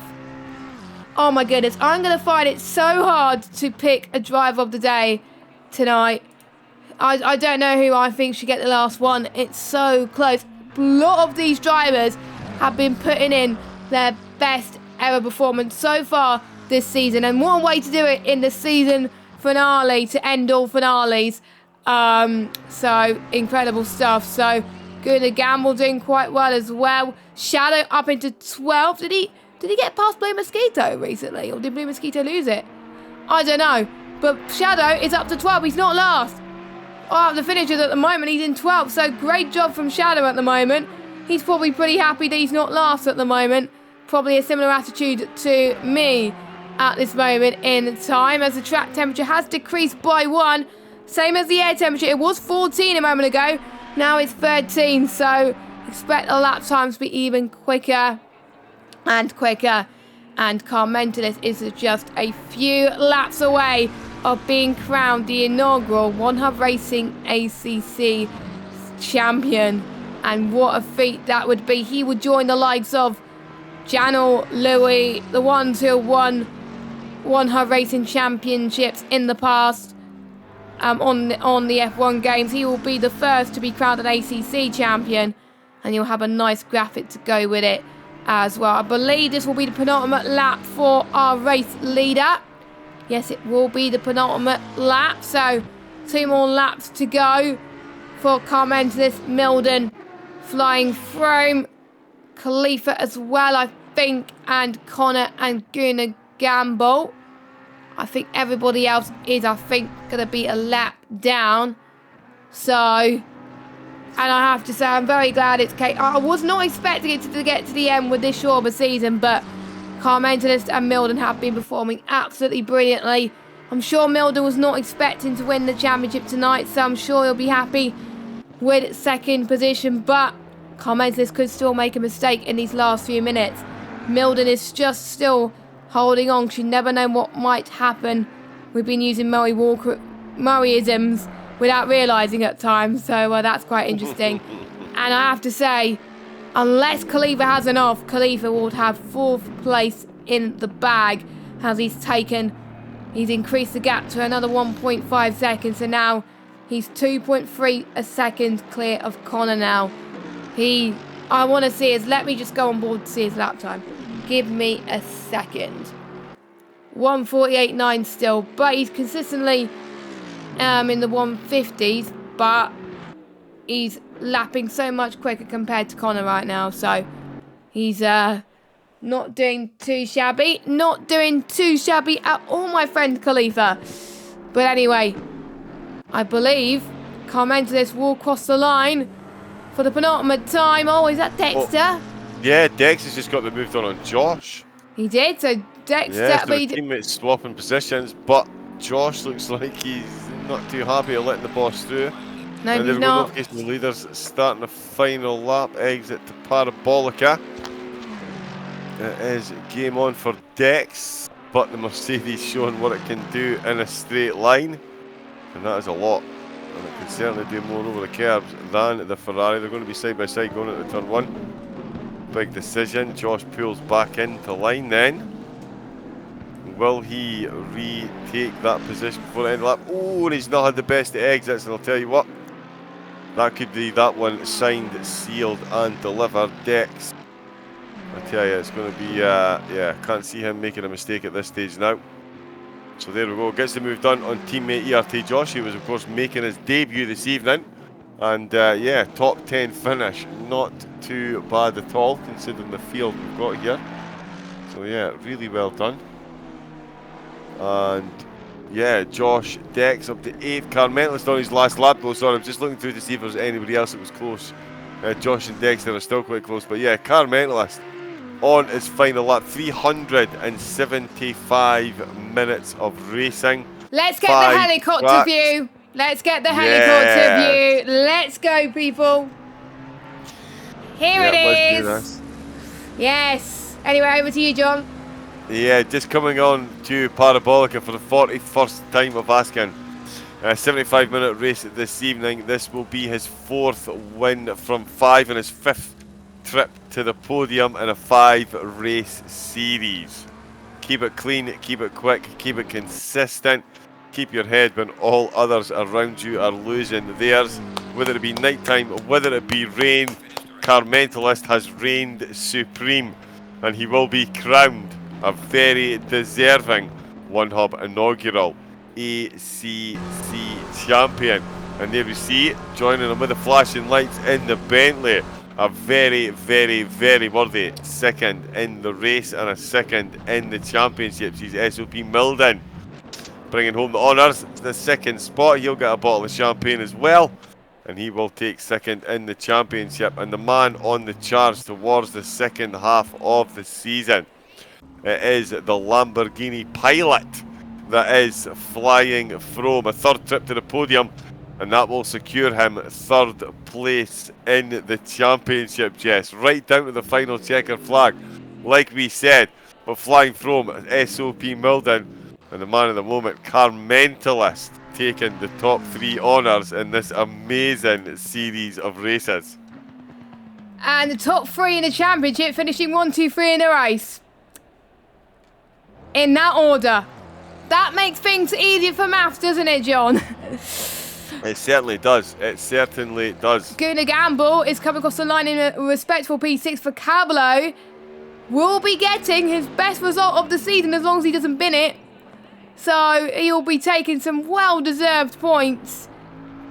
B: Oh my goodness. I'm going to find it so hard to pick a driver of the day tonight. I don't know who I think should get the last one. It's so close. A lot of these drivers have been putting in their best ever performance so far this season. And what a way to do it in the season finale to end all finales. So incredible stuff. So Gunnar Gamble doing quite well as well. Shadow up into 12th. Did he get past Blue Mosquito recently, or did Blue Mosquito lose it? I don't know. But Shadow is up to 12th. He's not last. Oh, the finishers at the moment, he's in 12th. So great job from Shadow at the moment. He's probably pretty happy that he's not last at the moment. Probably a similar attitude to me at this moment in time, as the track temperature has decreased by 1. Same as the air temperature. It was 14 a moment ago. Now it's 13. So expect the lap times to be even quicker and quicker. And Carmentalis is just a few laps away of being crowned the inaugural One Hub Racing ACC champion. And what a feat that would be. He would join the likes of Janel, Louis, the ones who have won One Hub Racing championships in the past on the F1 games. He will be the first to be crowned an ACC champion, and you'll have a nice graphic to go with it as well. I believe this will be the penultimate lap for our race leader. Yes, it will be the penultimate lap. So 2 more laps to go for Carmentalis, Milden, Flying Throne, Khalifa as well, I think, and Connor and Gunnar Gamble. I think everybody else is, going to be a lap down. So, and I have to say, I'm very glad it's Kate. I was not expecting it to get to the end with this short of a season, but Carmentalis and Milden have been performing absolutely brilliantly. I'm sure Milden was not expecting to win the championship tonight, so I'm sure he'll be happy with 2nd position, but Carmentalis could still make a mistake in these last few minutes. Milden is just still holding on, 'cause you never know what might happen. We've been using Murrayisms without realising at times, so that's quite interesting. And I have to say, unless Khalifa has an off, Khalifa will have 4th place in the bag, as he's increased the gap to another 1.5 seconds, so now he's 2.3 a second clear of Connor now. I want to see let me just go on board to see his lap time. Give me a second. 1:48.9 still, but he's consistently in the 150s, but he's lapping so much quicker compared to Connor right now, so he's not doing too shabby. Not doing too shabby at all, my friend Khalifa. But anyway, I believe Carmentis will cross the line for the penultimate time. Oh, is that Dexter?
A: Oh, yeah, Dexter's just got the move on Josh.
B: He did, so Dexter...
A: Yeah, so the teammates swapping positions, but Josh looks like he's not too happy at letting the boss through.
B: No,
A: and
B: he's not.
A: The leaders starting the final lap, exit to Parabolica. It is game on for Dex, but the Mercedes showing what it can do in a straight line, and that is a lot. And it can certainly do more over the curbs than the Ferrari. They're going to be side by side going into turn 1. Big decision. Josh pulls back into line then. Will he retake that position before the end of the lap? Oh, and he's not had the best of exits, and I'll tell you what, that could be that one signed, sealed and delivered. Dex, I tell you, it's going to be, yeah, can't see him making a mistake at this stage now. So there we go, gets the move done on teammate ERT Josh, who was of course making his debut this evening. And yeah, top 10 finish, not too bad at all considering the field we've got here. So yeah, really well done. And yeah, Josh, Dex up to 8th. Carmentis on his last lap though, sorry, I'm just looking through to see if there's anybody else that was close. Josh and Dexter are still quite close, but yeah, Carmentis on his final lap, 375 minutes of racing.
B: Let's get the helicopter view. Let's get the helicopter view. Let's go, people. Here it is.
A: Let's do this.
B: Yes. Anyway, over to you, John.
A: Yeah, just coming on to Parabolica for the 41st time of asking. 75-minute race this evening. This will be his 4th win from 5 and his 5th trip to the podium in a 5-race series. Keep it clean, keep it quick, keep it consistent. Keep your head when all others around you are losing theirs. Whether it be nighttime, whether it be rain, Carmentis has reigned supreme, and he will be crowned a very deserving One Hub inaugural ACC champion. And there we see, joining him with the flashing lights in the Bentley, a very, very, very worthy 2nd in the race and a 2nd in the championships. He's SOP Milden, bringing home the honours. The 2nd spot, he'll get a bottle of champagne as well, and he will take 2nd in the championship. And the man on the charge towards the 2nd half of the season, it is the Lamborghini pilot that is flying from a 3rd trip to the podium, and that will secure him 3rd place in the championship, Jess, right down to the final checkered flag. Like we said, we're flying from SOP Milden, and the man of the moment, Carmentis, taking the top 3 honours in this amazing series of races.
B: And the top 3 in the championship, finishing 1, 2, 3 in the race. In that order. That makes things easier for maths, doesn't it, John?
A: It certainly does. It certainly does.
B: Guna Gamble is coming across the line in a respectful P6 for Cablo. Will be getting his best result of the season as long as he doesn't bin it. So he'll be taking some well-deserved points.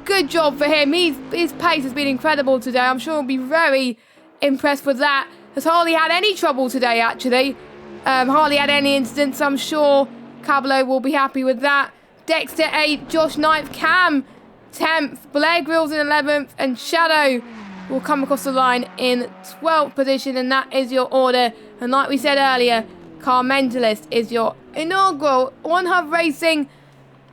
B: Good job for him. His pace has been incredible today. I'm sure he'll be very impressed with that. Has hardly had any trouble today, actually. Hardly had any incidents. I'm sure Cablo will be happy with that. Dexter 8th, Josh 9th, Cam 10th, Blair Grills in 11th, and Shadow will come across the line in 12th position, and that is your order. And like we said earlier, Carmentis is your inaugural One Hub Racing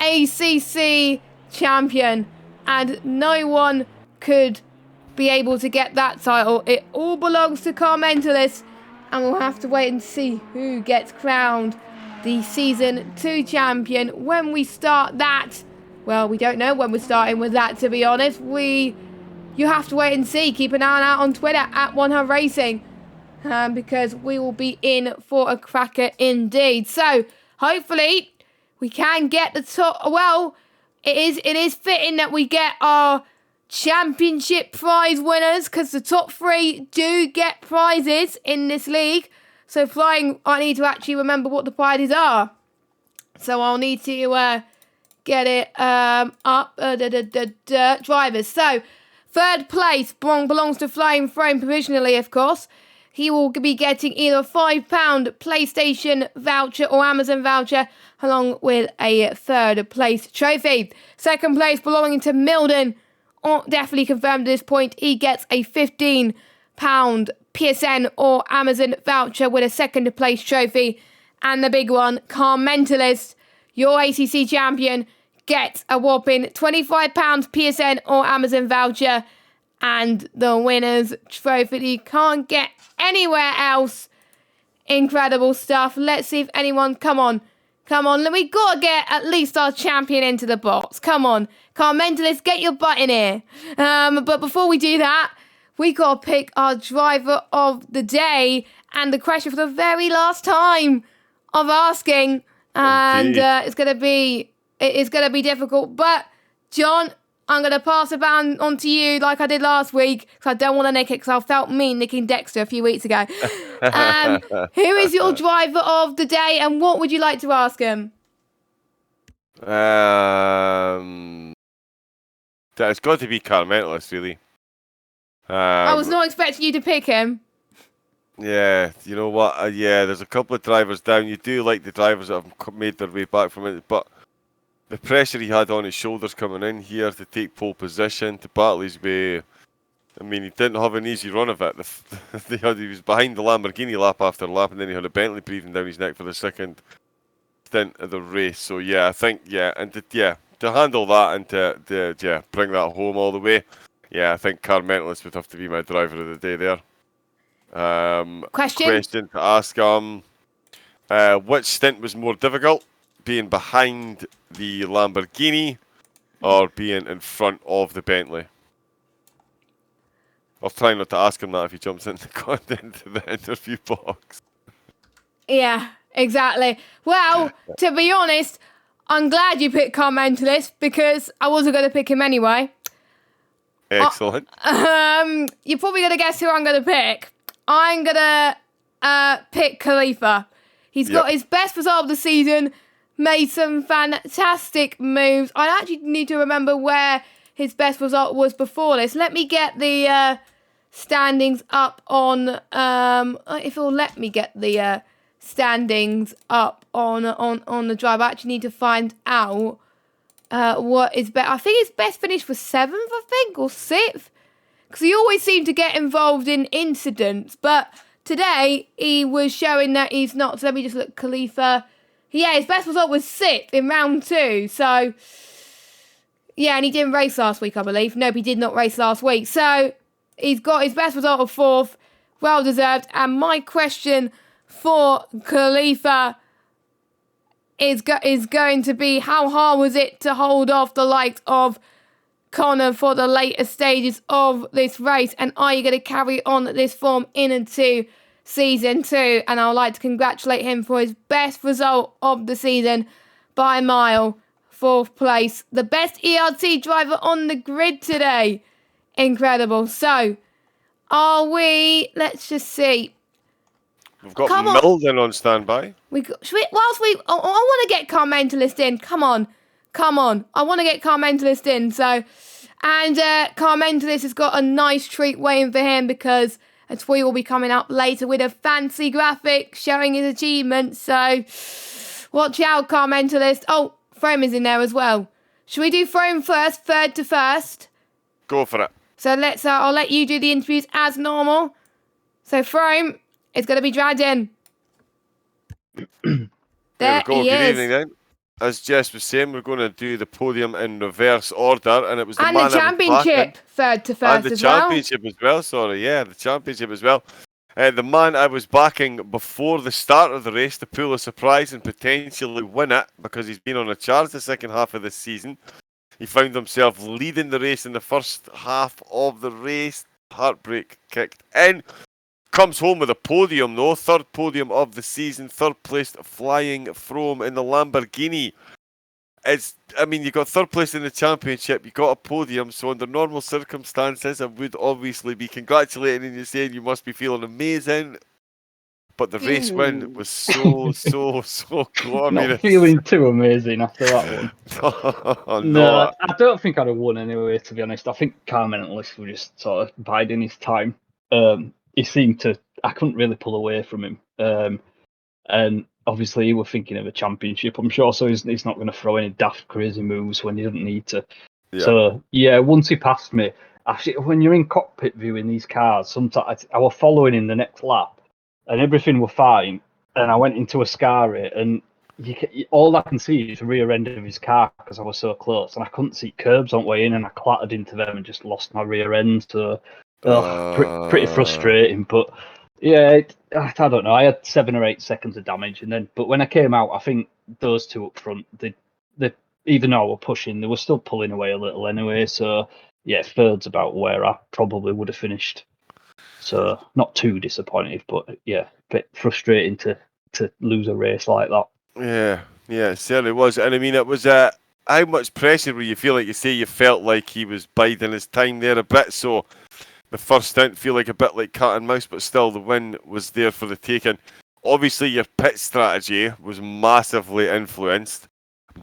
B: ACC champion, and no one could be able to get that title. It all belongs to Carmentis, and we'll have to wait and see who gets crowned the Season 2 champion. When we start that, well, we don't know when we're starting with that, to be honest. You have to wait and see. Keep an eye out on Twitter at OneHub Racing, because we will be in for a cracker indeed. So, hopefully, we can get the top. Well, it is fitting that we get our championship prize winners, because the top 3 do get prizes in this league. So flying, I need to actually remember what the prizes are. So I'll need to get it up. Drivers. So 3rd place belongs to Flying Frame provisionally, of course. He will be getting either a £5 PlayStation voucher or Amazon voucher, along with a 3rd place trophy. 2nd place belonging to Milden, definitely confirmed at this point. He gets a £15 PSN or Amazon voucher with a 2nd place trophy. And the big one, Car Mentalist, your ACC champion, gets a whopping £25 PSN or Amazon voucher and the winner's trophy. You can't get anywhere else. Incredible stuff. Let's see if anyone... Come on. We got to get at least our champion into the box. Come on. Car Mentalist, get your butt in here. But before we do that, we got to pick our driver of the day. And the question for the very last time of asking. And it's going to be difficult. But, John, I'm going to pass the baton on to you like I did last week, because I don't want to nick it, because I felt mean nicking Dexter a few weeks ago. Who is your driver of the day, and what would you like to ask him?
A: It's got to be Car Mentalist, really.
B: I was not expecting you to pick him.
A: Yeah, you know what? There's a couple of drivers down. You do like the drivers that have made their way back from it, but the pressure he had on his shoulders coming in here to take pole position, to battle his way. I mean, he didn't have an easy run of it. He was behind the Lamborghini lap after lap, and then he had a Bentley breathing down his neck for the 2nd stint of the race. So I think and to handle that and to bring that home all the way, I think Car Mentalist would have to be my driver of the day there. Question to ask which stint was more difficult, being behind the Lamborghini or being in front of the Bentley? I'll try not to ask him that if he jumps into the interview box.
B: Yeah, exactly. Well, to be honest, I'm glad you picked Car Mentalist, because I wasn't going to pick him anyway.
A: Excellent.
B: You're probably going to guess who I'm going to pick. I'm going to pick Khalifa. He's got his best result of the season, made some fantastic moves. I actually need to remember where his best result was before this. Let me get the standings up on... if it'll let me get the standings up on the drive. I actually need to find out what is best. I think his best finish was 7th, I think, or 6th. Because he always seemed to get involved in incidents. But today, he was showing that he's not. So let me just look. Khalifa. Yeah, his best result was 6th in round 2. So, yeah, and he didn't race last week, I believe. Nope, he did not race last week. So, he's got his best result of 4th. Well deserved. And my question for Khalifa is going to be, how hard was it to hold off the likes of Connor for the later stages of this race? And are you going to carry on this form into Season 2? And I would like to congratulate him for his best result of the season by a mile. 4th place. The best ERT driver on the grid today. Incredible. So, are we... Let's just see.
A: We've got Milden on standby.
B: I want to get Car Mentalist in. Come on. I want to get Car Mentalist in. So, and Car Mentalist has got a nice treat waiting for him, because a tweet will be coming up later with a fancy graphic showing his achievements. So, watch out, Car Mentalist. Oh, Frame is in there as well. Should we do Frame first, 3rd to 1st?
A: Go for it.
B: So I'll let you do the interviews as normal. So Frame is going to be dragged in.
A: There we go. Good evening then. As Jess was saying, we're going to do the podium in reverse order, and it was the
B: championship 3rd to 1st
A: and the championship as well. Sorry, the championship as well. The man I was backing before the start of the race to pull a surprise and potentially win it because he's been on a charge the second half of this season. He found himself leading the race in the first half of the race. Heartbreak kicked in. Comes home with a podium though. Third podium of the season. Third place flying from in the Lamborghini. You got third place in the championship, you got a podium, so under normal circumstances I would obviously be congratulating you, saying you must be feeling amazing. But the race win was so cool.
C: Not feeling too amazing after that one.
A: No,
C: I don't think I'd have won anyway, to be honest. I think Car Mentalist were just sort of biding his time. He seemed to, I couldn't really pull away from him. And obviously, he was thinking of a championship, I'm sure, so he's not going to throw any daft, crazy moves when he doesn't need to. Yeah. So, yeah, once he passed me, actually, when you're in cockpit viewing these cars, sometimes I was following in the next lap, and everything was fine, and I went into a Scari, and all I can see is the rear end of his car because I was so close, and I couldn't see curbs on the way in, and I clattered into them and just lost my rear end, so pretty frustrating, but... Yeah, I don't know. I had 7 or 8 seconds of damage, but when I came out, I think those two up front, they even though I were pushing, they were still pulling away a little anyway. So yeah, third's about where I probably would have finished. So not too disappointed, but yeah, a bit frustrating to lose a race like that.
A: Yeah, it certainly was. And I mean, it was how much pressure were you feel like you felt like he was biding his time there a bit, so. The first stint feel like a bit like cat and mouse, but still the win was there for the taking. Obviously, your pit strategy was massively influenced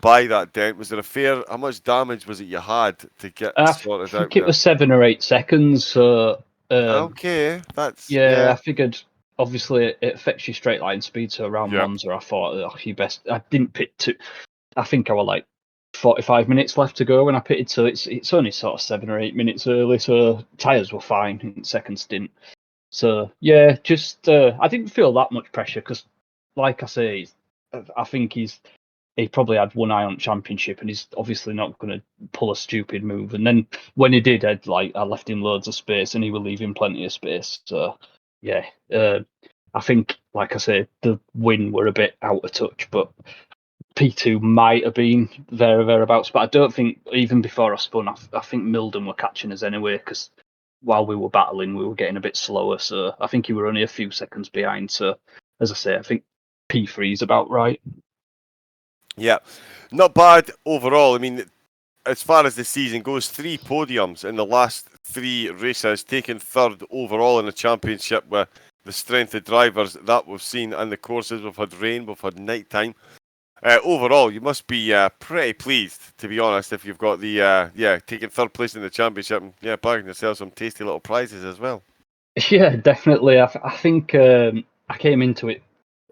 A: by that dent. Was there how much damage was it you had to get sorted out? I think
C: it was 7 or 8 seconds. So
A: okay, that's
C: I figured. Obviously, it affects your straight line speed. So around Monza, I thought you best. I didn't pit too. I think I was like 45 minutes left to go when I pitted, so it's only sort of 7 or 8 minutes early, so tyres were fine in second stint. So yeah, just I didn't feel that much pressure because, like I say, I think he probably had one eye on championship, and he's obviously not going to pull a stupid move. And then when he did, I left him loads of space, and he will leave him plenty of space. So yeah, I think, like I say, the win were a bit out of touch, but. P2 might have been there or thereabouts, but I don't think even before I spun, I think Milden were catching us anyway, because while we were battling, we were getting a bit slower. So I think he were only a few seconds behind. So as I say, I think P3 is about right.
A: Yeah, not bad overall. I mean, as far as the season goes, 3 podiums in the last 3 races, taking third overall in the championship with the strength of drivers that we've seen and the courses. We've had rain, we've had night time. Overall, you must be pretty pleased, to be honest, if you've got the taking third place in the championship and bagging yourself some tasty little prizes as well.
C: Yeah, definitely. I think I came into it.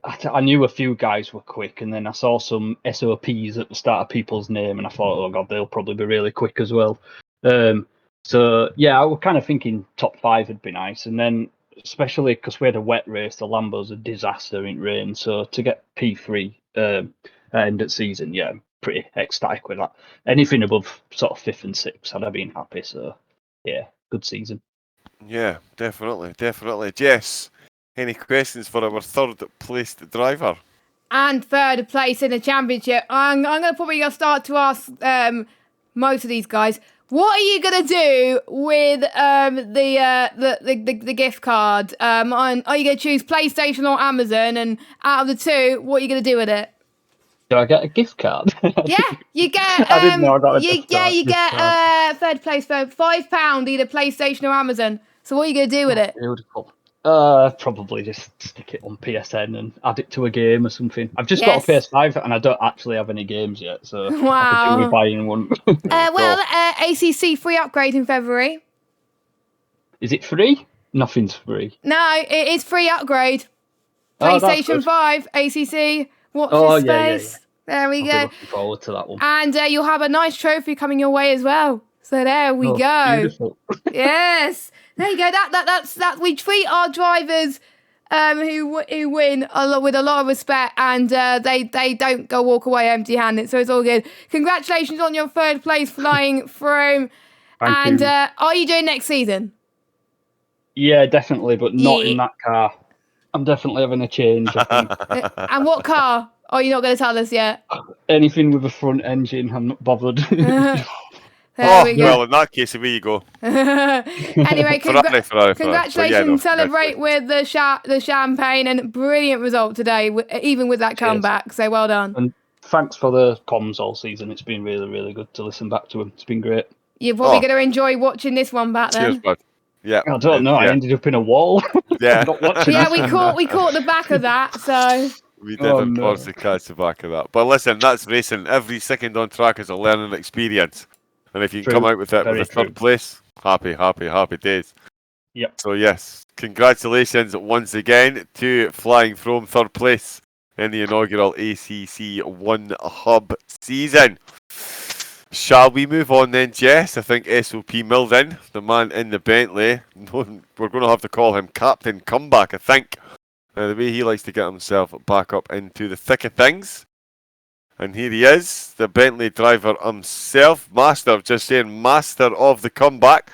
C: I knew a few guys were quick, and then I saw some SOPs at the start of people's name, and I thought, oh god, they'll probably be really quick as well. So yeah, I was kind of thinking top 5 would be nice, and then especially because we had a wet race, the Lambo's a disaster in rain, so to get P3. End of season, yeah, I'm pretty ecstatic with that. Anything above sort of 5th and 6th, I'd have been happy. So, yeah, good season.
A: Yeah, definitely. Jess, any questions for our third placed driver?
B: And third place in the championship. I'm probably start to ask most of these guys. What are you gonna do with the gift card? Are you gonna choose PlayStation or Amazon? And out of the two, what are you gonna do with it?
C: Do I get a gift card?
B: Yeah, you get.
C: I didn't know I got a
B: you get third place for £5, either PlayStation or Amazon. So what are you gonna do with it?
C: Beautiful. Probably just stick it on PSN and add it to a game or something. I've just got a PS5 and I don't actually have any games yet, so I could do with buying one.
B: ACC free upgrade in February.
C: Is it free? Nothing's free.
B: No, it is free upgrade. PlayStation 5, ACC, watch this space. Yeah. There we go.
C: Be looking forward to that one.
B: And you'll have a nice trophy coming your way as well. So there we go.
C: Beautiful.
B: Yes. There you go. That's we treat our drivers who win with a lot of respect, and they don't go walk away empty-handed. So it's all good. Congratulations on your third place flying through.
C: Thank you.
B: Are you doing next season?
C: Yeah, definitely, but not
B: Yeah.
C: in that car. I'm definitely having a change, I think.
B: And what car? Oh, you're not going to tell us yet.
C: Anything with a front engine, I'm not bothered.
B: There we go.
A: Well, in that case, away you go.
B: Anyway,
A: Ferrari.
B: congratulations! Celebrate with the champagne and brilliant result today, even with that comeback. So well done.
C: And thanks for the comms all season. It's been really, really good to listen back to them. It's been great.
B: You're probably going to enjoy watching this one back then.
A: Cheers, bud. Yeah.
C: I don't know. I ended up in a wall.
A: Yeah.
C: Not watching
B: Yeah,
C: this
B: we caught the back of that. So
A: we did unfortunately catch the back of that. But listen, that's racing. Every second on track is a learning experience. And if you can come out with it with a third place, happy days.
C: Yep.
A: So yes, congratulations once again to flying from third place in the inaugural ACC One Hub season. Shall we move on then, Jess? I think SOP Milden, the man in the Bentley, we're going to have to call him Captain Comeback, I think. The way he likes to get himself back up into the thick of things. And here he is, the Bentley driver himself, master of the comeback.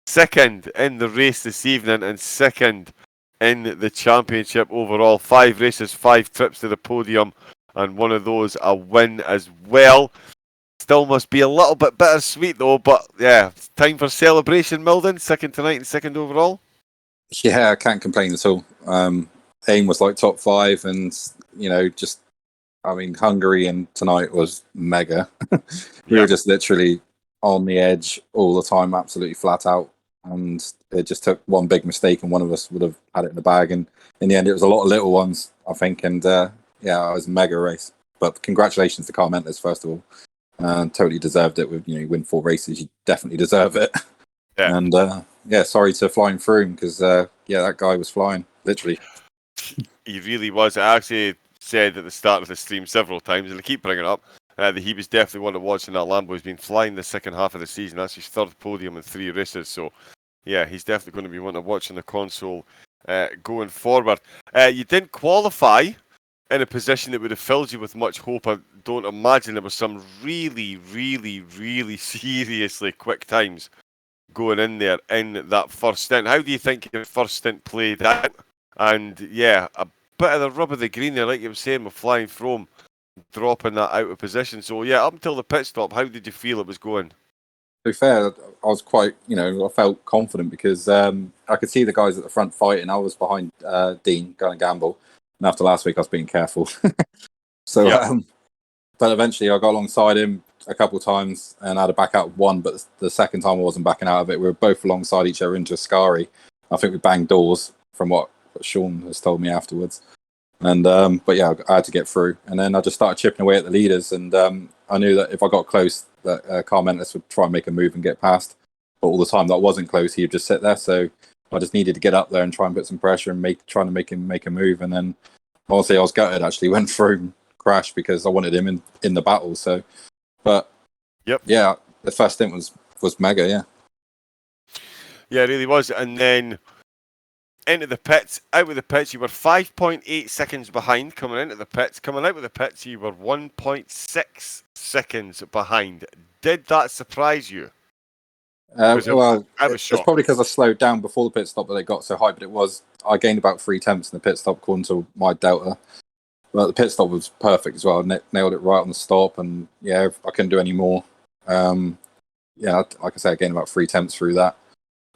A: Second in the race this evening and second in the championship overall. 5 races, 5 trips to the podium, and one of those a win as well. Still must be a little bit bittersweet though, but yeah, it's time for celebration, Milden. Second tonight and second overall.
D: Yeah, I can't complain at all. Aim was like top 5, and Hungary and tonight was mega. We were just literally on the edge all the time, absolutely flat out, and it just took one big mistake and one of us would have had it in the bag. And in the end, it was a lot of little ones, I think, and it was a mega race. But congratulations to Car Mentors, first of all. Totally deserved it. With you win 4 races, you definitely deserve it.
A: Yeah.
D: And sorry to Flying Froome because that guy was flying literally.
A: He really was. I actually said at the start of the stream several times, and I keep bringing it up, that he was definitely one to watch in that Lambo. He's been flying the second half of the season. That's his 3rd podium in 3 races. So, yeah, he's definitely going to be one to watch in the console going forward. You didn't qualify in a position that would have filled you with much hope. I don't imagine there was some really, really, really seriously quick times going in there in that first stint. How do you think your first stint played out? And yeah, a bit of the rub of the green there, like you were saying, with Flying Froome dropping that out of position. So yeah, up until the pit stop, how did you feel it was going?
D: To be fair, I was quite, I felt confident because I could see the guys at the front fighting. I was behind Dean, going to gamble. And after last week, I was being careful. But eventually I got alongside him a couple of times and I had to back out one, but the second time I wasn't backing out of it. We were both alongside each other into Ascari. I think we banged doors from what Sean has told me afterwards. And but yeah, I had to get through. And then I just started chipping away at the leaders. And I knew that if I got close, that Car Mentors would try and make a move and get past. But all the time that wasn't close, he'd just sit there. So I just needed to get up there and try and put some pressure and trying to make him make a move. And then honestly, I was gutted. Actually, went through crash because I wanted him in the battle. So, but yeah, the first stint was mega.
A: Yeah, it really was. And then into the pits, out with the pits, you were 5.8 seconds behind coming into the pits. Coming out with the pits, you were 1.6 seconds behind. Did that surprise you?
D: It's probably because I slowed down before the pit stop that it got so high, but I gained about 3 tenths in the pit stop according to my delta. But the pit stop was perfect as well. I nailed it right on the stop, and yeah, I couldn't do any more. Like I say, I gained about 3 tenths through that.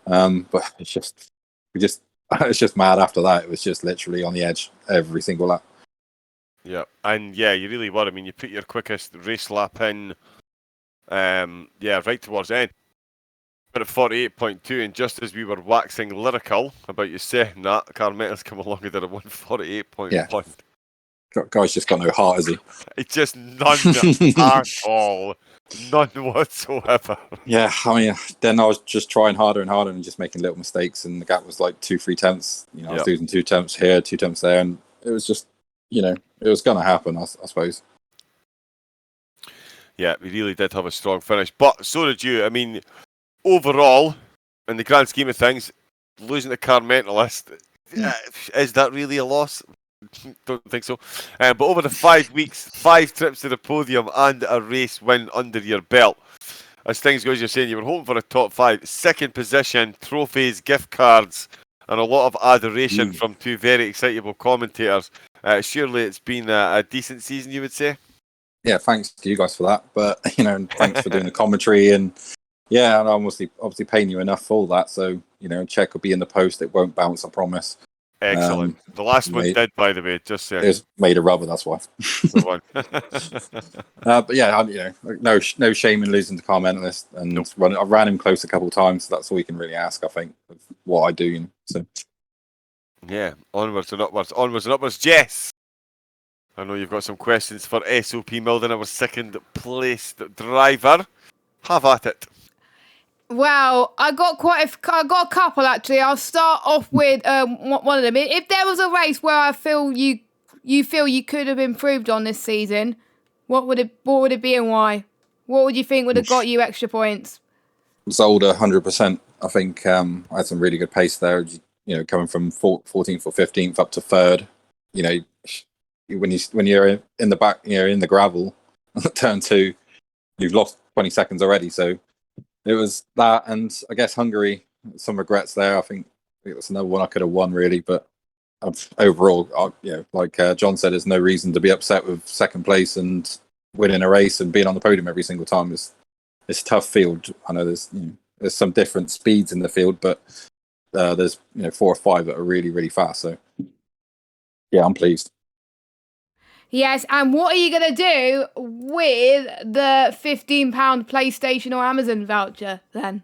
D: But it's just mad after that. It was just literally on the edge every single lap.
A: Yeah, and yeah, you really were. I mean, you put your quickest race lap in, right towards the end. But at 48.2, and just as we were waxing lyrical about you saying that, Car Mentors come along and did a 148.1. Yeah.
D: Guy's just got no heart, has he?
A: It's just none at all. None whatsoever.
D: Yeah, I mean, then I was just trying harder and harder and just making little mistakes, and the gap was like 2-3 tenths. I was losing 2 tenths here, 2 tenths there, and it was just, it was going to happen, I suppose.
A: Yeah, we really did have a strong finish, but so did you. I mean, overall, in the grand scheme of things, losing the Car Mentalist, is that really a loss? Don't think so. But over the 5 weeks, 5 trips to the podium and a race win under your belt. As things go, as you're saying, you were hoping for a top 5. Second position, trophies, gift cards. and a lot of adoration from two very excitable commentators. Surely it's been a decent season, you would say?
D: Yeah, thanks to you guys for that. But, and thanks for doing the commentary. And yeah, and I'm obviously paying you enough for all that. So, check will be in the post. It won't bounce, I promise.
A: Excellent. The last one did, by the way, just saying.
D: It was made of rubber, that's why.
A: The one.
D: But yeah, no shame in losing to Carmentalist, and I ran him close a couple of times. So that's all you can really ask, I think, of what I do. So
A: yeah, onwards and upwards. Jess, I know you've got some questions for SOP Milden, our second placed driver. Have at it.
B: Well, I got a couple actually. I'll start off with one of them. If there was a race where I feel you feel you could have improved on this season, what would it be and why? What would you think would have got you extra points?
D: Zolder, 100%. I think I had some really good pace there. Coming from 14th or 15th up to third. When you're in the back, in the gravel, turn 2, you've lost 20 seconds already. So it was that, and I guess Hungary, some regrets there. I think it was another one I could have won, really. But overall, like John said, there's no reason to be upset with second place and winning a race and being on the podium every single time. It's a tough field. I know there's some different speeds in the field, but there's 4 or 5 that are really, really fast. So yeah, I'm pleased.
B: Yes, and what are you going to do with the £15 PlayStation or Amazon voucher then?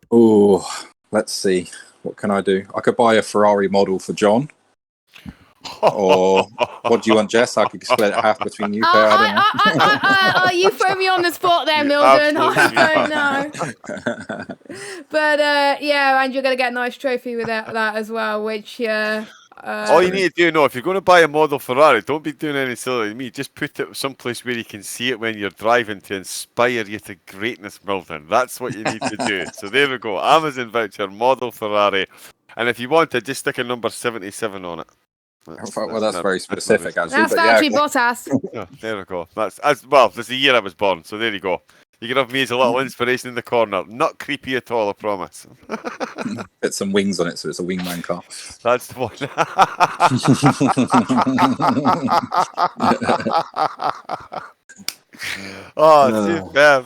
D: Oh, let's see. What can I do? I could buy a Ferrari model for John. Or what do you want, Jess? I could split it half between you.
B: You throw me on the spot there, Milden. I don't know. But yeah, and you're going to get a nice trophy with that as well, which...
A: all you need to do, if you're going to buy a model Ferrari, don't be doing any silly like me. Just put it someplace where you can see it when you're driving to inspire you to greatness, Milton. That's what you need to do. So there we go. Amazon voucher, model Ferrari. And if you want it, just stick a number 77 on it.
D: That's very specific, actually.
B: That's actually Bottas.
A: Oh, there we go. That's the year I was born. So there you go. You can have me as a little inspiration in the corner. Not creepy at all, I promise.
D: Put some wings on it, so it's a wingman car.
A: That's the one.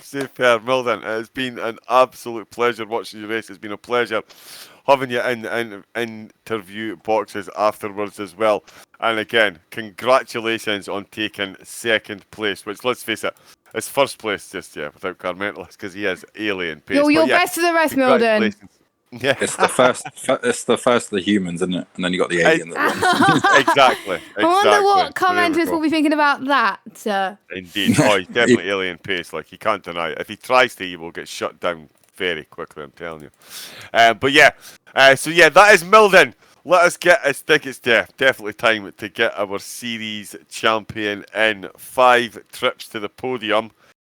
A: Superb. Milden, it's been an absolute pleasure watching your race. It's been a pleasure having you in interview boxes afterwards as well. And again, congratulations on taking second place, which, let's face it, it's first place without Carmentalist, because he has alien pace.
B: You're best of the rest, Milden.
A: Yeah,
D: it's the first of the humans, isn't it? And then you got the alien.
A: Exactly.
B: I wonder what commenters will be thinking about that.
A: Indeed, he's definitely alien pace. Like, he can't deny it. If he tries to, he will get shut down very quickly. I'm telling you. But yeah, so yeah, that is Milden. Let us get his tickets there. Definitely time to get our series champion in. 5 trips to the podium.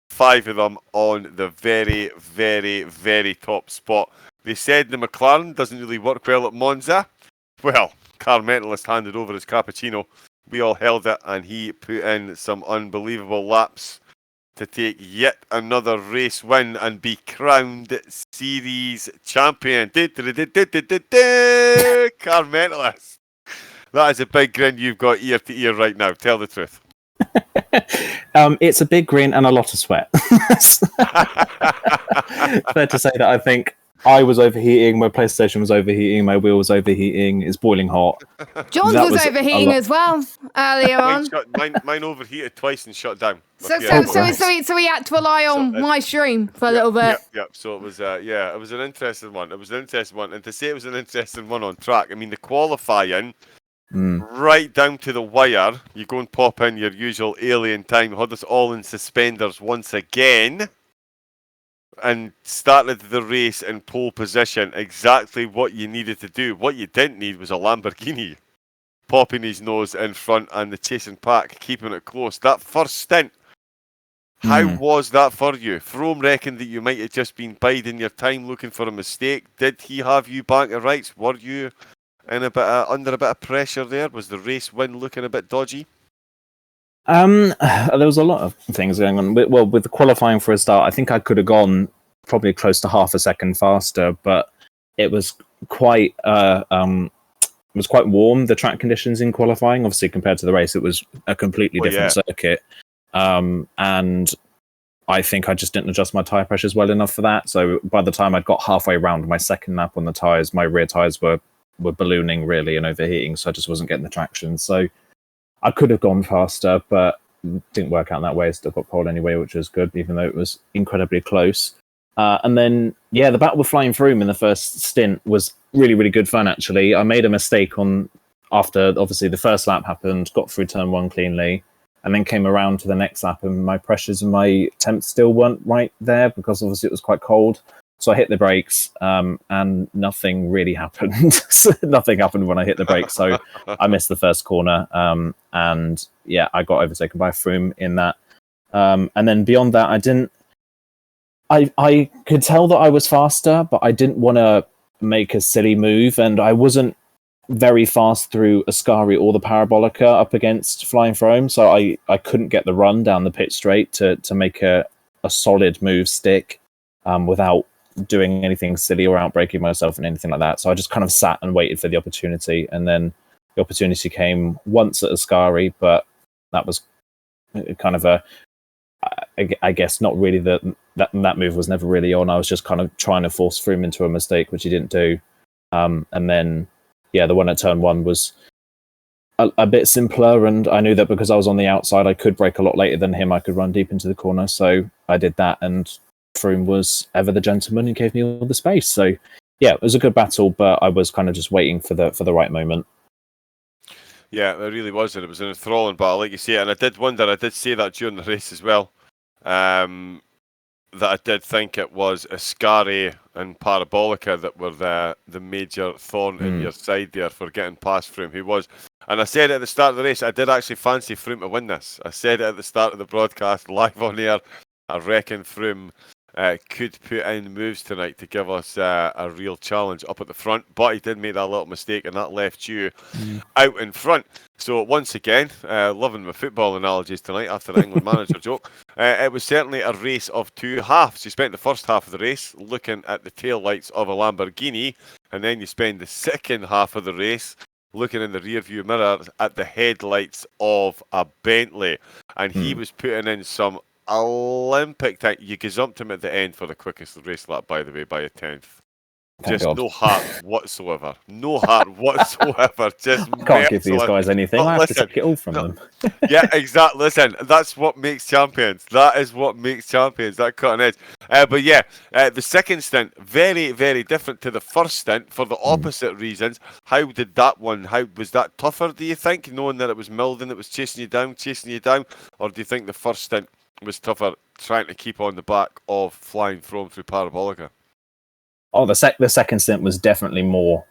A: 5 of them on the very, very, very top spot. They said the McLaren doesn't really work well at Monza. Well, Carmentalist handed over his cappuccino. We all held it, and he put in some unbelievable laps to take yet another race win and be crowned series champion. Carmentalist. That is a big grin you've got ear to ear right now. Tell the truth.
E: It's a big grin and a lot of sweat. Fair to say that I think I was overheating, my PlayStation was overheating, my wheel was overheating, it's boiling hot.
B: John's was overheating as well earlier on.
A: Mine overheated twice and shut down.
B: So he had to rely on my stream for a little bit.
A: Yeah. So it was it was an interesting one. And to say it was an interesting one on track, I mean, the qualifying, right down to the wire, you go and pop in your usual alien time, had us all in suspenders once again, and started the race in pole position, exactly what you needed to do. What you didn't need was a Lamborghini popping his nose in front and the chasing pack, keeping it close. That first stint, how was that for you? Frome reckoned that you might have just been biding your time looking for a mistake. Did he have you back at rights? Were you in under a bit of pressure there? Was the race win looking a bit dodgy?
E: There was a lot of things going on. Well, with qualifying for a start, I think I could have gone probably close to half a second faster, but it was quite warm, the track conditions in qualifying. Obviously, compared to the race, it was a completely different circuit. And I think I just didn't adjust my tyre pressures well enough for that. So by the time I'd got halfway around my second lap on the tyres, my rear tyres were ballooning really and overheating, so I just wasn't getting the traction. So I could have gone faster, but didn't work out that way. I still got pole anyway, which was good, even though it was incredibly close. And then, the battle with Flying Froome in the first stint was really, really good fun, actually. I made a mistake after, obviously, the first lap happened, got through turn 1 cleanly, and then came around to the next lap, and my pressures and my temps still weren't right there, because obviously it was quite cold. So I hit the brakes, and nothing really happened. Nothing happened when I hit the brakes, so I missed the first corner. And I got overtaken by Froome in that. And then beyond that, I could tell that I was faster, but I didn't want to make a silly move, and I wasn't very fast through Ascari or the Parabolica up against Flying Froome, so I couldn't get the run down the pit straight to make a solid move stick without doing anything silly or outbreaking myself and anything like that. So I just kind of sat and waited for the opportunity, and then the opportunity came once at Ascari, but that was kind of I guess not really that move was never really on. I was just kind of trying to force Froome into a mistake, which he didn't do. And then, the one at turn 1 was a bit simpler, and I knew that because I was on the outside, I could brake a lot later than him. I could run deep into the corner, so I did that, and Froome was ever the gentleman and gave me all the space. So, it was a good battle, but I was kind of just waiting for the right moment.
A: Yeah, it really was, and it was an enthralling battle, like you say. And I did say that during the race as well, that I did think it was Ascari and Parabolica that were the major thorn in your side there for getting past Froome, who was. And I said it at the start of the race, I did actually fancy Froome to win this. I said it at the start of the broadcast, live on air. I reckon Froome could put in moves tonight to give us a real challenge up at the front, but he did make that little mistake, and that left you out in front. So once again, loving my football analogies tonight after the England manager joke, it was certainly a race of two halves. You spent the first half of the race looking at the tail lights of a Lamborghini, and then you spend the second half of the race looking in the rearview mirror at the headlights of a Bentley, and he was putting in some Olympic time. You gazumped him at the end for the quickest race lap, by the way, by a 10th. Just no heart whatsoever. No heart whatsoever. Just
E: I can't give these guys anything. I have to take it all from them.
A: Yeah, exactly. Listen, that's what makes champions. That is what makes champions, that cutting edge. But the second stint, very, very different to the first stint for the opposite reasons. How was that tougher, do you think, knowing that it was Milden that was chasing you down? Or do you think the first stint was tougher, trying to keep on the back of Flying Froome through Parabolica?
E: Oh, the second stint was definitely more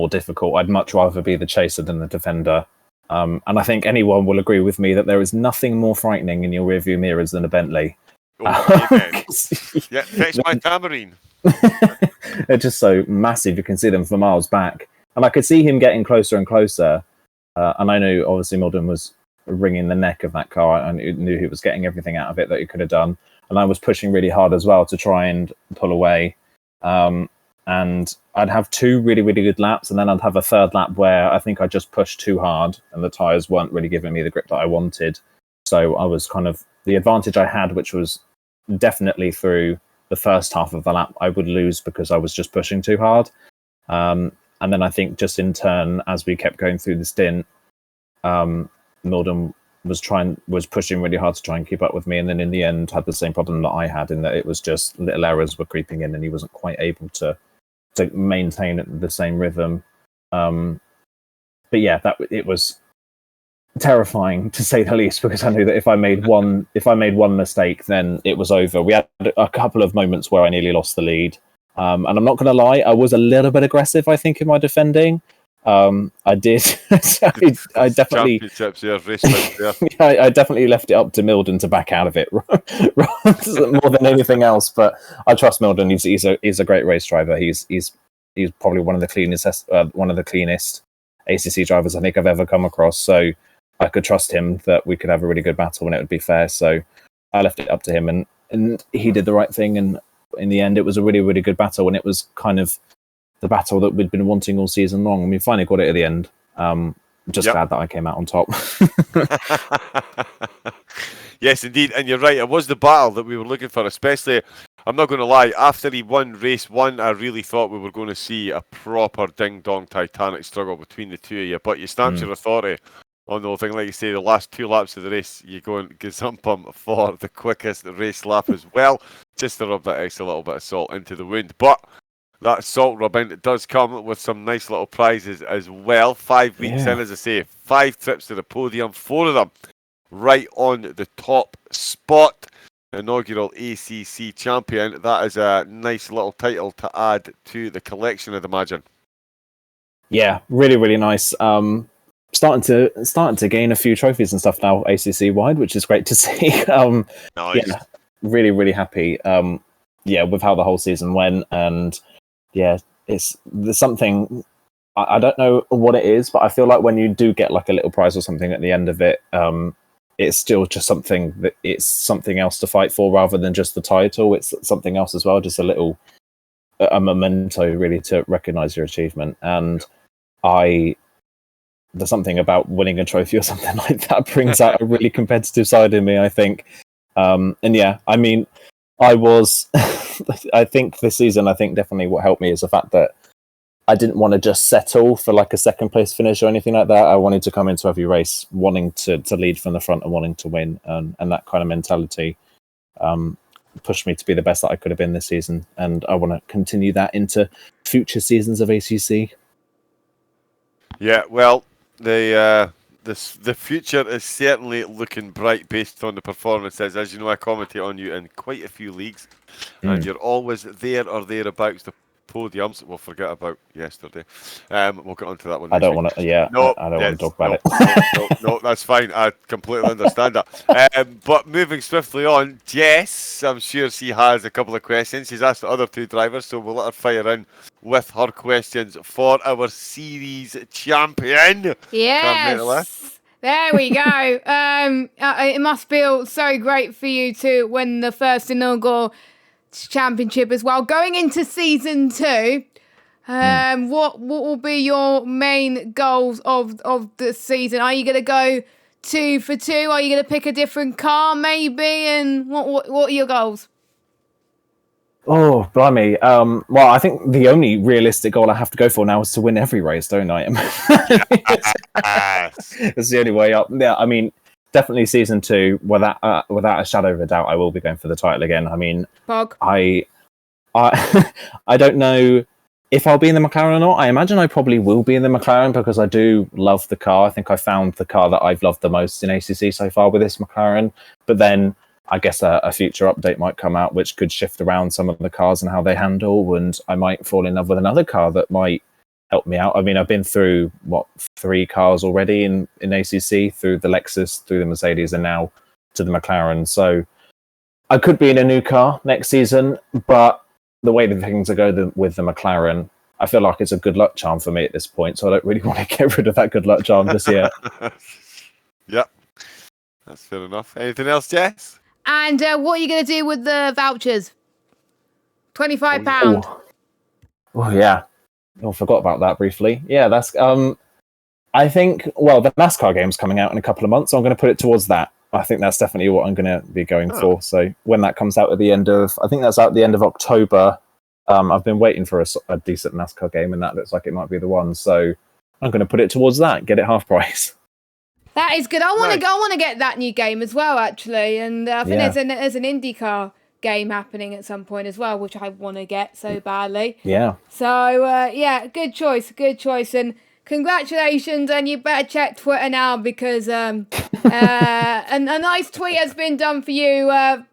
E: difficult. I'd much rather be the chaser than the defender. And I think anyone will agree with me that there is nothing more frightening in your rearview mirrors than a Bentley.
A: Fetch my tambourine.
E: They're just so massive, you can see them for miles back. And I could see him getting closer and closer. And I knew, obviously, Milden was wringing the neck of that car. I knew he was getting everything out of it that he could have done. And I was pushing really hard as well to try and pull away. And I'd have two really, really good laps, and then I'd have a third lap where I think I just pushed too hard and the tyres weren't really giving me the grip that I wanted. So I was kind of, the advantage I had, which was definitely through the first half of the lap, I would lose because I was just pushing too hard. And then I think just in turn, as we kept going through the stint, Milden was pushing really hard to try and keep up with me, and then in the end had the same problem that I had, in that it was just little errors were creeping in and he wasn't quite able to maintain the same rhythm. But yeah, it was terrifying to say the least, because I knew that if I made one mistake, then it was over. We had a couple of moments where I nearly lost the lead, and I'm not going to lie, I was a little bit aggressive, I think, in my defending. I did. I definitely. I definitely left it up to Milden to back out of it more than anything else. But I trust Milden. He's a great race driver. He's probably one of the cleanest ACC drivers I think I've ever come across. So I could trust him that we could have a really good battle and it would be fair. So I left it up to him, and he did the right thing. And in the end, it was a really, really good battle. And it was kind of the battle that we'd been wanting all season long. I mean, finally got it at the end. Just
A: Yep.
E: glad that I came out on top.
A: Yes, indeed, and you're right. It was the battle that we were looking for, especially. I'm not going to lie. After he won race 1, I really thought we were going to see a proper ding-dong Titanic struggle between the two of you. But you stamped your authority on the whole thing. Like you say, the last 2 laps of the race, you go and gazump him for the quickest race lap as well, just to rub that extra little bit of salt into the wound. But that salt rubbing does come with some nice little prizes as well. 5 weeks in, as I say, 5 trips to the podium, 4 of them right on the top spot. Inaugural ACC champion. That is a nice little title to add to the collection, I'd imagine.
E: Yeah, really, really nice. Starting to gain a few trophies and stuff now, ACC wide, which is great to see.
A: Nice.
E: Yeah, really, really happy. With how the whole season went, and there's something. I don't know what it is, but I feel like when you do get like a little prize or something at the end of it, it's still just something that it's something else to fight for rather than just the title. It's something else as well, just a memento really to recognize your achievement. And there's something about winning a trophy or something like that brings out a really competitive side in me, I think. I mean, I think this season, definitely what helped me is the fact that I didn't want to just settle for like a second place finish or anything like that. I wanted to come into every race wanting to lead from the front and wanting to win. And that kind of mentality pushed me to be the best that I could have been this season. And I want to continue that into future seasons of ACC.
A: Yeah, well, the future is certainly looking bright based on the performances. As you know, I commentate on you in quite a few leagues, and you're always there or thereabouts. The podiums. We'll forget about yesterday. We'll get onto that one.
E: I don't want to. Yeah,
A: no,
E: I don't want to talk about it.
A: No, that's fine. I completely understand that. But moving swiftly on, Jess, I'm sure she has a couple of questions. She's asked the other 2 drivers, so we'll let her fire in with her questions for our series champion.
B: Yes. There we go. It must feel so great for you to win the first inaugural championship as well. Going into season 2, what will be your main goals of the season? Are you going to go 2 for 2? Are you going to pick a different car maybe? And what are your goals?
E: Oh, blimey. Well, I think the only realistic goal I have to go for now is to win every race, don't I? It's the only way up. Yeah, I mean, definitely season 2, without a shadow of a doubt, I will be going for the title again. I mean, I don't know if I'll be in the McLaren or not. I imagine I probably will be in the McLaren because I do love the car. I think I found the car that I've loved the most in ACC so far with this McLaren. But then I guess a future update might come out which could shift around some of the cars and how they handle, and I might fall in love with another car that might help me out. I mean, I've been through 3 cars already in ACC, through the Lexus, through the Mercedes, and now to the McLaren. So I could be in a new car next season, but the way that things are going with the McLaren, I feel like it's a good luck charm for me at this point. So I don't really want to get rid of that good luck charm just yet.
A: Yep, that's fair enough. Anything else, Jess?
B: And what are you going to do with the vouchers? £25.
E: Oh yeah. I forgot about that briefly. Yeah, that's I think, the NASCAR game's coming out in a couple of months, so I'm going to put it towards that. I think that's definitely what I'm going to be going for. So when that comes out at the end of, I think that's out at the end of October. I've been waiting for a decent NASCAR game, and that looks like it might be the one. So I'm going to put it towards that, get it half price.
B: That is good. I want to get that new game as well, actually. And I think there's an IndyCar game happening at some point as well, which I want to get so badly.
E: Yeah.
B: So good choice, and congratulations. And you better check Twitter now because and a nice tweet has been done for you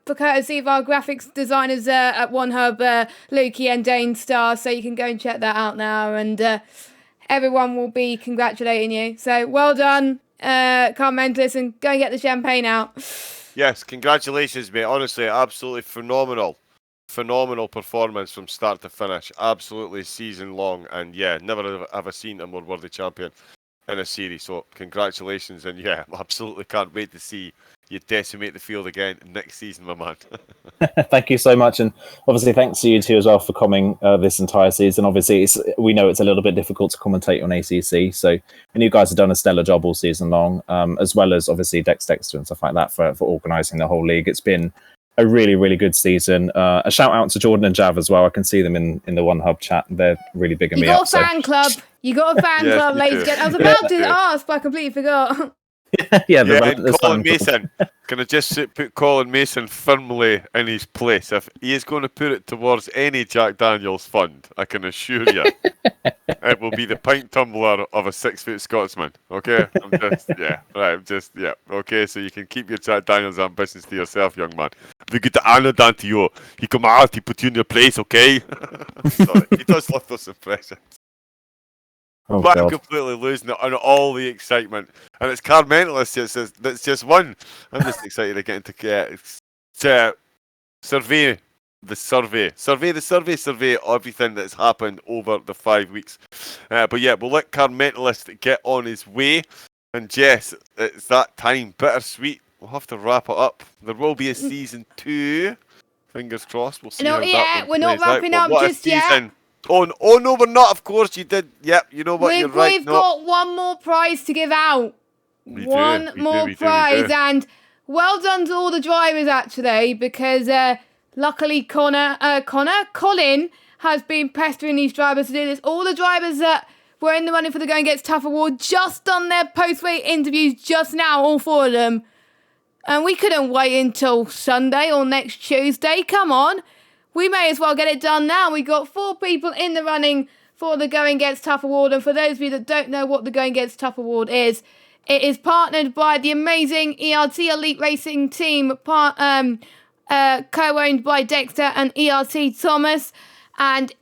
B: for courtesy of our graphics designers at OneHub, Lukey and Dane Star. So you can go and check that out now, and everyone will be congratulating you. So well done, commenters, and go and get the champagne out.
A: Yes, congratulations, mate. Honestly, absolutely phenomenal performance from start to finish. Absolutely season long, and never have I seen a more worthy champion in a series. So congratulations, and yeah, absolutely can't wait to see you decimate the field again next season, my man.
E: Thank you so much, and obviously thanks to you two as well for coming this entire season. Obviously, we know it's a little bit difficult to commentate on ACC, so and you guys have done a stellar job all season long, as well as obviously Dexter and stuff like that for organising the whole league. It's been a really, really good season. A shout out to Jordan and Jav as well. I can see them in the One Hub chat. They're really bigging me up.
B: You got a fan club. You got a fan
A: Yes,
B: club,
A: you
B: ladies
A: do.
B: and gentlemen. I was about to ask, but I completely forgot.
E: Yeah,
A: And Colin Mason. Can I just put Colin Mason firmly in his place? If he is going to put it towards any Jack Daniels fund, I can assure you, it will be the pint tumbler of a 6-foot Scotsman. Okay, Okay, so you can keep your Jack Daniels ambitions to yourself, young man. If you get the honor down to you, he come out, he put you in your place. Okay. Sorry, he does love those impressions.
E: Oh,
A: But I'm
E: God.
A: completely losing it on all the excitement. And it's Car Mentalist that's just won. I'm just excited to get into survey everything that's happened over the 5 weeks. But yeah, we'll let Car Mentalist get on his way. And Jess, it's that time. Bittersweet. We'll have to wrap it up. There will be a season 2. Fingers crossed. We'll see how that one
B: We're not
A: plays out.
B: wrapping
A: But
B: up
A: what a
B: just yet.
A: season. Oh, no, we're not. Of course you did. Yep, you know what? You're right.
B: We've got one more prize to give out.
A: We
B: One
A: do,
B: more
A: we do.
B: prize, and well done to all the drivers actually, because luckily Colin has been pestering these drivers to do this. All the drivers that were in the running for the Going Gets Tough award just done their post-race interviews just now, all 4 of them. And we couldn't wait until Sunday or next Tuesday. Come on. We may as well get it done now. We got 4 people in the running for the Going Gets Tough award. And for those of you that don't know what the Going Gets Tough award is, it is partnered by the amazing ERT Elite Racing team, co-owned by Dexter and ERT Thomas. And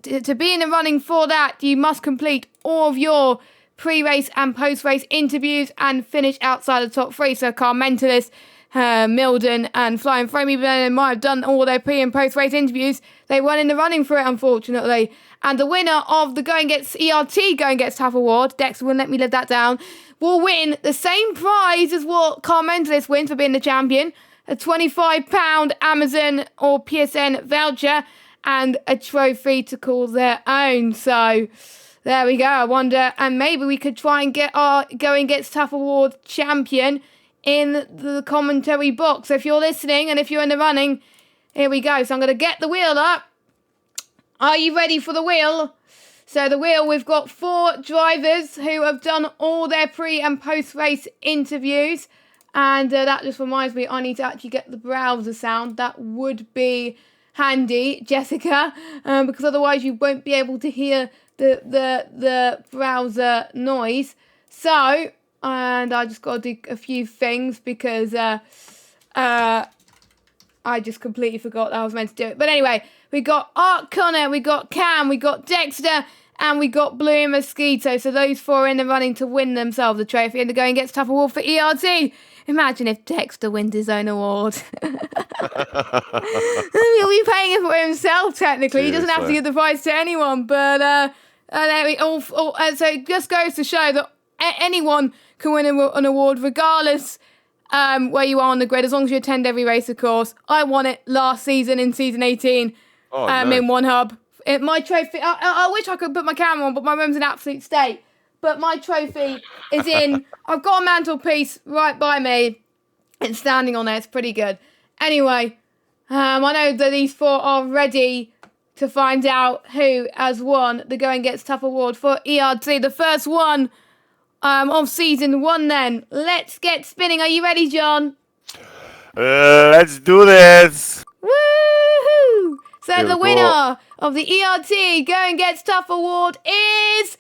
B: to be in the running for that, you must complete all of your pre-race and post-race interviews and finish outside the top 3. So Car Mentalist, Milden and Flying Framey might have done all their pre and post race interviews. They weren't in the running for it, unfortunately. And the winner of the ERT Going Gets Tough award, Dexter wouldn't let me live that down, will win the same prize as what Car Mentalist wins for being the champion, a £25 Amazon or PSN voucher and a trophy to call their own. So there we go. I wonder, and maybe we could try and get our Going Gets Tough award champion in the commentary box. So if you're listening and if you're in the running, here we go. So I'm going to get the wheel up. Are you ready for the wheel? So the wheel, we've got 4 drivers who have done all their pre and post race interviews. And that just reminds me, I need to actually get the browser sound. That would be handy, Jessica, because otherwise you won't be able to hear the browser noise. So, and I just got to do a few things because I just completely forgot that I was meant to do it. But anyway, we got Art Connor, we got Cam, we got Dexter, and we got Blue and Mosquito. So those 4 are in the running to win themselves a trophy and the Going Gets Tough award for ERT. Imagine if Dexter wins his own award. He'll be paying it for himself, technically. He doesn't have to give the prize to anyone. But so it just goes to show that anyone can win an award, regardless where you are on the grid, as long as you attend every race, of course. I won it last season in season 18 in One Hub. My trophy, I wish I could put my camera on, but my room's in absolute state. But my trophy is in, I've got a mantelpiece right by me. It's standing on there, it's pretty good. Anyway, I know that these 4 are ready to find out who has won the Going Gets Tough award for ERT. The first one of season 1 then. Let's get spinning. Are you ready, John?
A: Let's do this.
B: Woohoo! So
A: Here
B: the
A: we go.
B: winner of the ERT Going Gets Tough award is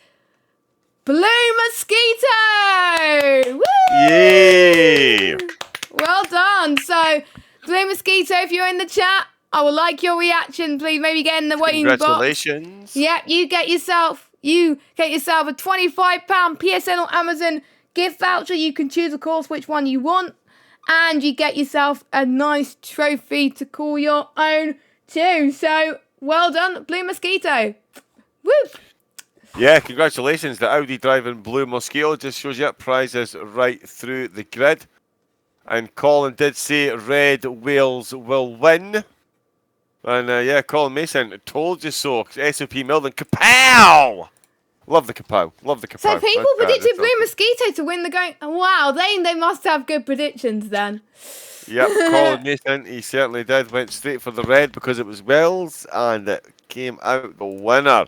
B: Blue Mosquito! Woo!
A: Yay!
B: Well done. So, Blue Mosquito, if you're in the chat, I would like your reaction. Please maybe get in the waiting box.
A: Congratulations.
B: Yep, you get yourself a £25 PSN or Amazon gift voucher. You can choose, of course, which one you want. And you get yourself a nice trophy to call your own too. So, well done, Blue Mosquito. Woo!
A: Yeah, congratulations. The Audi driving Blue Mosquito just shows you prizes right through the grid. And Colin did say Red Wales will win. And yeah, Colin Mason told you so. SOP Milden, kapow! Love the kapow. Love the kapow.
B: So people
A: That's
B: predicted
A: that's
B: Blue
A: awesome.
B: Mosquito to win the game. Wow, they must have good predictions then.
A: Yep, Colin Mason, he certainly did. Went straight for the red because it was Wales, and it came out the winner.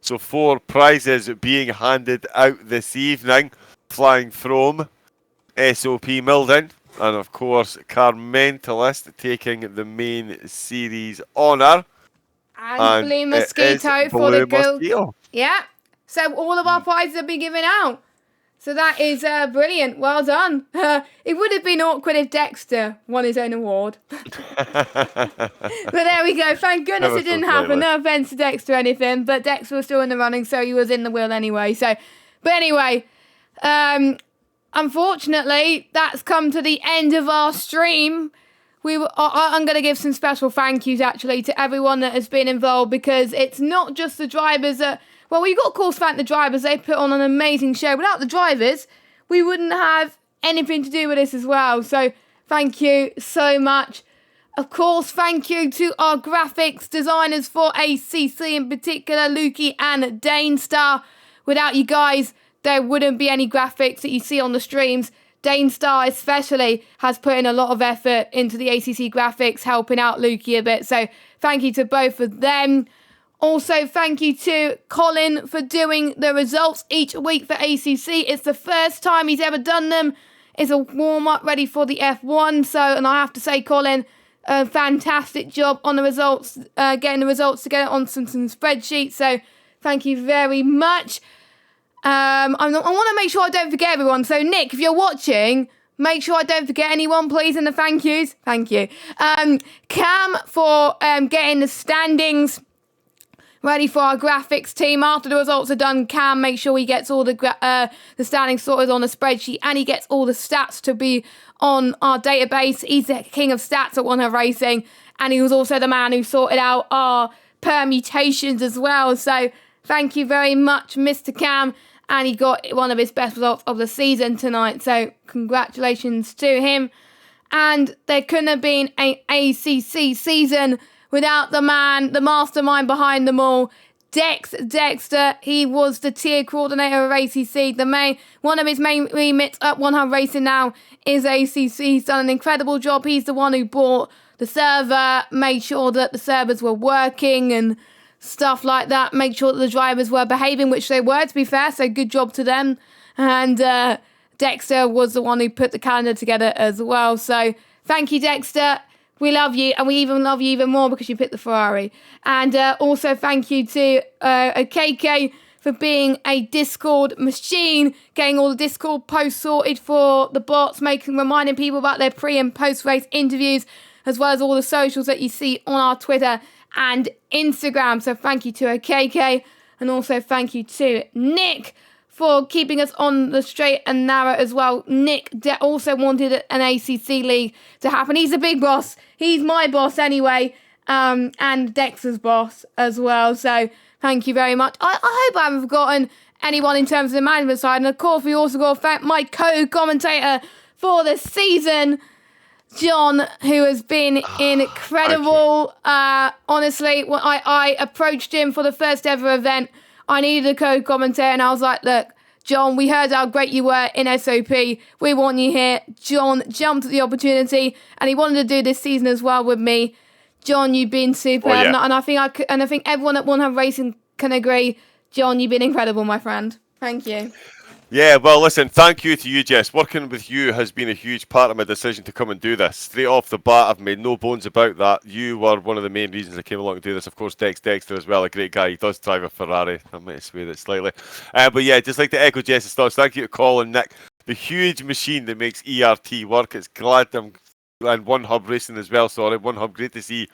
A: So 4 prizes being handed out this evening, flying from SOP Milden, and of course Carmentalist taking the main series honour.
B: And Blue
A: it is
B: Mosquito for
A: Blue
B: the gold.
A: Mosquito.
B: Yeah. So all of our prizes have been given out. So that is brilliant. Well done. It would have been awkward if Dexter won his own award. But there we go. Thank goodness
A: Never
B: it didn't
A: so
B: happen.
A: slightly.
B: No offense to Dexter or anything, but Dexter was still in the running, so he was in the wheel anyway. So, but anyway, unfortunately, that's come to the end of our stream. I'm going to give some special thank yous actually to everyone that has been involved, because it's not just the drivers that. Well, we've got, of course, thank the drivers. They put on an amazing show. Without the drivers, we wouldn't have anything to do with this as well. So thank you so much. Of course, thank you to our graphics designers for ACC, in particular, Lukey and Danestar. Without you guys, there wouldn't be any graphics that you see on the streams. Danestar especially has put in a lot of effort into the ACC graphics, helping out Lukey a bit. So thank you to both of them. Also, thank you to Colin for doing the results each week for ACC. It's the first time he's ever done them. It's a warm-up ready for the F1. So, and I have to say, Colin, a fantastic job on the results, getting the results together on some spreadsheets. So, thank you very much. I want to make sure I don't forget everyone. So, Nick, if you're watching, make sure I don't forget anyone, please, in the thank yous. Thank you. Cam for getting the standings ready for our graphics team. After the results are done, Cam make sure he gets all the standings sorted on the spreadsheet, and he gets all the stats to be on our database. He's the king of stats at One Hub Racing, and he was also the man who sorted out our permutations as well. So thank you very much, Mr. Cam, and he got one of his best results of the season tonight. So congratulations to him. And there couldn't have been an ACC season without the man, the mastermind behind them all, Dexter. He was the tier coordinator of ACC. One of his main remits at One Hub Racing now is ACC. He's done an incredible job. He's the one who bought the server, made sure that the servers were working and stuff like that, made sure that the drivers were behaving, which they were, to be fair, so good job to them. And Dexter was the one who put the calendar together as well. So thank you, Dexter. We love you, and we even love you even more because you picked the Ferrari. And also thank you to KK for being a Discord machine, getting all the Discord posts sorted for the bots, reminding people about their pre- and post-race interviews, as well as all the socials that you see on our Twitter and Instagram. So thank you to KK, and also thank you to Nick for keeping us on the straight and narrow as well. Nick also wanted an ACC League to happen. He's a big boss. He's my boss anyway, and Dexter's boss as well. So thank you very much. I hope I haven't forgotten anyone in terms of the management side. And of course, we also got to thank my co-commentator for the season, John, who has been incredible. Honestly, when I approached him for the first ever event, I needed a co-commentator, and I was like, look, John, we heard how great you were in SOP. We want you here. John jumped at the opportunity, and he wanted to do this season as well with me. John, you've been superb, and I think everyone at One Hub Racing can agree. John, you've been incredible, my friend. Thank you.
A: Yeah, well, listen, thank you to you, Jess. Working with you has been a huge part of my decision to come and do this. Straight off the bat, I've made no bones about that. You were one of the main reasons I came along to do this. Of course, Dexter as well, a great guy. He does drive a Ferrari. I might have swayed it slightly. But yeah, just like to echo Jess's thoughts, thank you to Colin, Nick, the huge machine that makes ERT work. It's glad and One Hub Racing as well, sorry. One Hub, great to see.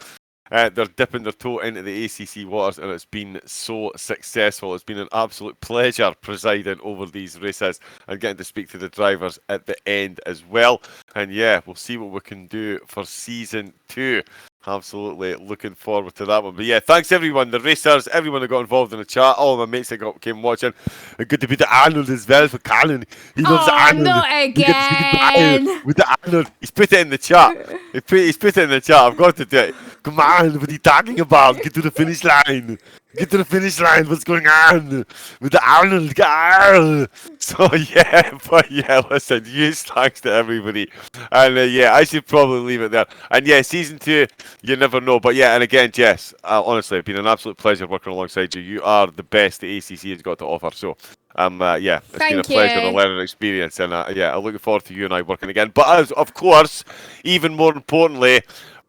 A: They're dipping their toe into the ACC waters, and it's been so successful. It's been an absolute pleasure presiding over these races and getting to speak to the drivers at the end as well. And yeah, we'll see what we can do for season 2. Absolutely looking forward to that one. But yeah, thanks everyone, the racers, everyone that got involved in the chat, all my mates that came watching. Good to be the Arnold as well for Callan. He loves the Arnold.
B: Not again.
A: With the Arnold. He's put it in the chat. He's put it in the chat. I've got to do it. Come on, what are you talking about? Get to the finish line. Get to the finish line. What's going on with the Arnold? So yeah, listen, huge thanks to everybody. And yeah, I should probably leave it there. And yeah, season 2, you never know. But yeah, and again, Jess, honestly, it's been an absolute pleasure working alongside you. You are the best the ACC has got to offer. So yeah, it's been a pleasure, a learning experience. And yeah, I'm looking forward to you and I working again. But as, of course, even more importantly,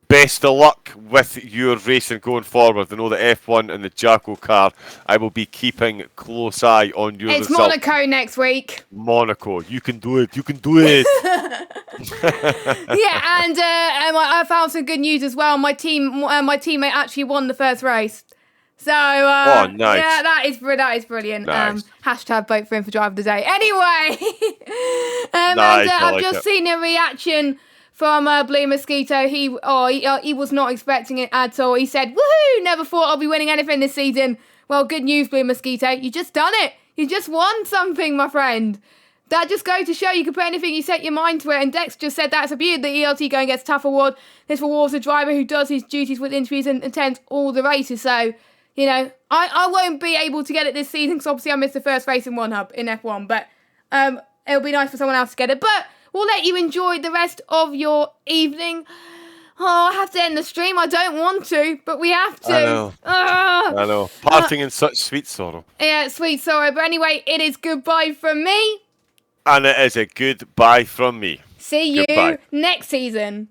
A: best of luck with your racing going forward. I know the F1 and the Jacko car, I will be keeping close eye on your
B: It's
A: result.
B: Monaco next week.
A: Monaco, you can do it. You can do it.
B: Yeah, and I found some good news as well. My teammate actually won the first race. So
A: oh, nice.
B: Yeah, that is brilliant.
A: Nice.
B: Hashtag vote for him for driver of the day. Anyway,
A: Nice, I
B: I've
A: like
B: just
A: it.
B: seen a reaction from Blue Mosquito. He was not expecting it at all. He said, "Woohoo! Never thought I'll be winning anything this season." Well, good news, Blue Mosquito. You just done it. You just won something, my friend. That just goes to show you can put anything you set your mind to it. And Dex just said that's a beauty. The ELT going gets tough award. This rewards a driver who does his duties with interviews and attends all the races. So, you know, I won't be able to get it this season because obviously I missed the first race in One Hub in F1. But it'll be nice for someone else to get it. But we'll let you enjoy the rest of your evening. Oh, I have to end the stream. I don't want to, but we have to.
A: I know. I know. Parting in such sweet sorrow.
B: Yeah, sweet sorrow. But anyway, it is goodbye from me.
A: And it is a goodbye from me.
B: See you
A: Goodbye.
B: next season.